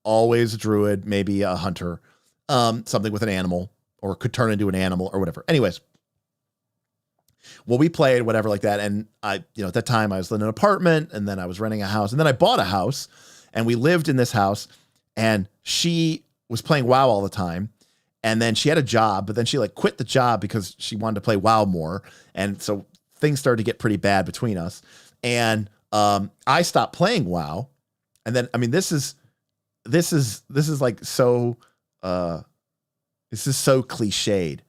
always a druid, maybe a hunter, something with an animal, or could turn into an animal or whatever. Anyways, Well, we played whatever like that. And I, at that time I was in an apartment and then I was renting a house and then I bought a house and we lived in this house and she was playing WoW all the time. And then she had a job, but then she like quit the job because she wanted to play WoW more. And so things started to get pretty bad between us. And I stopped playing WoW. And then, I mean, this is like so, this is so cliched.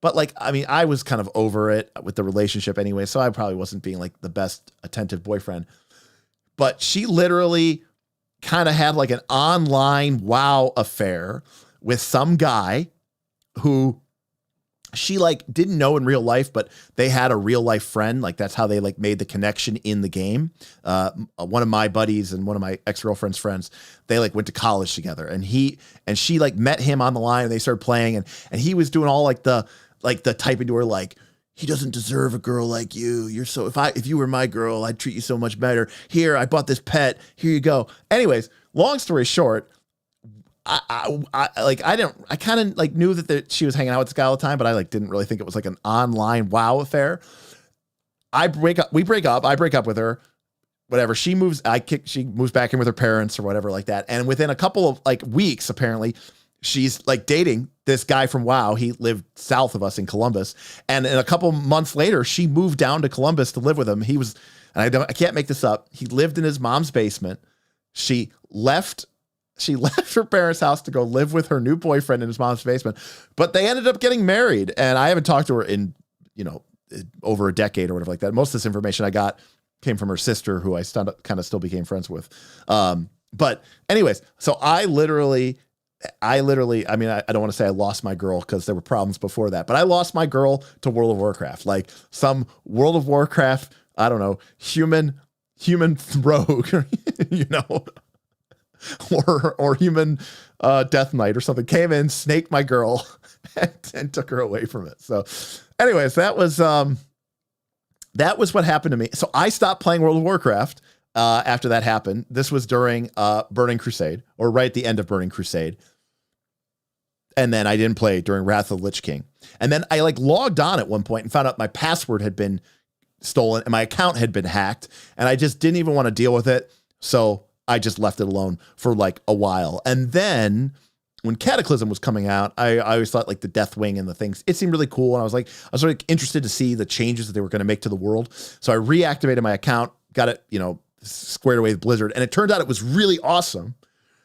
But like, I mean, I was kind of over it with the relationship anyway, so I probably wasn't being like the best attentive boyfriend. But she literally kind of had like an online WoW affair with some guy who she like didn't know in real life, but they had a real life friend. Like that's how they like made the connection in the game. One of my buddies and one of my ex-girlfriend's friends, they like went to college together and she like met him on the line and they started playing and he was doing all like the typing to her, like, he doesn't deserve a girl like you. You're so, if you were my girl, I'd treat you so much better. Here, I bought this pet. Here you go. Anyways, long story short, I kind of like knew that she was hanging out with this guy all the time, but I like didn't really think it was like an online WoW affair. We break up. I break up with her, whatever. She moves back in with her parents or whatever like that. And within a couple of like weeks, apparently she's like dating this guy from WoW. He lived south of us in Columbus. And in a couple months later, she moved down to Columbus to live with him. He was, and I can't make this up. He lived in his mom's basement. She left her parents' house to go live with her new boyfriend in his mom's basement, but they ended up getting married. And I haven't talked to her in, over a decade or whatever like that. Most of this information I got came from her sister, who I still became friends with. But anyways, so I literally, I mean, I don't want to say I lost my girl because there were problems before that, but I lost my girl to World of Warcraft, like some World of Warcraft, I don't know, human rogue, or human Death Knight or something came in, snaked my girl and took her away from it. So anyways, that was what happened to me. So I stopped playing World of Warcraft after that happened. This was during Burning Crusade, or right at the end of Burning Crusade. And then I didn't play during Wrath of the Lich King. And then I like logged on at one point and found out my password had been stolen and my account had been hacked. And I just didn't even want to deal with it. So I just left it alone for like a while. And then when Cataclysm was coming out, I always thought like the Deathwing and the things, it seemed really cool. And I was really interested to see the changes that they were going to make to the world. So I reactivated my account, got it, squared away with Blizzard. And it turned out it was really awesome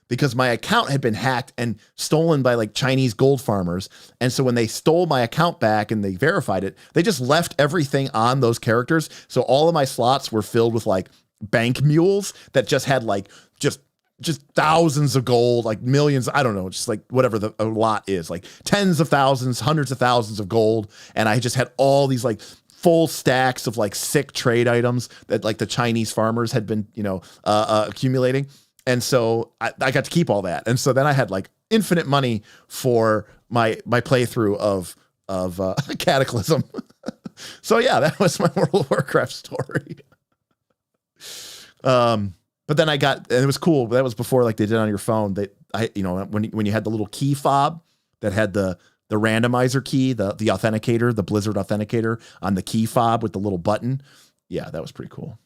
because my account had been hacked and stolen by like Chinese gold farmers. And so when they stole my account back and they verified it, they just left everything on those characters. So all of my slots were filled with like bank mules that just had like, just thousands of gold, like millions, I don't know, just like whatever a lot is, like tens of thousands, hundreds of thousands of gold. And I just had all these like full stacks of like sick trade items that like the Chinese farmers had been, accumulating. And so I got to keep all that. And so then I had like infinite money for my playthrough of Cataclysm. So yeah, that was my World of Warcraft story. But then and it was cool. That was before like they did on your phone. When you had the little key fob that had the randomizer key, the authenticator, the Blizzard authenticator on the key fob with the little button. Yeah, that was pretty cool.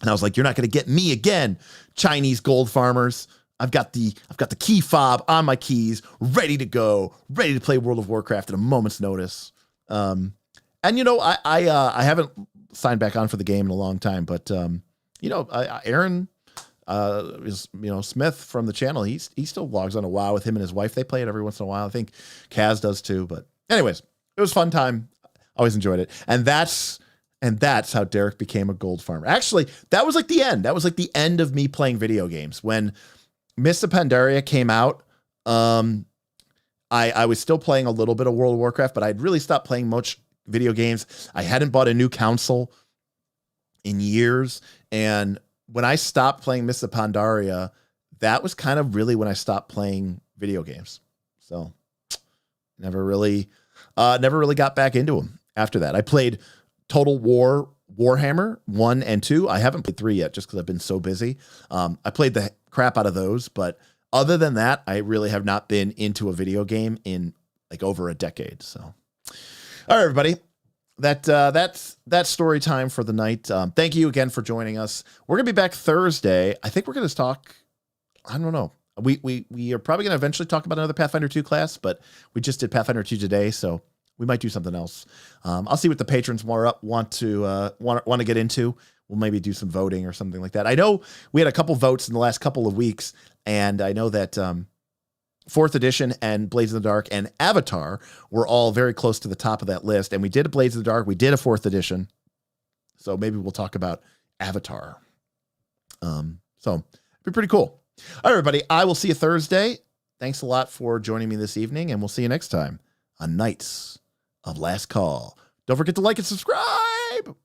And I was like, you're not going to get me again, Chinese gold farmers. I've got the key fob on my keys, ready to go, ready to play World of Warcraft at a moment's notice. I haven't signed back on for the game in a long time, but Aaron is Smith from the channel. He still logs on a WoW with him and his wife. They play it every once in a while. I think Kaz does too. But anyways, it was a fun time. Always enjoyed it. And that's how Derek became a gold farmer. Actually, that was like the end. That was like the end of me playing video games. When Mists of Pandaria came out, I was still playing a little bit of World of Warcraft, but I'd really stopped playing much video games. I hadn't bought a new console in years. And when I stopped playing Mists of Pandaria, that was kind of really when I stopped playing video games. So never really got back into them after that. I played Total War Warhammer 1 and 2. I haven't played 3 yet just because I've been so busy. I played the crap out of those, but other than that, I really have not been into a video game in like over a decade. So, all right, everybody. that's story time for the night. Thank you again for joining us. We're gonna be back Thursday. I think we're gonna talk. I don't know. We are probably gonna eventually talk about another Pathfinder 2 class, but we just did Pathfinder 2 today, so we might do something else. I'll see what the patrons want to get into. We'll maybe do some voting or something like that. I know we had a couple votes in the last couple of weeks, and I know that 4th edition and Blades in the Dark and Avatar were all very close to the top of that list. And we did a Blades in the Dark. We did a 4th edition. So maybe we'll talk about Avatar. So it'd be pretty cool. All right, everybody. I will see you Thursday. Thanks a lot for joining me this evening, and we'll see you next time on Knights of Last Call. Don't forget to like and subscribe.